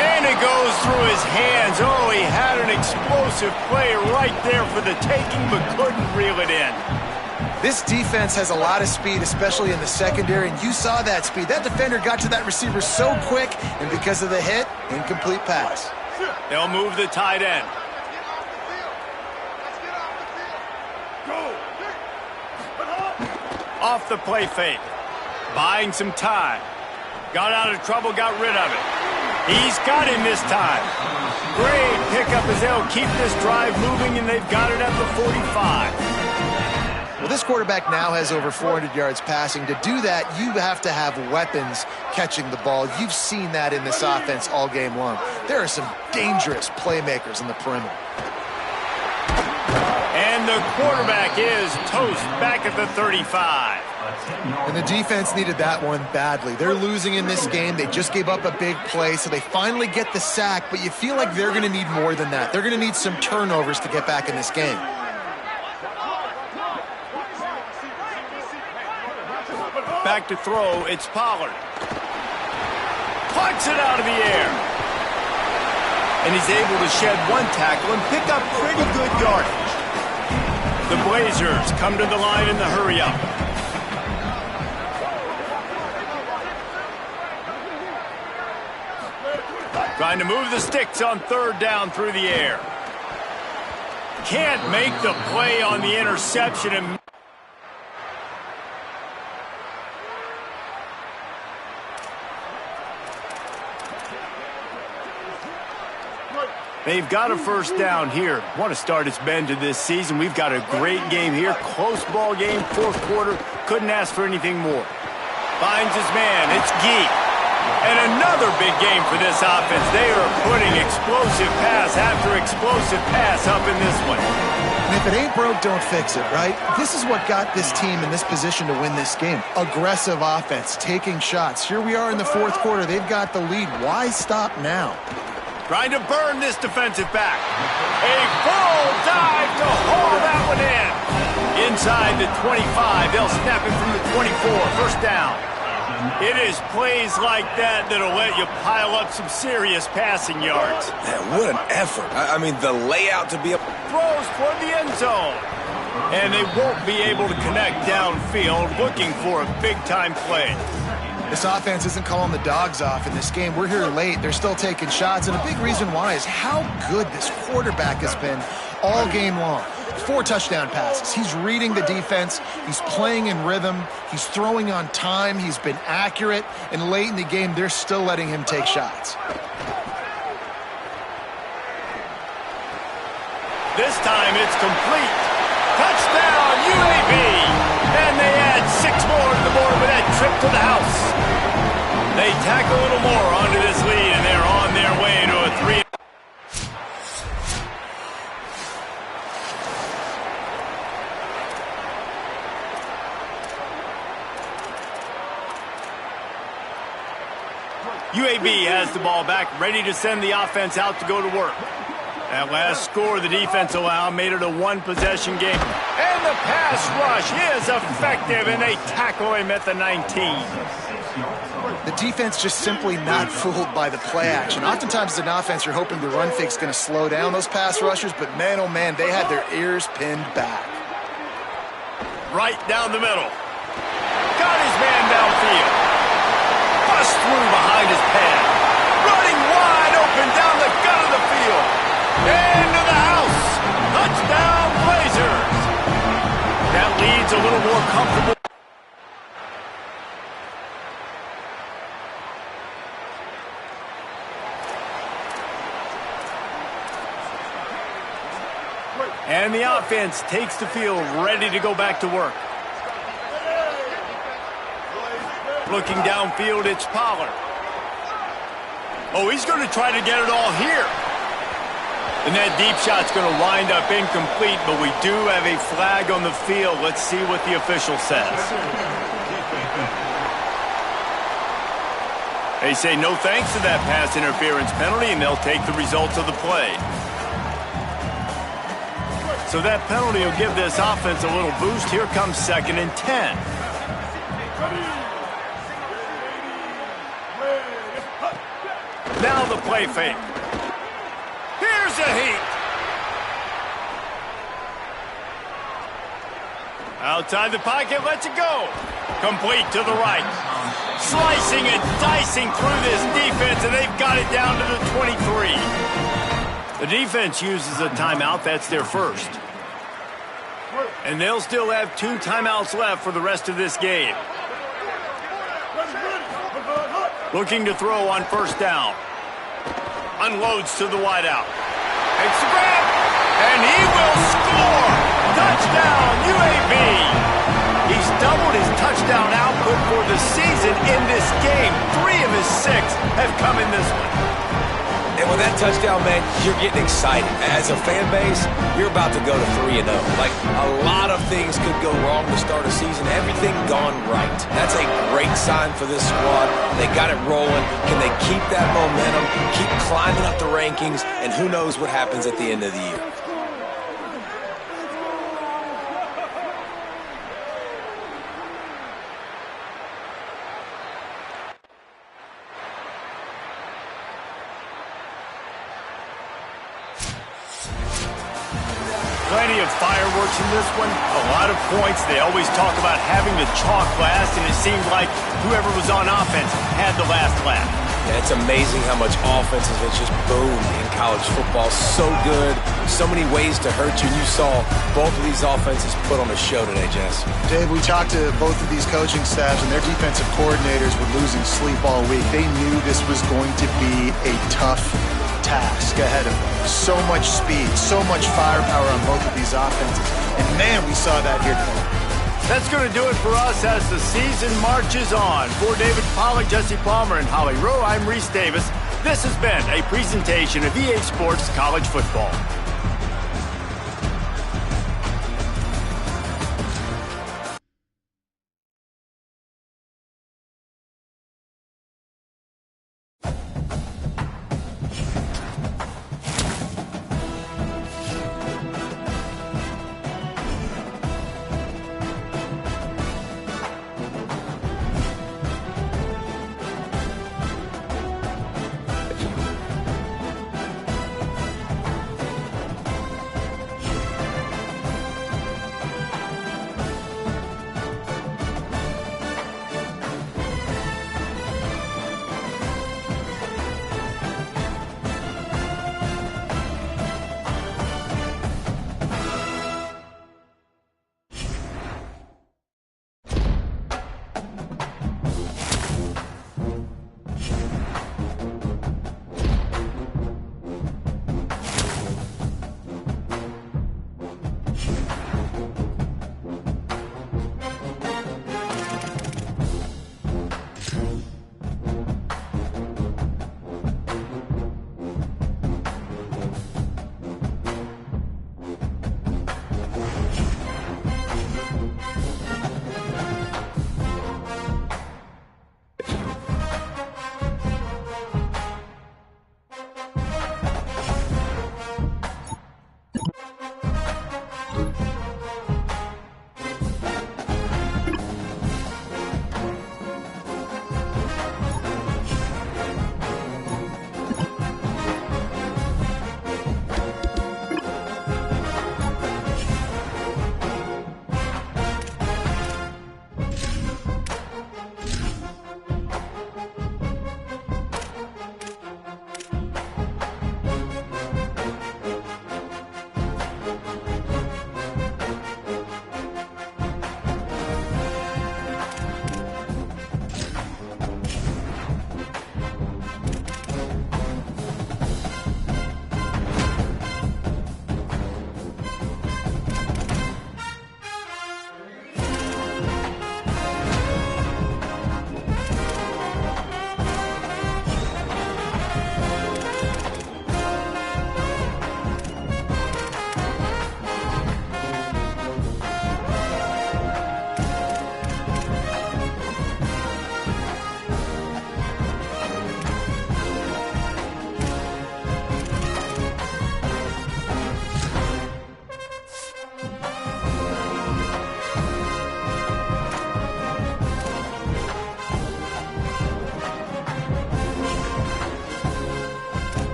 And it goes through his hands. Oh, he had an explosive play right there for the taking, but couldn't reel it in. This defense has a lot of speed, especially in the secondary, and you saw that speed. That defender got to that receiver so quick, and because of the hit, incomplete pass. They'll move the tight end. Off the play fake. Buying some time. Got out of trouble, got rid of it. He's got him this time. Great pickup as they'll keep this drive moving, and they've got it at the 45. Well, this quarterback now has over 400 yards passing. To do that, you have to have weapons catching the ball. You've seen that in this offense all game long. There are some dangerous playmakers in the perimeter. And the quarterback is toast back at the 35. And the defense needed that one badly. They're losing in this game. They just gave up a big play, so they finally get the sack, but you feel like they're going to need more than that. They're going to need some turnovers to get back in this game. Back to throw, it's Pollard. Plucks it out of the air. And he's able to shed one tackle and pick up pretty good yardage. The Blazers come to the line in the hurry-up. Trying to move the sticks on third down through the air. Can't make the play on the interception. And they've got a first down here. Want to start its bend to this season. We've got a great game here. Close ball game, fourth quarter. Couldn't ask for anything more. Finds his man. It's Gee. And another big game for this offense. They are putting explosive pass after explosive pass up in this one. And if it ain't broke, don't fix it, right? This is what got this team in this position to win this game. Aggressive offense, taking shots. Here we are in the fourth quarter. They've got the lead. Why stop now? Trying to burn this defensive back. A full dive to haul that one in. Inside the 25. They'll snap it from the 24. First down. It is plays like that that'll let you pile up some serious passing yards. Man, what an effort. I mean, the layout to be up. Throws toward the end zone. And they won't be able to connect downfield, looking for a big-time play. This offense isn't calling the dogs off in this game. We're here late. They're still taking shots, and a big reason why is how good this quarterback has been all game long. 4 touchdown passes. He's reading the defense. He's playing in rhythm. He's throwing on time. He's been accurate. And late in the game, they're still letting him take shots. This time it's complete. Touchdown, UAB! And they add 6 more to the board with that trip to the house. They tack a little more onto this lead, and they're on their way to a 3. UAB has the ball back, ready to send the offense out to go to work. That last score the defense allowed made it a one-possession game. And the pass rush is effective, and they tackle him at the 19. The defense just simply not fooled by the play action. Oftentimes as an offense, you're hoping the run fake's going to slow down those pass rushers, but man, oh man, they had their ears pinned back. Right down the middle. Got his man downfield. Bust through behind his pad. Running wide open down the gut of the field. Into the house. Touchdown, Blazers. That leads a little more comfortable. And the offense takes the field, ready to go back to work. Looking downfield, it's Pollard. Oh, he's going to try to get it all here. And that deep shot's going to wind up incomplete, but we do have a flag on the field. Let's see what the official says. They say no thanks to that pass interference penalty, and they'll take the results of the play. So that penalty will give this offense a little boost. Here comes 2nd and 10. Now the play fake. Here's a heat. Outside the pocket, lets it go. Complete to the right. Slicing and dicing through this defense, and they've got it down to the 23. The defense uses a timeout. That's their first. And they'll still have 2 timeouts left for the rest of this game. Looking to throw on first down. Unloads to the wideout. Takes the grab. And he will score. Touchdown, UAB. He's doubled his touchdown output for the season in this game. 3 of his 6 have come in this one. And with that touchdown, man, you're getting excited. As a fan base, you're about to go to 3-0. Like, a lot of things could go wrong to start a season. Everything gone right. That's a great sign for this squad. They got it rolling. Can they keep that momentum, keep climbing up the rankings, and who knows what happens at the end of the year. Plenty of fireworks in this one, a lot of points. They always talk about having the chalk last, and it seemed like whoever was on offense had the last laugh. Yeah, it's amazing how much offenses have just boomed in college football. So good, so many ways to hurt you. And you saw both of these offenses put on a show today, Jess. Dave, we talked to both of these coaching staffs, and their defensive coordinators were losing sleep all week. They knew this was going to be a tough task ahead of them. So much speed, so much firepower on both of these offenses. And man, we saw that here today. That's going to do it for us as the season marches on. For David Pollack, Jesse Palmer, and Holly Rowe, I'm Reese Davis. This has been a presentation of EA Sports College Football.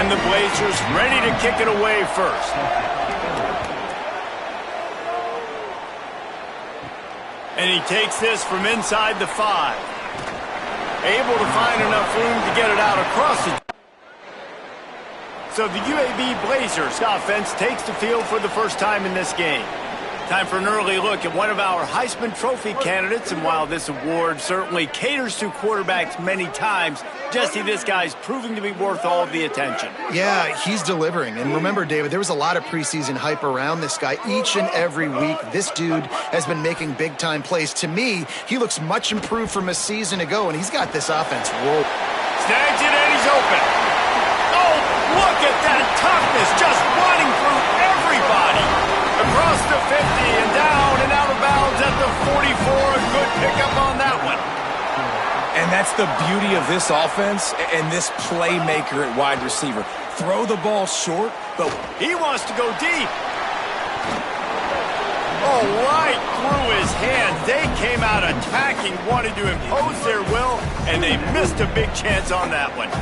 And the Blazers ready to kick it away first. And he takes this from inside the 5. Able to find enough room to get it out across the... So the UAB Blazers offense takes the field for the first time in this game. Time for an early look at one of our Heisman Trophy candidates, and while this award certainly caters to quarterbacks many times, Jesse, this guy's proving to be worth all of the attention. Yeah, he's delivering. And remember, David, there was a lot of preseason hype around this guy each and every week. This dude has been making big-time plays. To me, he looks much improved from a season ago, and he's got this offense rolled. Snags it, and he's open. Oh, look at that toughness, just running through everybody. Across the 50 and down and out of bounds at the 44. A good pickup on that one. And that's the beauty of this offense and this playmaker at wide receiver. Throw the ball short, but he wants to go deep. Oh, right through his hands. They came out attacking, wanted to impose their will, and they missed a big chance on that one.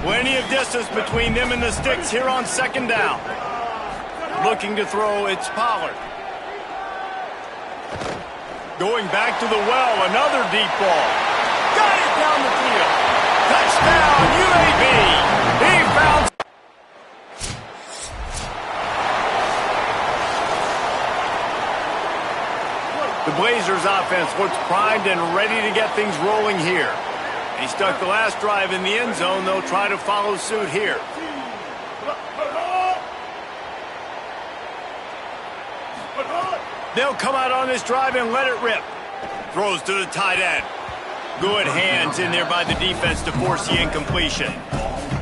Plenty of distance between them and the sticks here on second down. Looking to throw, it's Pollard. Going back to the well, another deep ball. Got it down the field. Touchdown, UAB. He found... The Blazers offense looks primed and ready to get things rolling here. He stuck the last drive in the end zone. They'll try to follow suit here. They'll come out on this drive and let it rip. Throws to the tight end. Good hands in there by the defense to force the incompletion.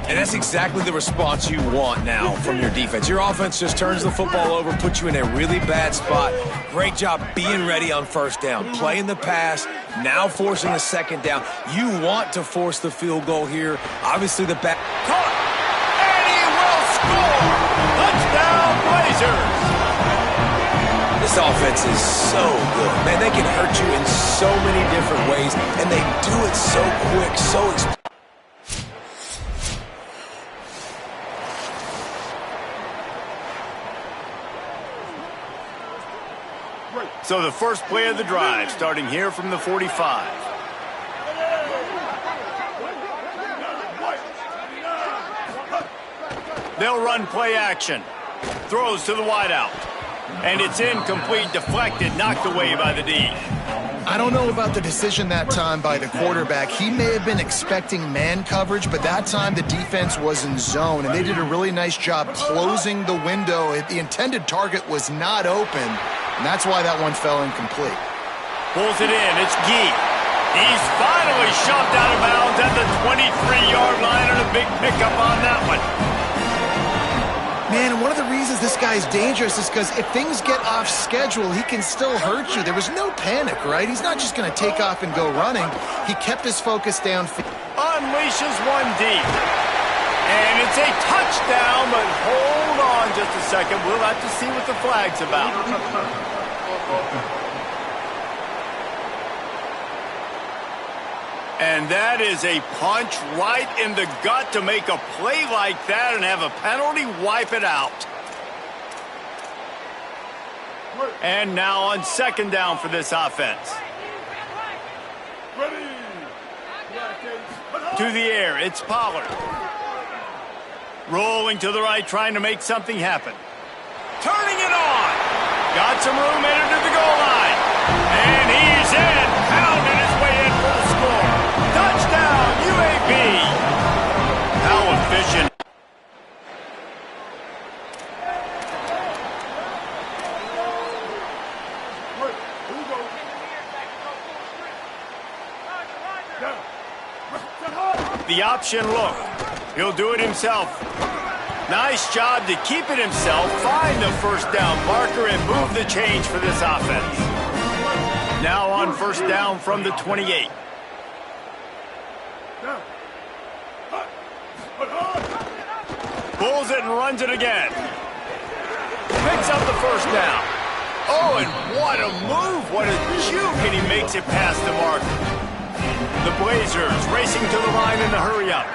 And that's exactly the response you want now from your defense. Your offense just turns the football over, puts you in a really bad spot. Great job being ready on first down, playing the pass, now forcing a second down. You want to force the field goal here. Obviously the back. Caught! And he will score! Touchdown, Blazers! This offense is so good. Man, they can hurt you in so many different ways, and they do it so quick, so explosive. So the first play of the drive, starting here from the 45. They'll run play action. Throws to the wideout. And it's incomplete, deflected, knocked away by the D. I don't know about the decision that time by the quarterback. He may have been expecting man coverage, but that time the defense was in zone, and they did a really nice job closing the window. The intended target was not open, and that's why that one fell incomplete. Pulls it in. It's Gee. He's finally shoved out of bounds at the 23-yard line, and a big pickup on that one. Man, and one of the reasons this guy's dangerous is because if things get off schedule, he can still hurt you. There was no panic, right? He's not just going to take off and go running. He kept his focus downfield. Unleashes one deep. And it's a touchdown, but hold on just a second. We'll have to see what the flag's about. And that is a punch right in the gut to make a play like that and have a penalty wipe it out. And now on second down for this offense. To the air, it's Pollard. Rolling to the right, trying to make something happen. Turning it on. Got some room headed to the goal line. And he's in. Pounding his way in for the score. Touchdown, UAB. How efficient. The option look. He'll do it himself. Nice job to keep it himself, find the first down marker, and move the change for this offense. Now on first down from the 28. Pulls it and runs it again. Picks up the first down. Oh, and what a move, what a juke, and he makes it past the marker. The Blazers racing to the line in the hurry-up.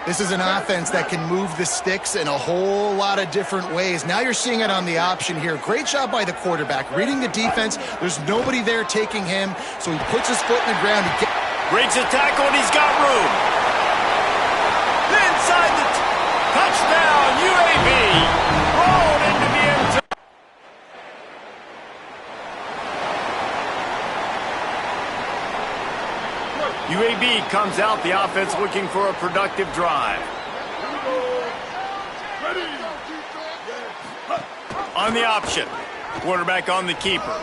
This is an offense that can move the sticks in a whole lot of different ways. Now you're seeing it on the option here. Great job by the quarterback. Reading the defense, there's nobody there taking him, so he puts his foot in the ground. Breaks a tackle, and he's got room. Inside the touchdown, UAB. Rolled into the end zone. UAB comes out, the offense looking for a productive drive. On the option. Quarterback on the keeper.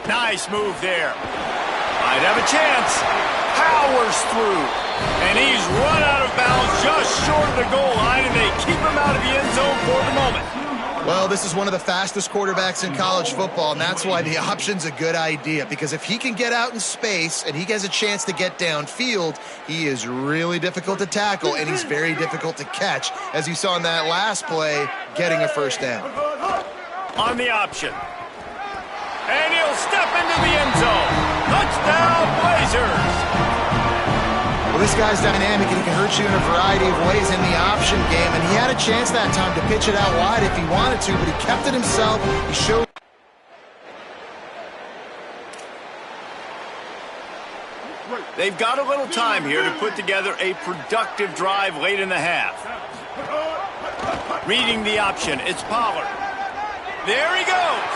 Nice move there. Might have a chance. Powers through. And he's run out of bounds just short of the goal line, and they keep him out of the end zone for the moment. Well, this is one of the fastest quarterbacks in college football, and that's why the option's a good idea. Because if he can get out in space and he has a chance to get downfield, he is really difficult to tackle, and he's very difficult to catch, as you saw in that last play, getting a first down. On the option. And he'll step into the end zone. Touchdown, Blazers! Well, this guy's dynamic, and he can hurt you in a variety of ways in the option game, and he had a chance that time to pitch it out wide if he wanted to, but he kept it himself. He showed. They've got a little time here to put together a productive drive late in the half. Reading the option, it's Pollard. There he goes.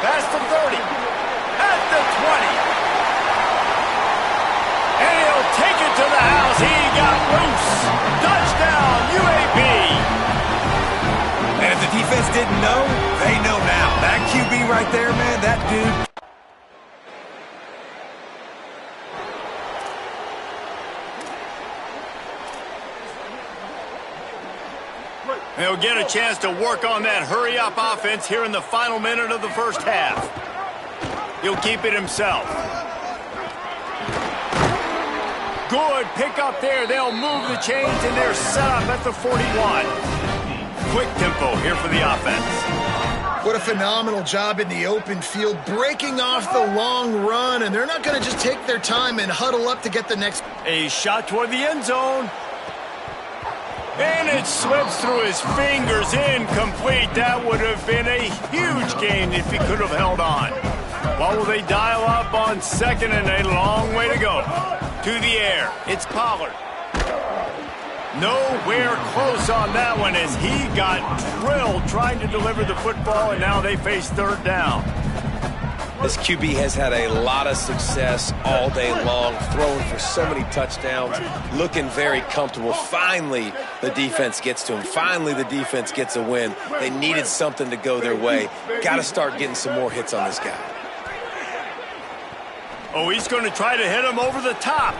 Past the 30. At the 20. And he'll take it to the house. He got loose. Touchdown, UAB. And if the defense didn't know, they know now. That QB right there, man, that dude. They'll get a chance to work on that hurry-up offense here in the final minute of the first half. He'll keep it himself. Good pick up there. They'll move the chains, and they're set up at the 41. Quick tempo here for the offense. What a phenomenal job in the open field, breaking off the long run, and they're not going to just take their time and huddle up to get the next. A shot toward the end zone. And it slips through his fingers, incomplete. That would have been a huge gain if he could have held on. What will they dial up on second, and a long way to go? To the air, it's Pollard. Nowhere close on that one as he got drilled trying to deliver the football, and now they face third down. This QB has had a lot of success all day long, throwing for so many touchdowns, looking very comfortable. Finally, the defense gets to him. Finally, the defense gets a win. They needed something to go their way. Got to start getting some more hits on this guy. Oh, he's going to try to hit him over the top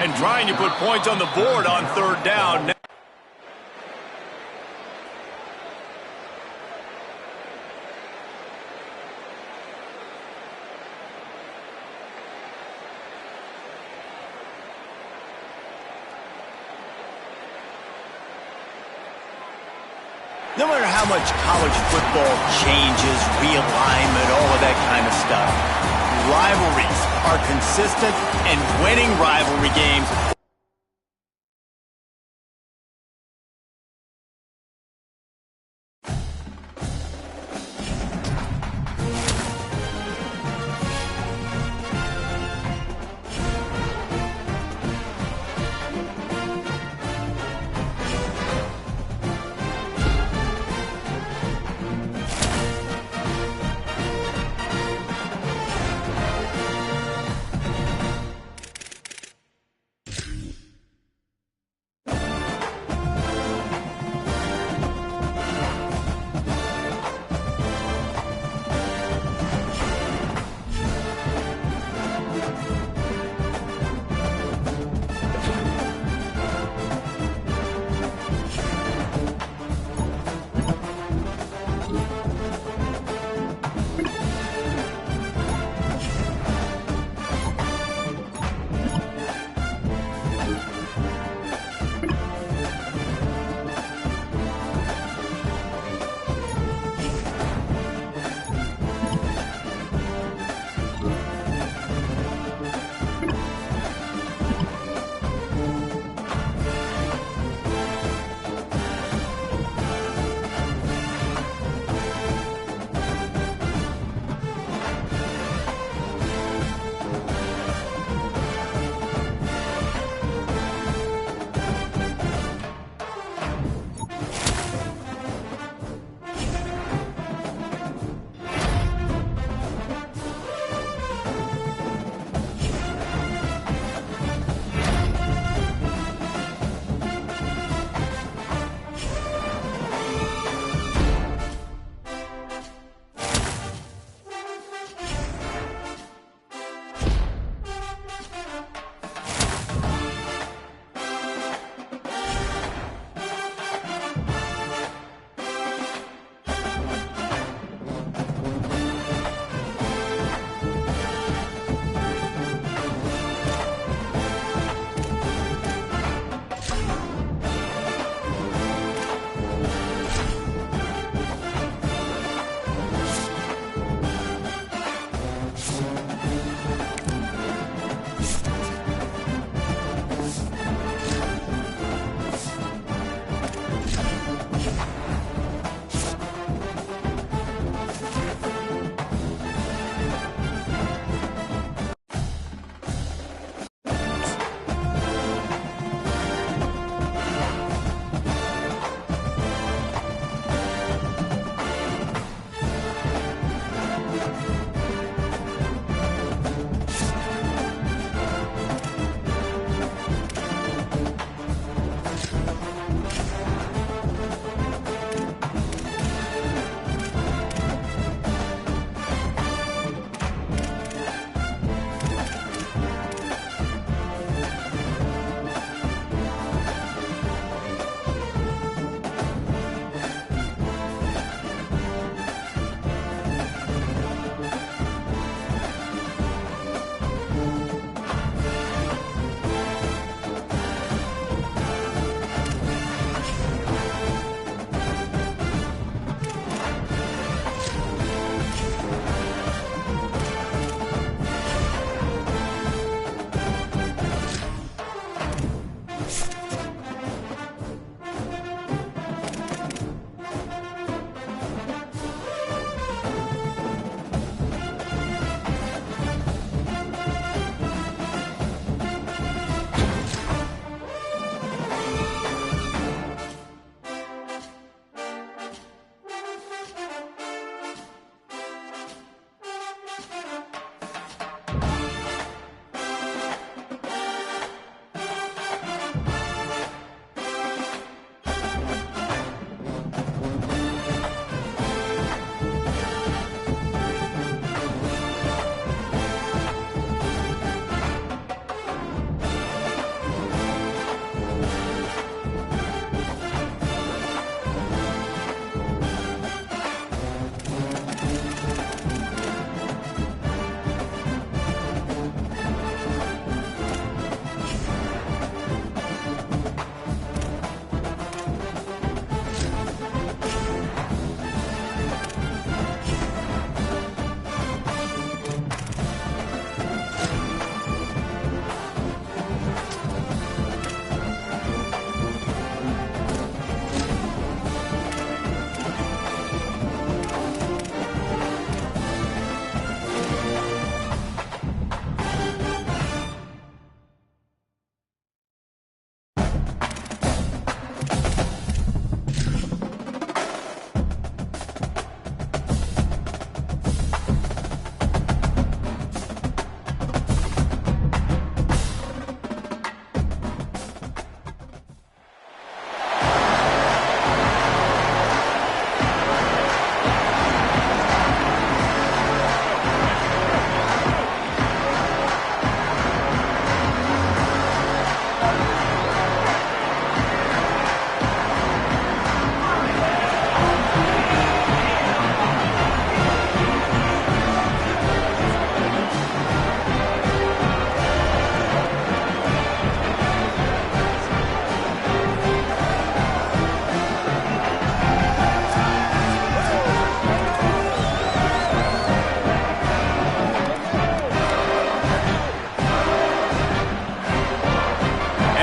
and trying to put points on the board on third down. No matter how much college football changes, realignment, all of that kind of stuff, rivalries are consistent, and winning rivalry games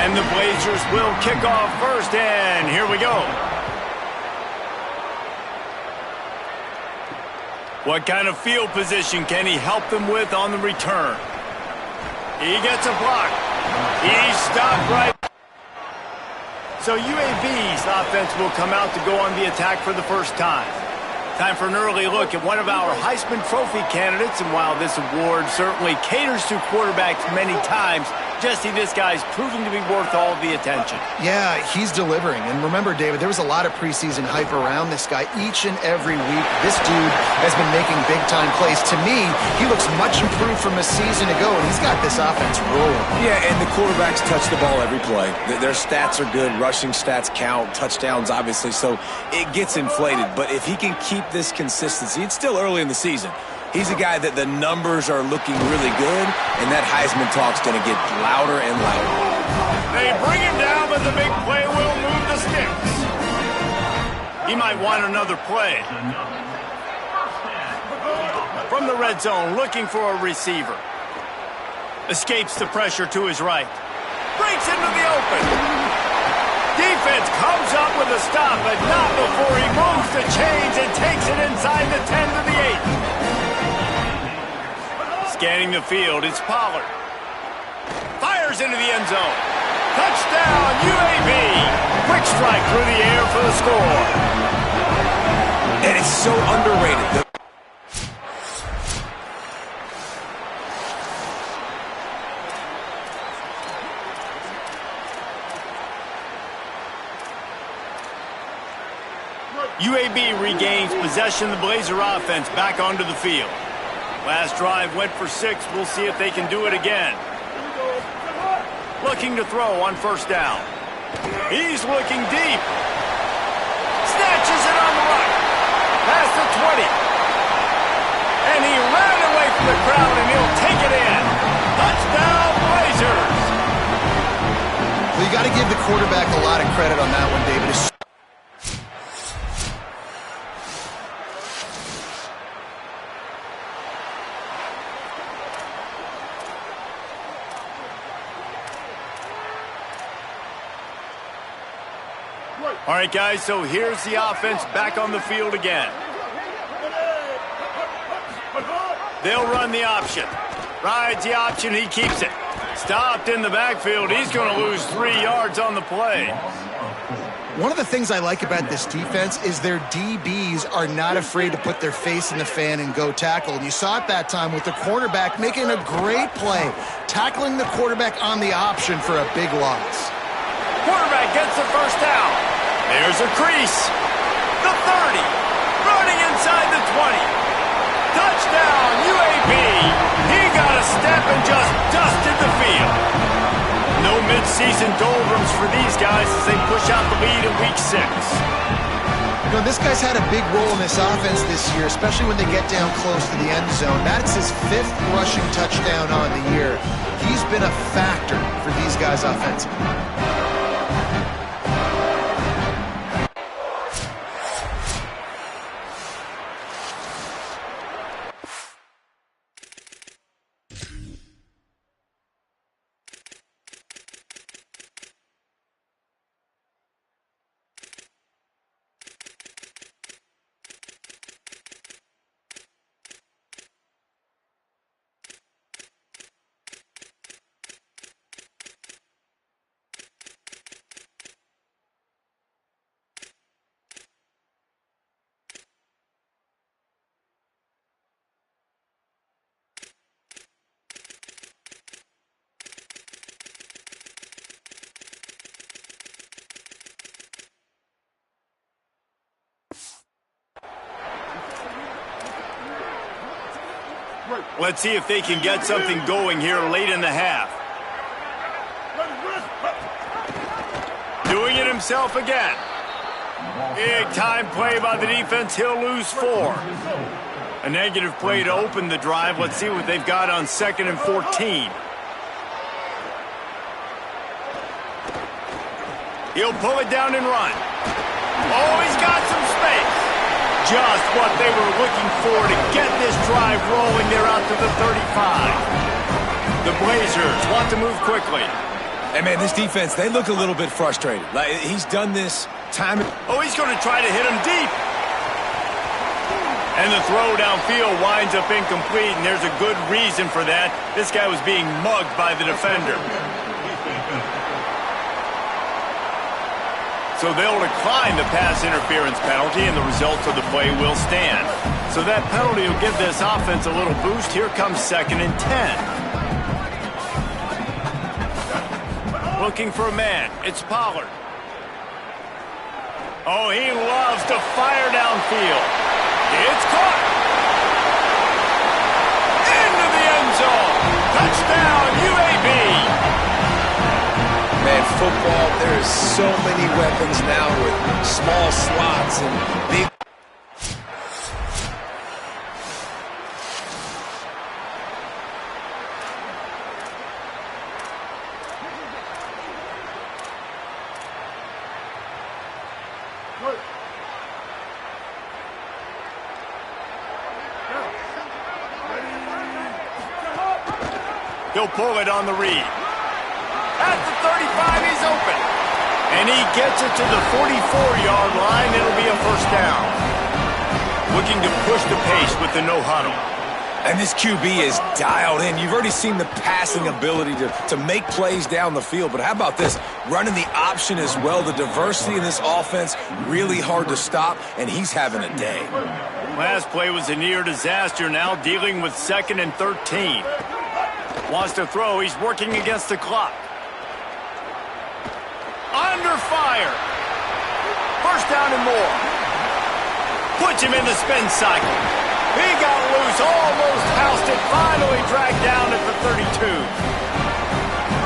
And the Blazers will kick off first, and here we go. What kind of field position can he help them with on the return? He gets a block. He's stopped right. So UAB's offense will come out to go on the attack for the first time. Time for an early look at one of our Heisman Trophy candidates, and while this award certainly caters to quarterbacks many times, Jesse, this guy's proving to be worth all the attention. Yeah, he's delivering. And remember, David, there was a lot of preseason hype around this guy each and every week. This dude has been making big-time plays. To me, he looks much improved from a season ago, and he's got this offense rolling. Yeah, and the quarterbacks touch the ball every play. Their stats are good. Rushing stats count. Touchdowns, obviously, so it gets inflated. But if he can keep this consistency, it's still early in the season. He's a guy that the numbers are looking really good, and that Heisman talk's going to get louder and louder. They bring him down, but the big play will move the sticks. He might want another play. From the red zone, looking for a receiver. Escapes the pressure to his right. Breaks into the open. Defense comes up with a stop, but not before he moves the chains and takes it inside the 10 to the 8. Scanning the field, it's Pollard. Fires into the end zone. Touchdown, UAB. Quick strike through the air for the score. And it's so underrated. UAB regains possession of the Blazer offense back onto the field. Last drive went for 6. We'll see if they can do it again. Looking to throw on first down. He's looking deep. Snatches it on the right. Past the 20. And he ran away from the crowd, and he'll take it in. Touchdown, Blazers. Well, you got to give the quarterback a lot of credit on that one, David. All right, guys, so here's the offense back on the field again. They'll run the option. Rides the option, he keeps it. Stopped in the backfield. He's going to lose 3 yards on the play. One of the things I like about this defense is their DBs are not afraid to put their face in the fan and go tackle. And you saw it that time with the cornerback making a great play, tackling the quarterback on the option for a big loss. Quarterback gets the first down. There's a crease. The 30. Running inside the 20. Touchdown, UAB. He got a step and just dusted the field. No mid-season doldrums for these guys as they push out the lead in week 6. You know, this guy's had a big role in this offense this year, especially when they get down close to the end zone. That's his 5th rushing touchdown on the year. He's been a factor for these guys offensively. Let's see if they can get something going here late in the half. Doing it himself again. Big time play by the defense. He'll lose 4. A negative play to open the drive. Let's see what they've got on 2nd and 14. He'll pull it down and run. Oh, he's got some space. Just what they were looking for to get this drive rolling. They're out to the 35. The Blazers want to move quickly. Hey, man, this defense, they look a little bit frustrated. Like, he's done this time. Oh, he's going to try to hit him deep. And the throw downfield winds up incomplete, and there's a good reason for that. This guy was being mugged by the defender. So they'll decline the pass interference penalty, and the results of the play will stand. So that penalty will give this offense a little boost. Here comes 2nd and 10. Looking for a man. It's Pollard. Oh, he loves to fire downfield. It's caught. Into the end zone. Touchdown, UAB. Man, football, there is so many weapons now with small slots and big. He'll pull it on the read. At the 35, he's open. And he gets it to the 44-yard line. It'll be a first down. Looking to push the pace with the no huddle. And this QB is dialed in. You've already seen the passing ability to make plays down the field. But how about this? Running the option as well. The diversity in this offense, really hard to stop, and he's having a day. Last play was a near disaster. Now dealing with 2nd and 13. Wants to throw. He's working against the clock. Under fire. First down and more. Puts him in the spin cycle. He got loose, almost housed it, finally dragged down at the 32.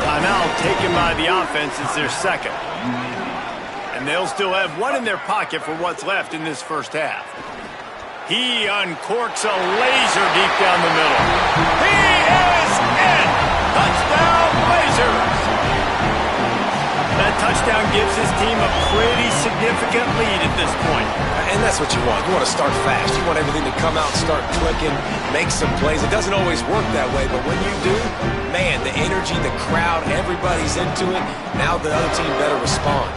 Timeout taken by the offense. It's their 2nd. And they'll still have one in their pocket for what's left in this first half. He uncorks a laser deep down the middle. He is in! Touchdown, Blazers! That touchdown gives his team a pretty significant lead at this point. And that's what you want. You want to start fast. You want everything to come out, start clicking, make some plays. It doesn't always work that way, but when you do, man, the energy, the crowd, everybody's into it. Now the other team better respond.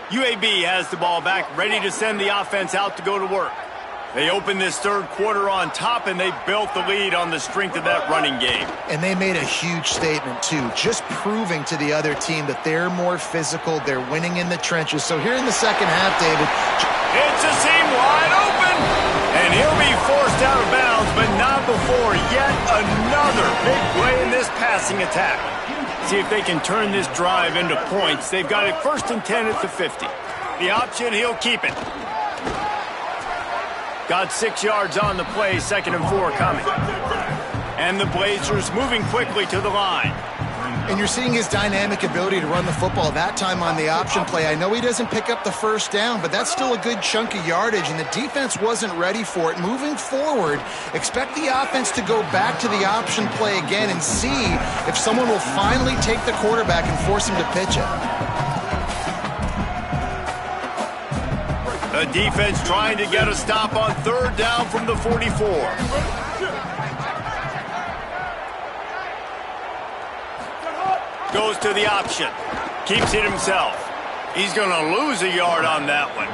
UAB has the ball back, ready to send the offense out to go to work. They opened this third quarter on top, and they built the lead on the strength of that running game. And they made a huge statement, too, just proving to the other team that they're more physical, they're winning in the trenches. So here in the second half, David. It's a seam wide open, and he'll be forced out of bounds, but not before yet another big play in this passing attack. See if they can turn this drive into points. They've got it 1st and 10 at the 50. The option, he'll keep it. Got 6 yards on the play, 2nd and 4 coming. And the Blazers moving quickly to the line. And you're seeing his dynamic ability to run the football, that time on the option play. I know he doesn't pick up the first down, but that's still a good chunk of yardage, and the defense wasn't ready for it. Moving forward, expect the offense to go back to the option play again and see if someone will finally take the quarterback and force him to pitch it. The defense trying to get a stop on 3rd down from the 44. Goes to the option. Keeps it himself. He's going to lose a yard on that one.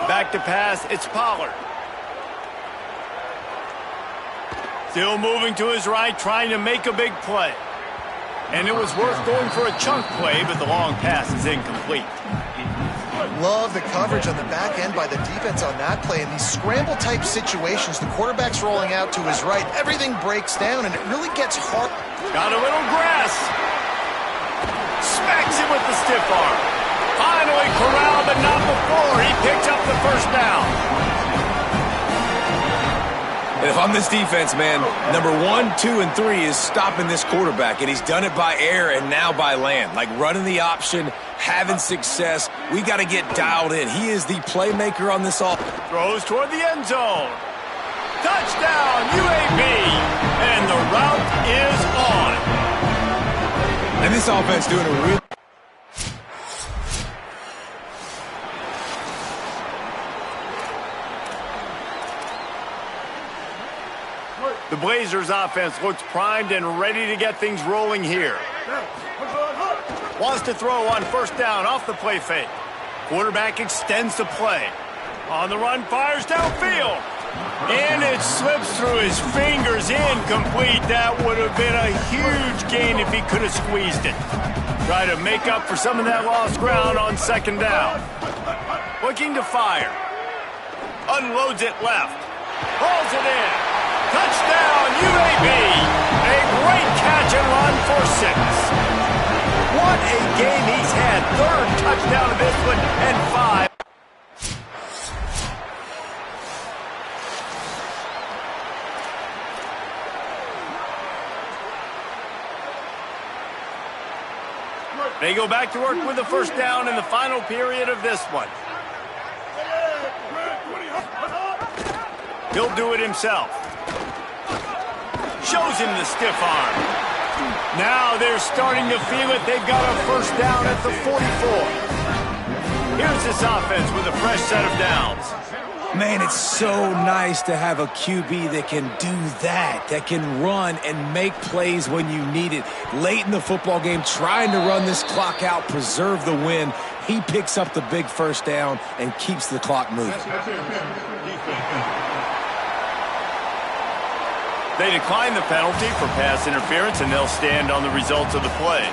Back to pass. It's Pollard. Still moving to his right, trying to make a big play. And it was worth going for a chunk play, but the long pass is incomplete. Love the coverage on the back end by the defense on that play. In these scramble-type situations, the quarterback's rolling out to his right. Everything breaks down, and it really gets hard. Got a little grass. Smacks him with the stiff arm. Finally corralled, but not before he picked up the first down. And if I'm this defense, man, number 1, 2, and 3 is stopping this quarterback, and he's done it by air and now by land. Like running the option, having success. We got to get dialed in. He is the playmaker on this offense. Throws toward the end zone. Touchdown, UAB. this offense doing a real... The Blazers offense looks primed and ready to get things rolling here. Wants to throw on first down off the play fake. Quarterback extends the play. On the run, fires downfield. And it slips through his fingers, incomplete. That would have been a huge gain if he could have squeezed it. Try to make up for some of that lost ground on second down. Looking to fire. Unloads it left. Hauls it in. Touchdown, UAB. A great catch and run for 6. What a game he's had. Third touchdown of this one and 5. They go back to work with the first down in the final period of this one. He'll do it himself. Shows him the stiff arm. Now they're starting to feel it. They've got a first down at the 44. Here's this offense with a fresh set of downs. Man, it's so nice to have a QB that can do that can run and make plays when you need it. Late in the football game, trying to run this clock out, preserve the win. He picks up the big first down and keeps the clock moving. They decline the penalty for pass interference, and they'll stand on the results of the play.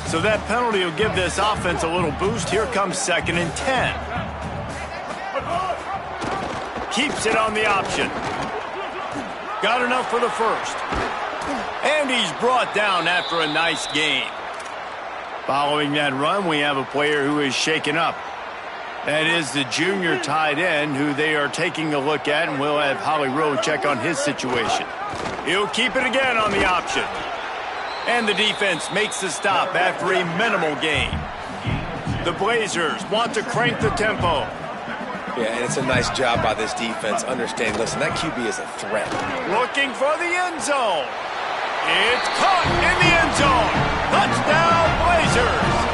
So that penalty will give this offense a little boost. Here comes 2nd and 10. Keeps it on the option. Got enough for the first. And he's brought down after a nice gain. Following that run, we have a player who is shaken up. That is the junior tight end who they are taking a look at, and we'll have Holly Rowe check on his situation. He'll keep it again on the option. And the defense makes the stop after a minimal gain. The Blazers want to crank the tempo. Yeah, and it's a nice job by this defense. Understand, listen, that QB is a threat. Looking for the end zone. It's caught in the end zone. Touchdown, Blazers.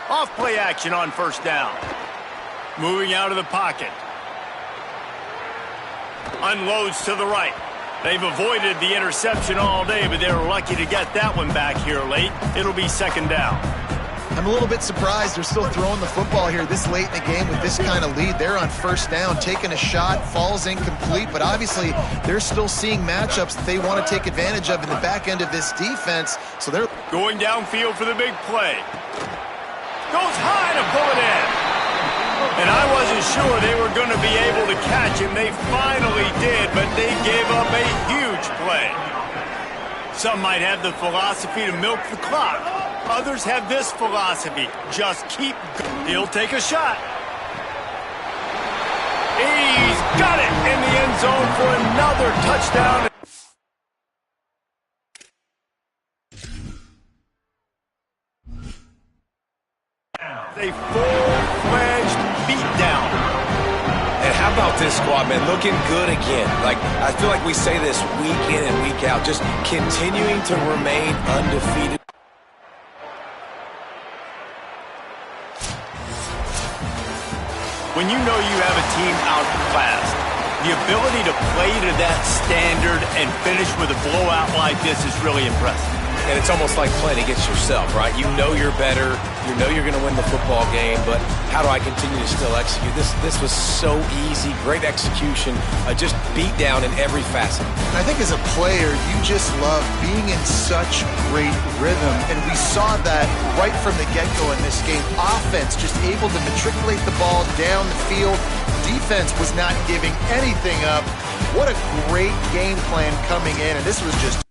Off play action on first down. Moving out of the pocket. Unloads to the right. They've avoided the interception all day, but they were lucky to get that one back here late. It'll be 2nd down. I'm a little bit surprised they're still throwing the football here this late in the game with this kind of lead. They're on first down, taking a shot, falls incomplete, but obviously they're still seeing matchups that they want to take advantage of in the back end of this defense. So they're going downfield for the big play. Goes high to pull it in. And I wasn't sure they were going to be able to catch him. They finally did, but they gave up a huge play. Some might have the philosophy to milk the clock. Others have this philosophy. Just keep going. He'll take a shot. He's got it in the end zone for another touchdown. A full-fledged beatdown. And how about this squad, man? Looking good again. Like, I feel like we say this week in and week out, just continuing to remain undefeated. When you know you have a team outclassed, the ability to play to that standard and finish with a blowout like this is really impressive. And it's almost like playing against yourself, right? You know you're better. You know you're going to win the football game, but how do I continue to still execute? This was so easy, great execution, just beat down in every facet. And I think as a player, you just love being in such great rhythm, and we saw that right from the get-go in this game. Offense just able to matriculate the ball down the field. Defense was not giving anything up. What a great game plan coming in, and this was just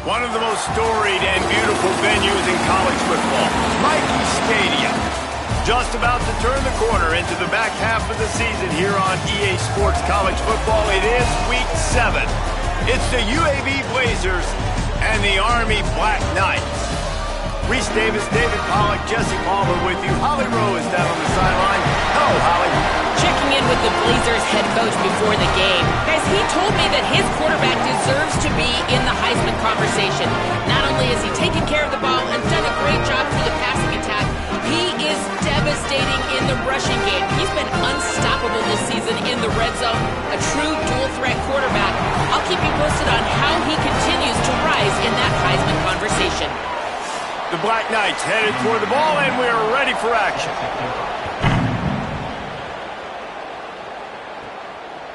One of the most storied and beautiful venues in college football, Mighty Stadium. Just about to turn the corner into the back half of the season here on EA Sports College Football. It is Week 7. It's the UAB Blazers and the Army Black Knights. Reese Davis, David Pollack, Jesse Palmer with you. Holly Rowe is down on the sideline. Hello, Holly. Checking in with the Blazers head coach before the game. Guys, he told me that his quarterback deserves to be in the Heisman conversation. Not only has he taken care of the ball and done a great job through the passing attack, he is devastating in the rushing game. He's been unstoppable this season in the red zone, a true dual-threat quarterback. I'll keep you posted on how he continues to rise in that Heisman conversation. The Black Knights headed toward the ball, and we're ready for action.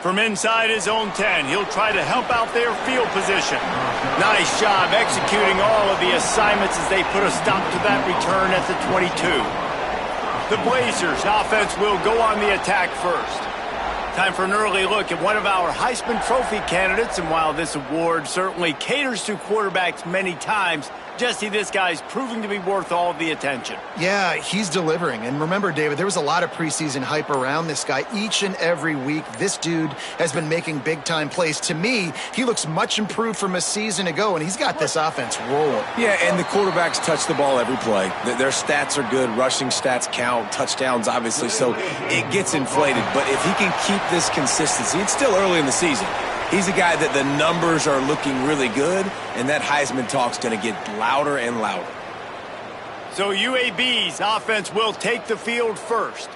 From inside his own 10, he'll try to help out their field position. Nice job executing all of the assignments as they put a stop to that return at the 22. The Blazers offense will go on the attack first. Time for an early look at one of our Heisman Trophy candidates, and while this award certainly caters to quarterbacks many times, Jesse, this guy's proving to be worth all of the attention. Yeah, he's delivering. And remember, David, there was a lot of preseason hype around this guy. Each and every week, this dude has been making big-time plays. To me, he looks much improved from a season ago, and he's got this offense rolling. Yeah, and the quarterbacks touch the ball every play. Their stats are good. Rushing stats count. Touchdowns, obviously, so it gets inflated. But if he can keep this consistency, it's still early in the season. He's a guy that the numbers are looking really good, and that Heisman talk's going to get louder and louder. So UAB's offense will take the field first.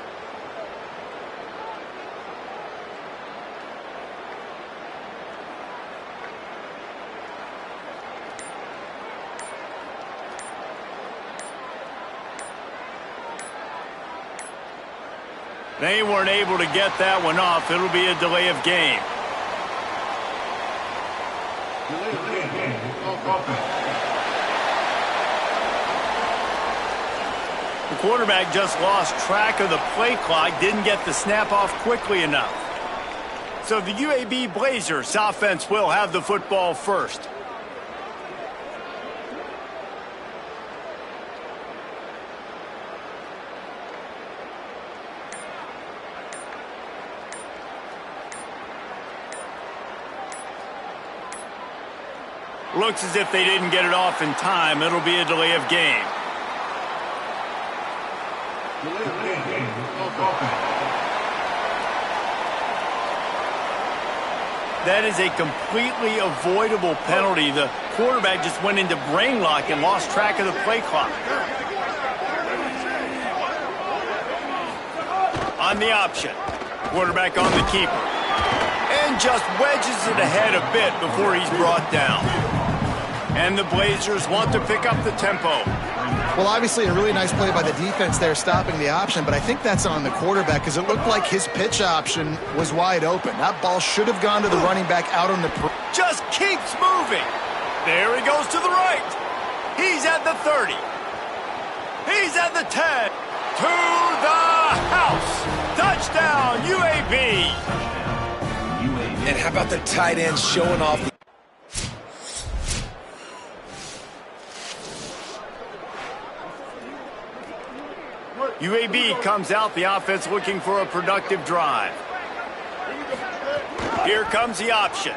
They weren't able to get that one off. It'll be a delay of game. The quarterback just lost track of the play clock, didn't get the snap off quickly enough. So the UAB Blazers offense will have the football first. Looks as if they didn't get it off in time. It'll be a delay of game. That is a completely avoidable penalty. The quarterback just went into brain lock and lost track of the play clock. On the option. Quarterback on the keeper. And just wedges it ahead a bit before he's brought down. And the Blazers want to pick up the tempo. Well, obviously a really nice play by the defense there stopping the option, but I think that's on the quarterback because it looked like his pitch option was wide open. That ball should have gone to the running back out on the... Just keeps moving. There he goes to the right. He's at the 30. He's at the 10. To the house. Touchdown, UAB. And how about the tight end showing off the... UAB comes out, the offense looking for a productive drive. Here comes the option.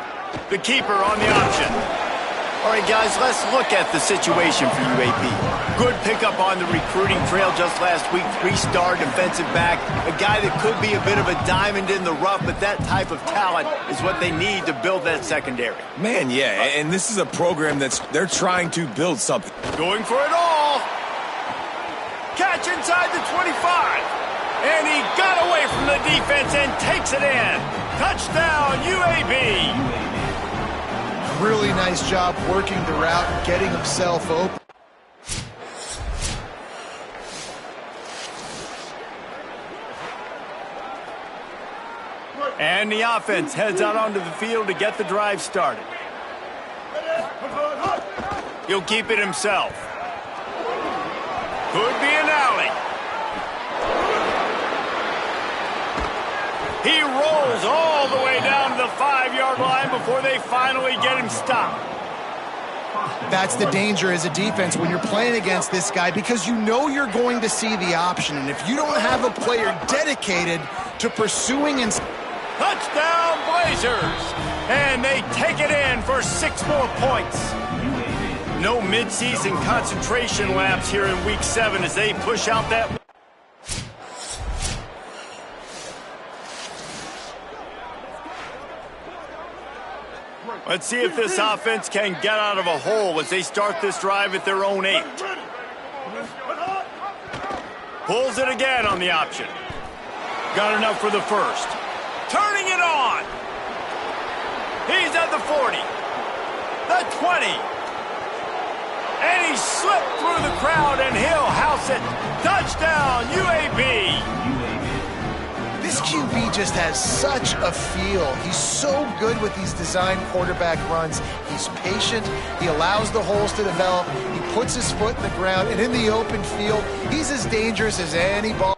The keeper on the option. All right, guys, let's look at the situation for UAB. Good pickup on the recruiting trail just last week. 3-star defensive back. A guy that could be a bit of a diamond in the rough, but that type of talent is what they need to build that secondary. Man, yeah, and this is a program they're trying to build something. Going for it all. Catch inside the 25. And he got away from the defense and takes it in. Touchdown, UAB. Really nice job working the route and getting himself open. And the offense heads out onto the field to get the drive started. He'll keep it himself. Could be an alley. He rolls all the way down to the 5-yard line before they finally get him stopped. That's the danger as a defense when you're playing against this guy because you know you're going to see the option. And if you don't have a player dedicated to pursuing and... Touchdown, Blazers! And they take it in for 6 more points. No midseason concentration laps here in Week 7 as they push out that... Let's see if this offense can get out of a hole as they start this drive at their own 8. Pulls it again on the option. Got enough for the first. Turning it on. He's at the 40. The 20. And he slipped through the crowd and he'll house it. Touchdown, UAB. This QB just has such a feel. He's so good with these design quarterback runs. He's patient. He allows the holes to develop. He puts his foot in the ground. And in the open field, he's as dangerous as any ball.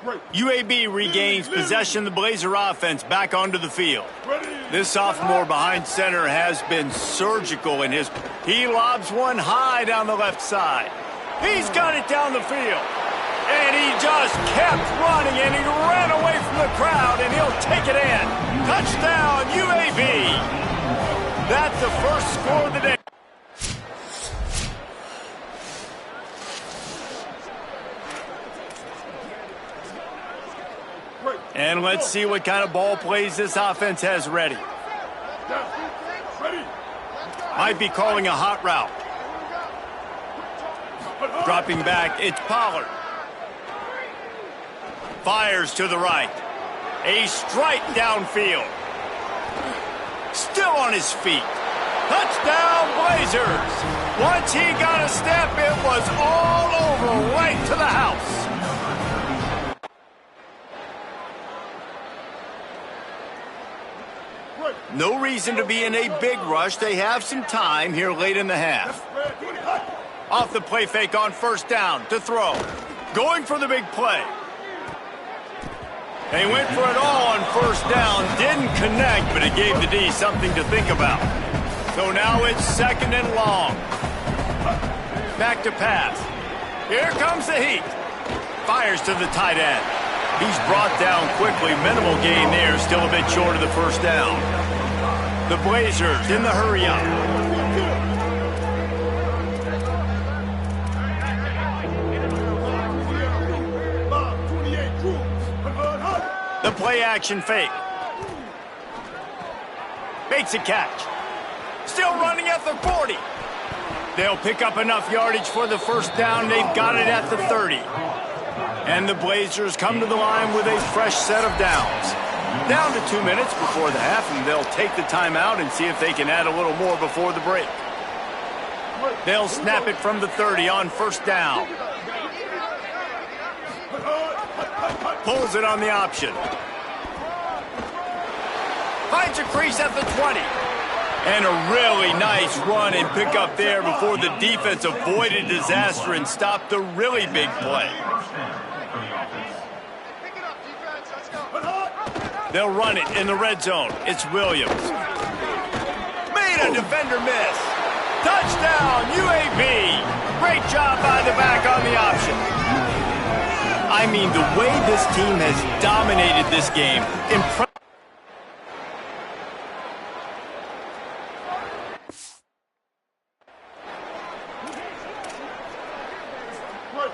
UAB regains possession of the Blazer offense back onto the field. This sophomore behind center has been surgical in his... He lobs one high down the left side. He's got it down the field. And he just kept running, and he ran away from the crowd, and he'll take it in. Touchdown, UAB. That's the first score of the day. And let's see what kind of ball plays this offense has ready. Might be calling a hot route. Dropping back, it's Pollard. Fires to the right. A strike downfield. Still on his feet. Touchdown, Blazers. Once he got a step, it was all over, right to the house. No reason to be in a big rush. They have some time here late in the half. Off the play fake on first down to throw. Going for the big play. They went for it all on first down. Didn't connect, but it gave the D something to think about. So now it's second and long. Back to pass. Here comes the heat. Fires to the tight end. He's brought down quickly. Minimal gain there. Still a bit short of the first down. The Blazers in the hurry up. The play action fake. Makes a catch. Still running at the 40. They'll pick up enough yardage for the first down. They've got it at the 30. And the Blazers come to the line with a fresh set of downs. Down to 2 minutes before the half, and they'll take the timeout and see if they can add a little more before the break. They'll snap it from the 30 on first down. Pulls it on the option. Finds a crease at the 20. And a really nice run and pick up there before the defense avoided disaster and stopped the really big play. They'll run it in the red zone. It's Williams. Made a defender miss. Touchdown, UAB. Great job by the back on the option. I mean, the way this team has dominated this game, impressive.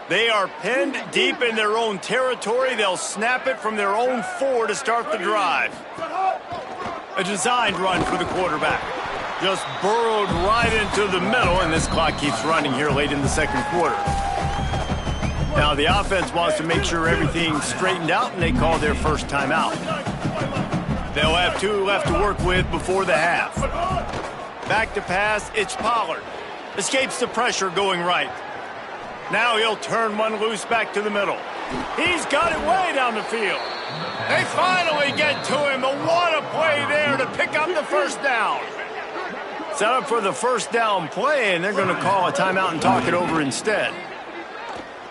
They are pinned deep in their own territory. They'll snap it from their own 4 to start the drive. A designed run for the quarterback. Just burrowed right into the middle, and this clock keeps running here late in the second quarter. Now the offense wants to make sure everything's straightened out, and they call their first timeout. They'll have 2 left to work with before the half. Back to pass, it's Pollard. Escapes the pressure going right. Now he'll turn one loose back to the middle. He's got it way down the field. They finally get to him, but what a play there to pick up the first down. Set up for the first down play, and they're going to call a timeout and talk it over instead.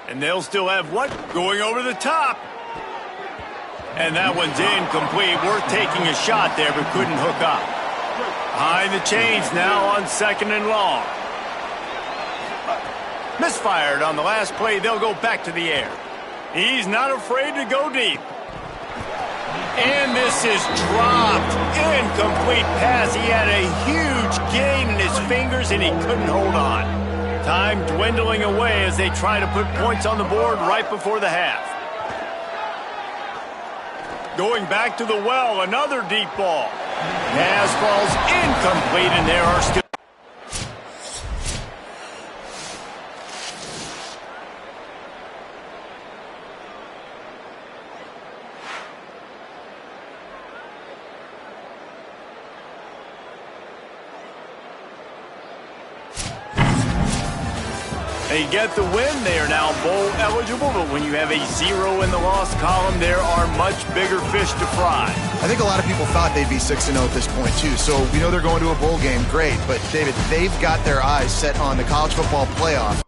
And they'll still have what? Going over the top. And that one's incomplete. Worth taking a shot there, but couldn't hook up. Behind the chains now on second and long. Misfired on the last play. They'll go back to the air. He's not afraid to go deep. And this is dropped. Incomplete pass. He had a huge gain in his fingers, and he couldn't hold on. Time dwindling away as they try to put points on the board right before the half. Going back to the well, another deep ball. Pass falls incomplete, and there are still... They get the win. They are now bowl eligible, but when you have a 0 in the loss column, there are much bigger fish to fry. I think a lot of people thought they'd be 6-0 at this point, too. So we know they're going to a bowl game. Great. But, David, they've got their eyes set on the college football playoff.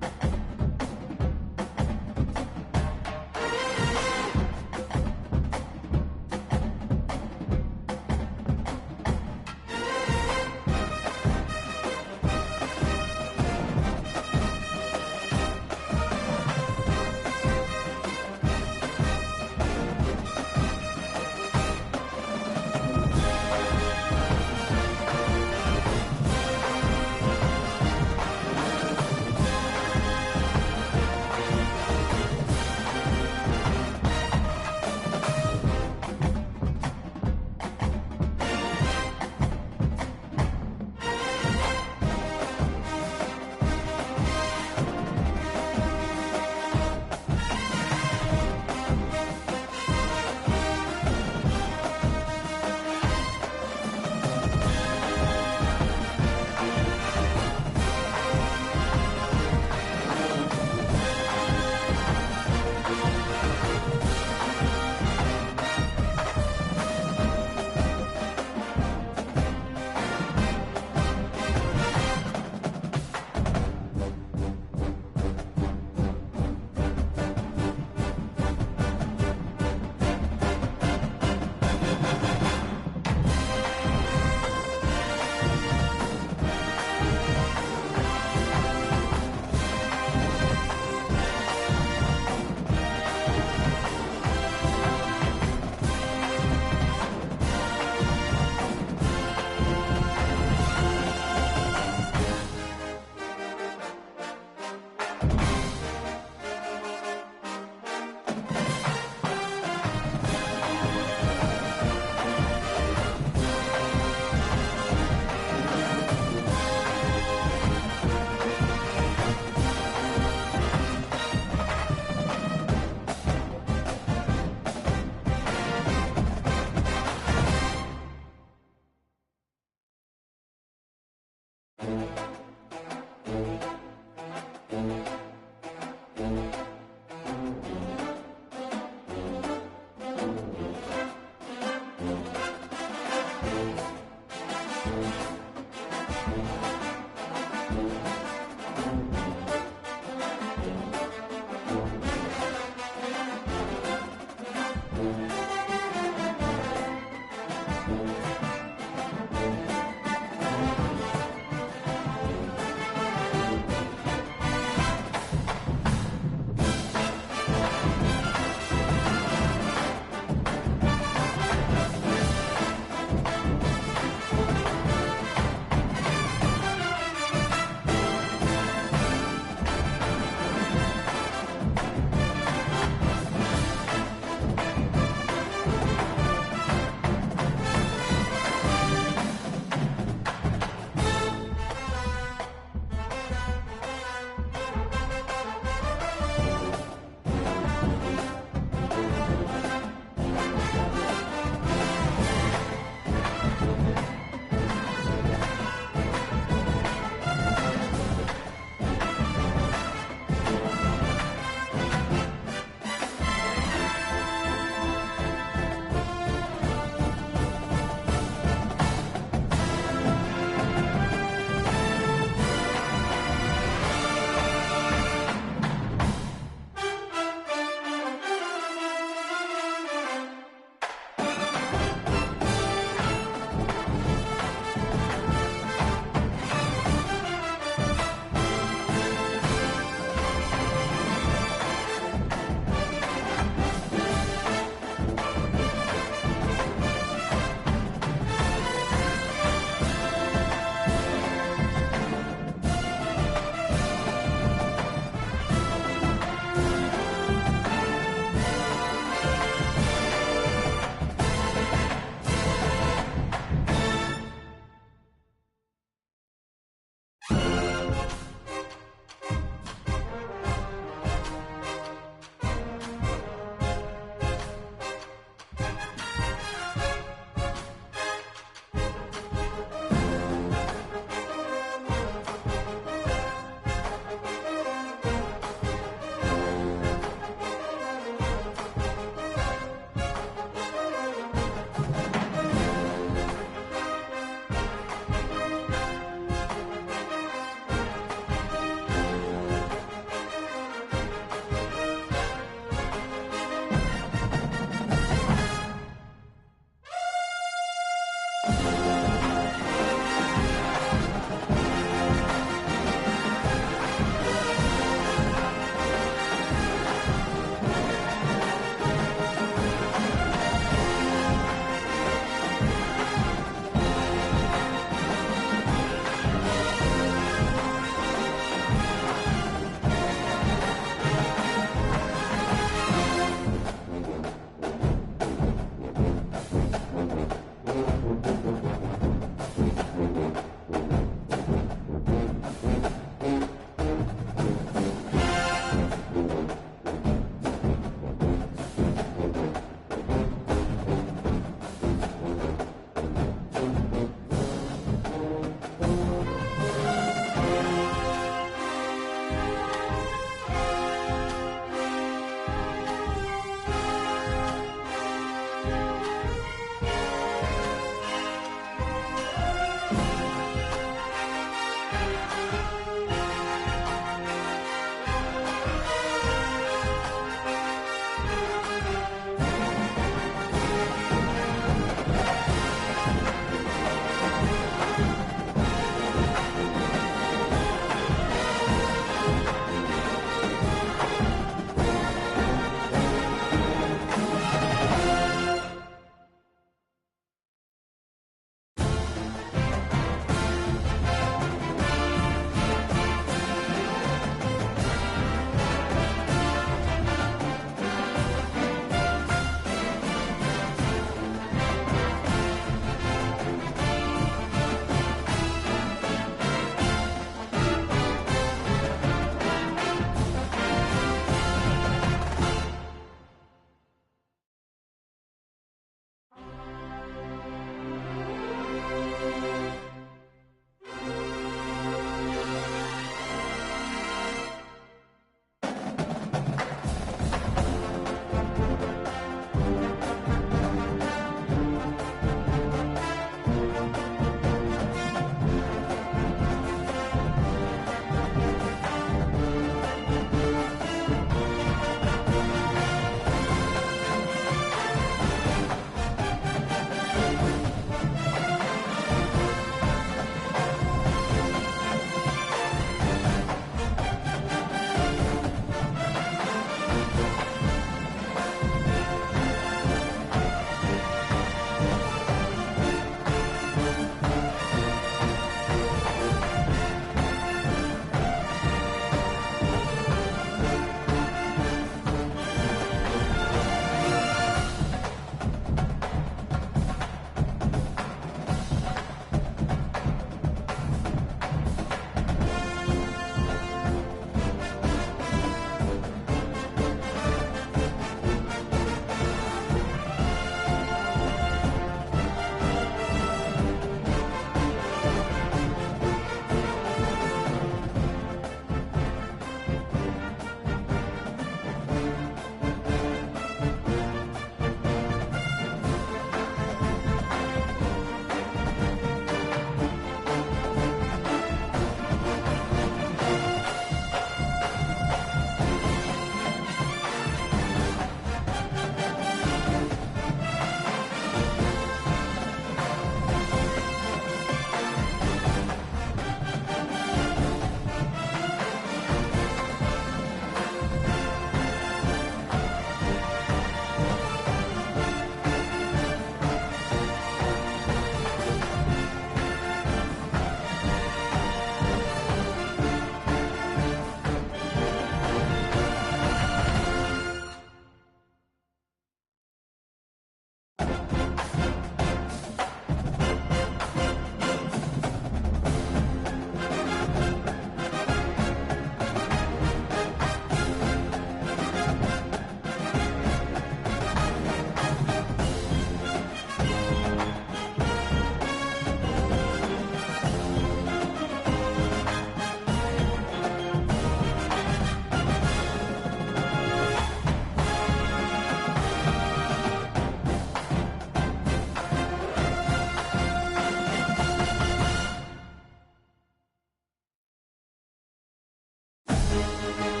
Ready.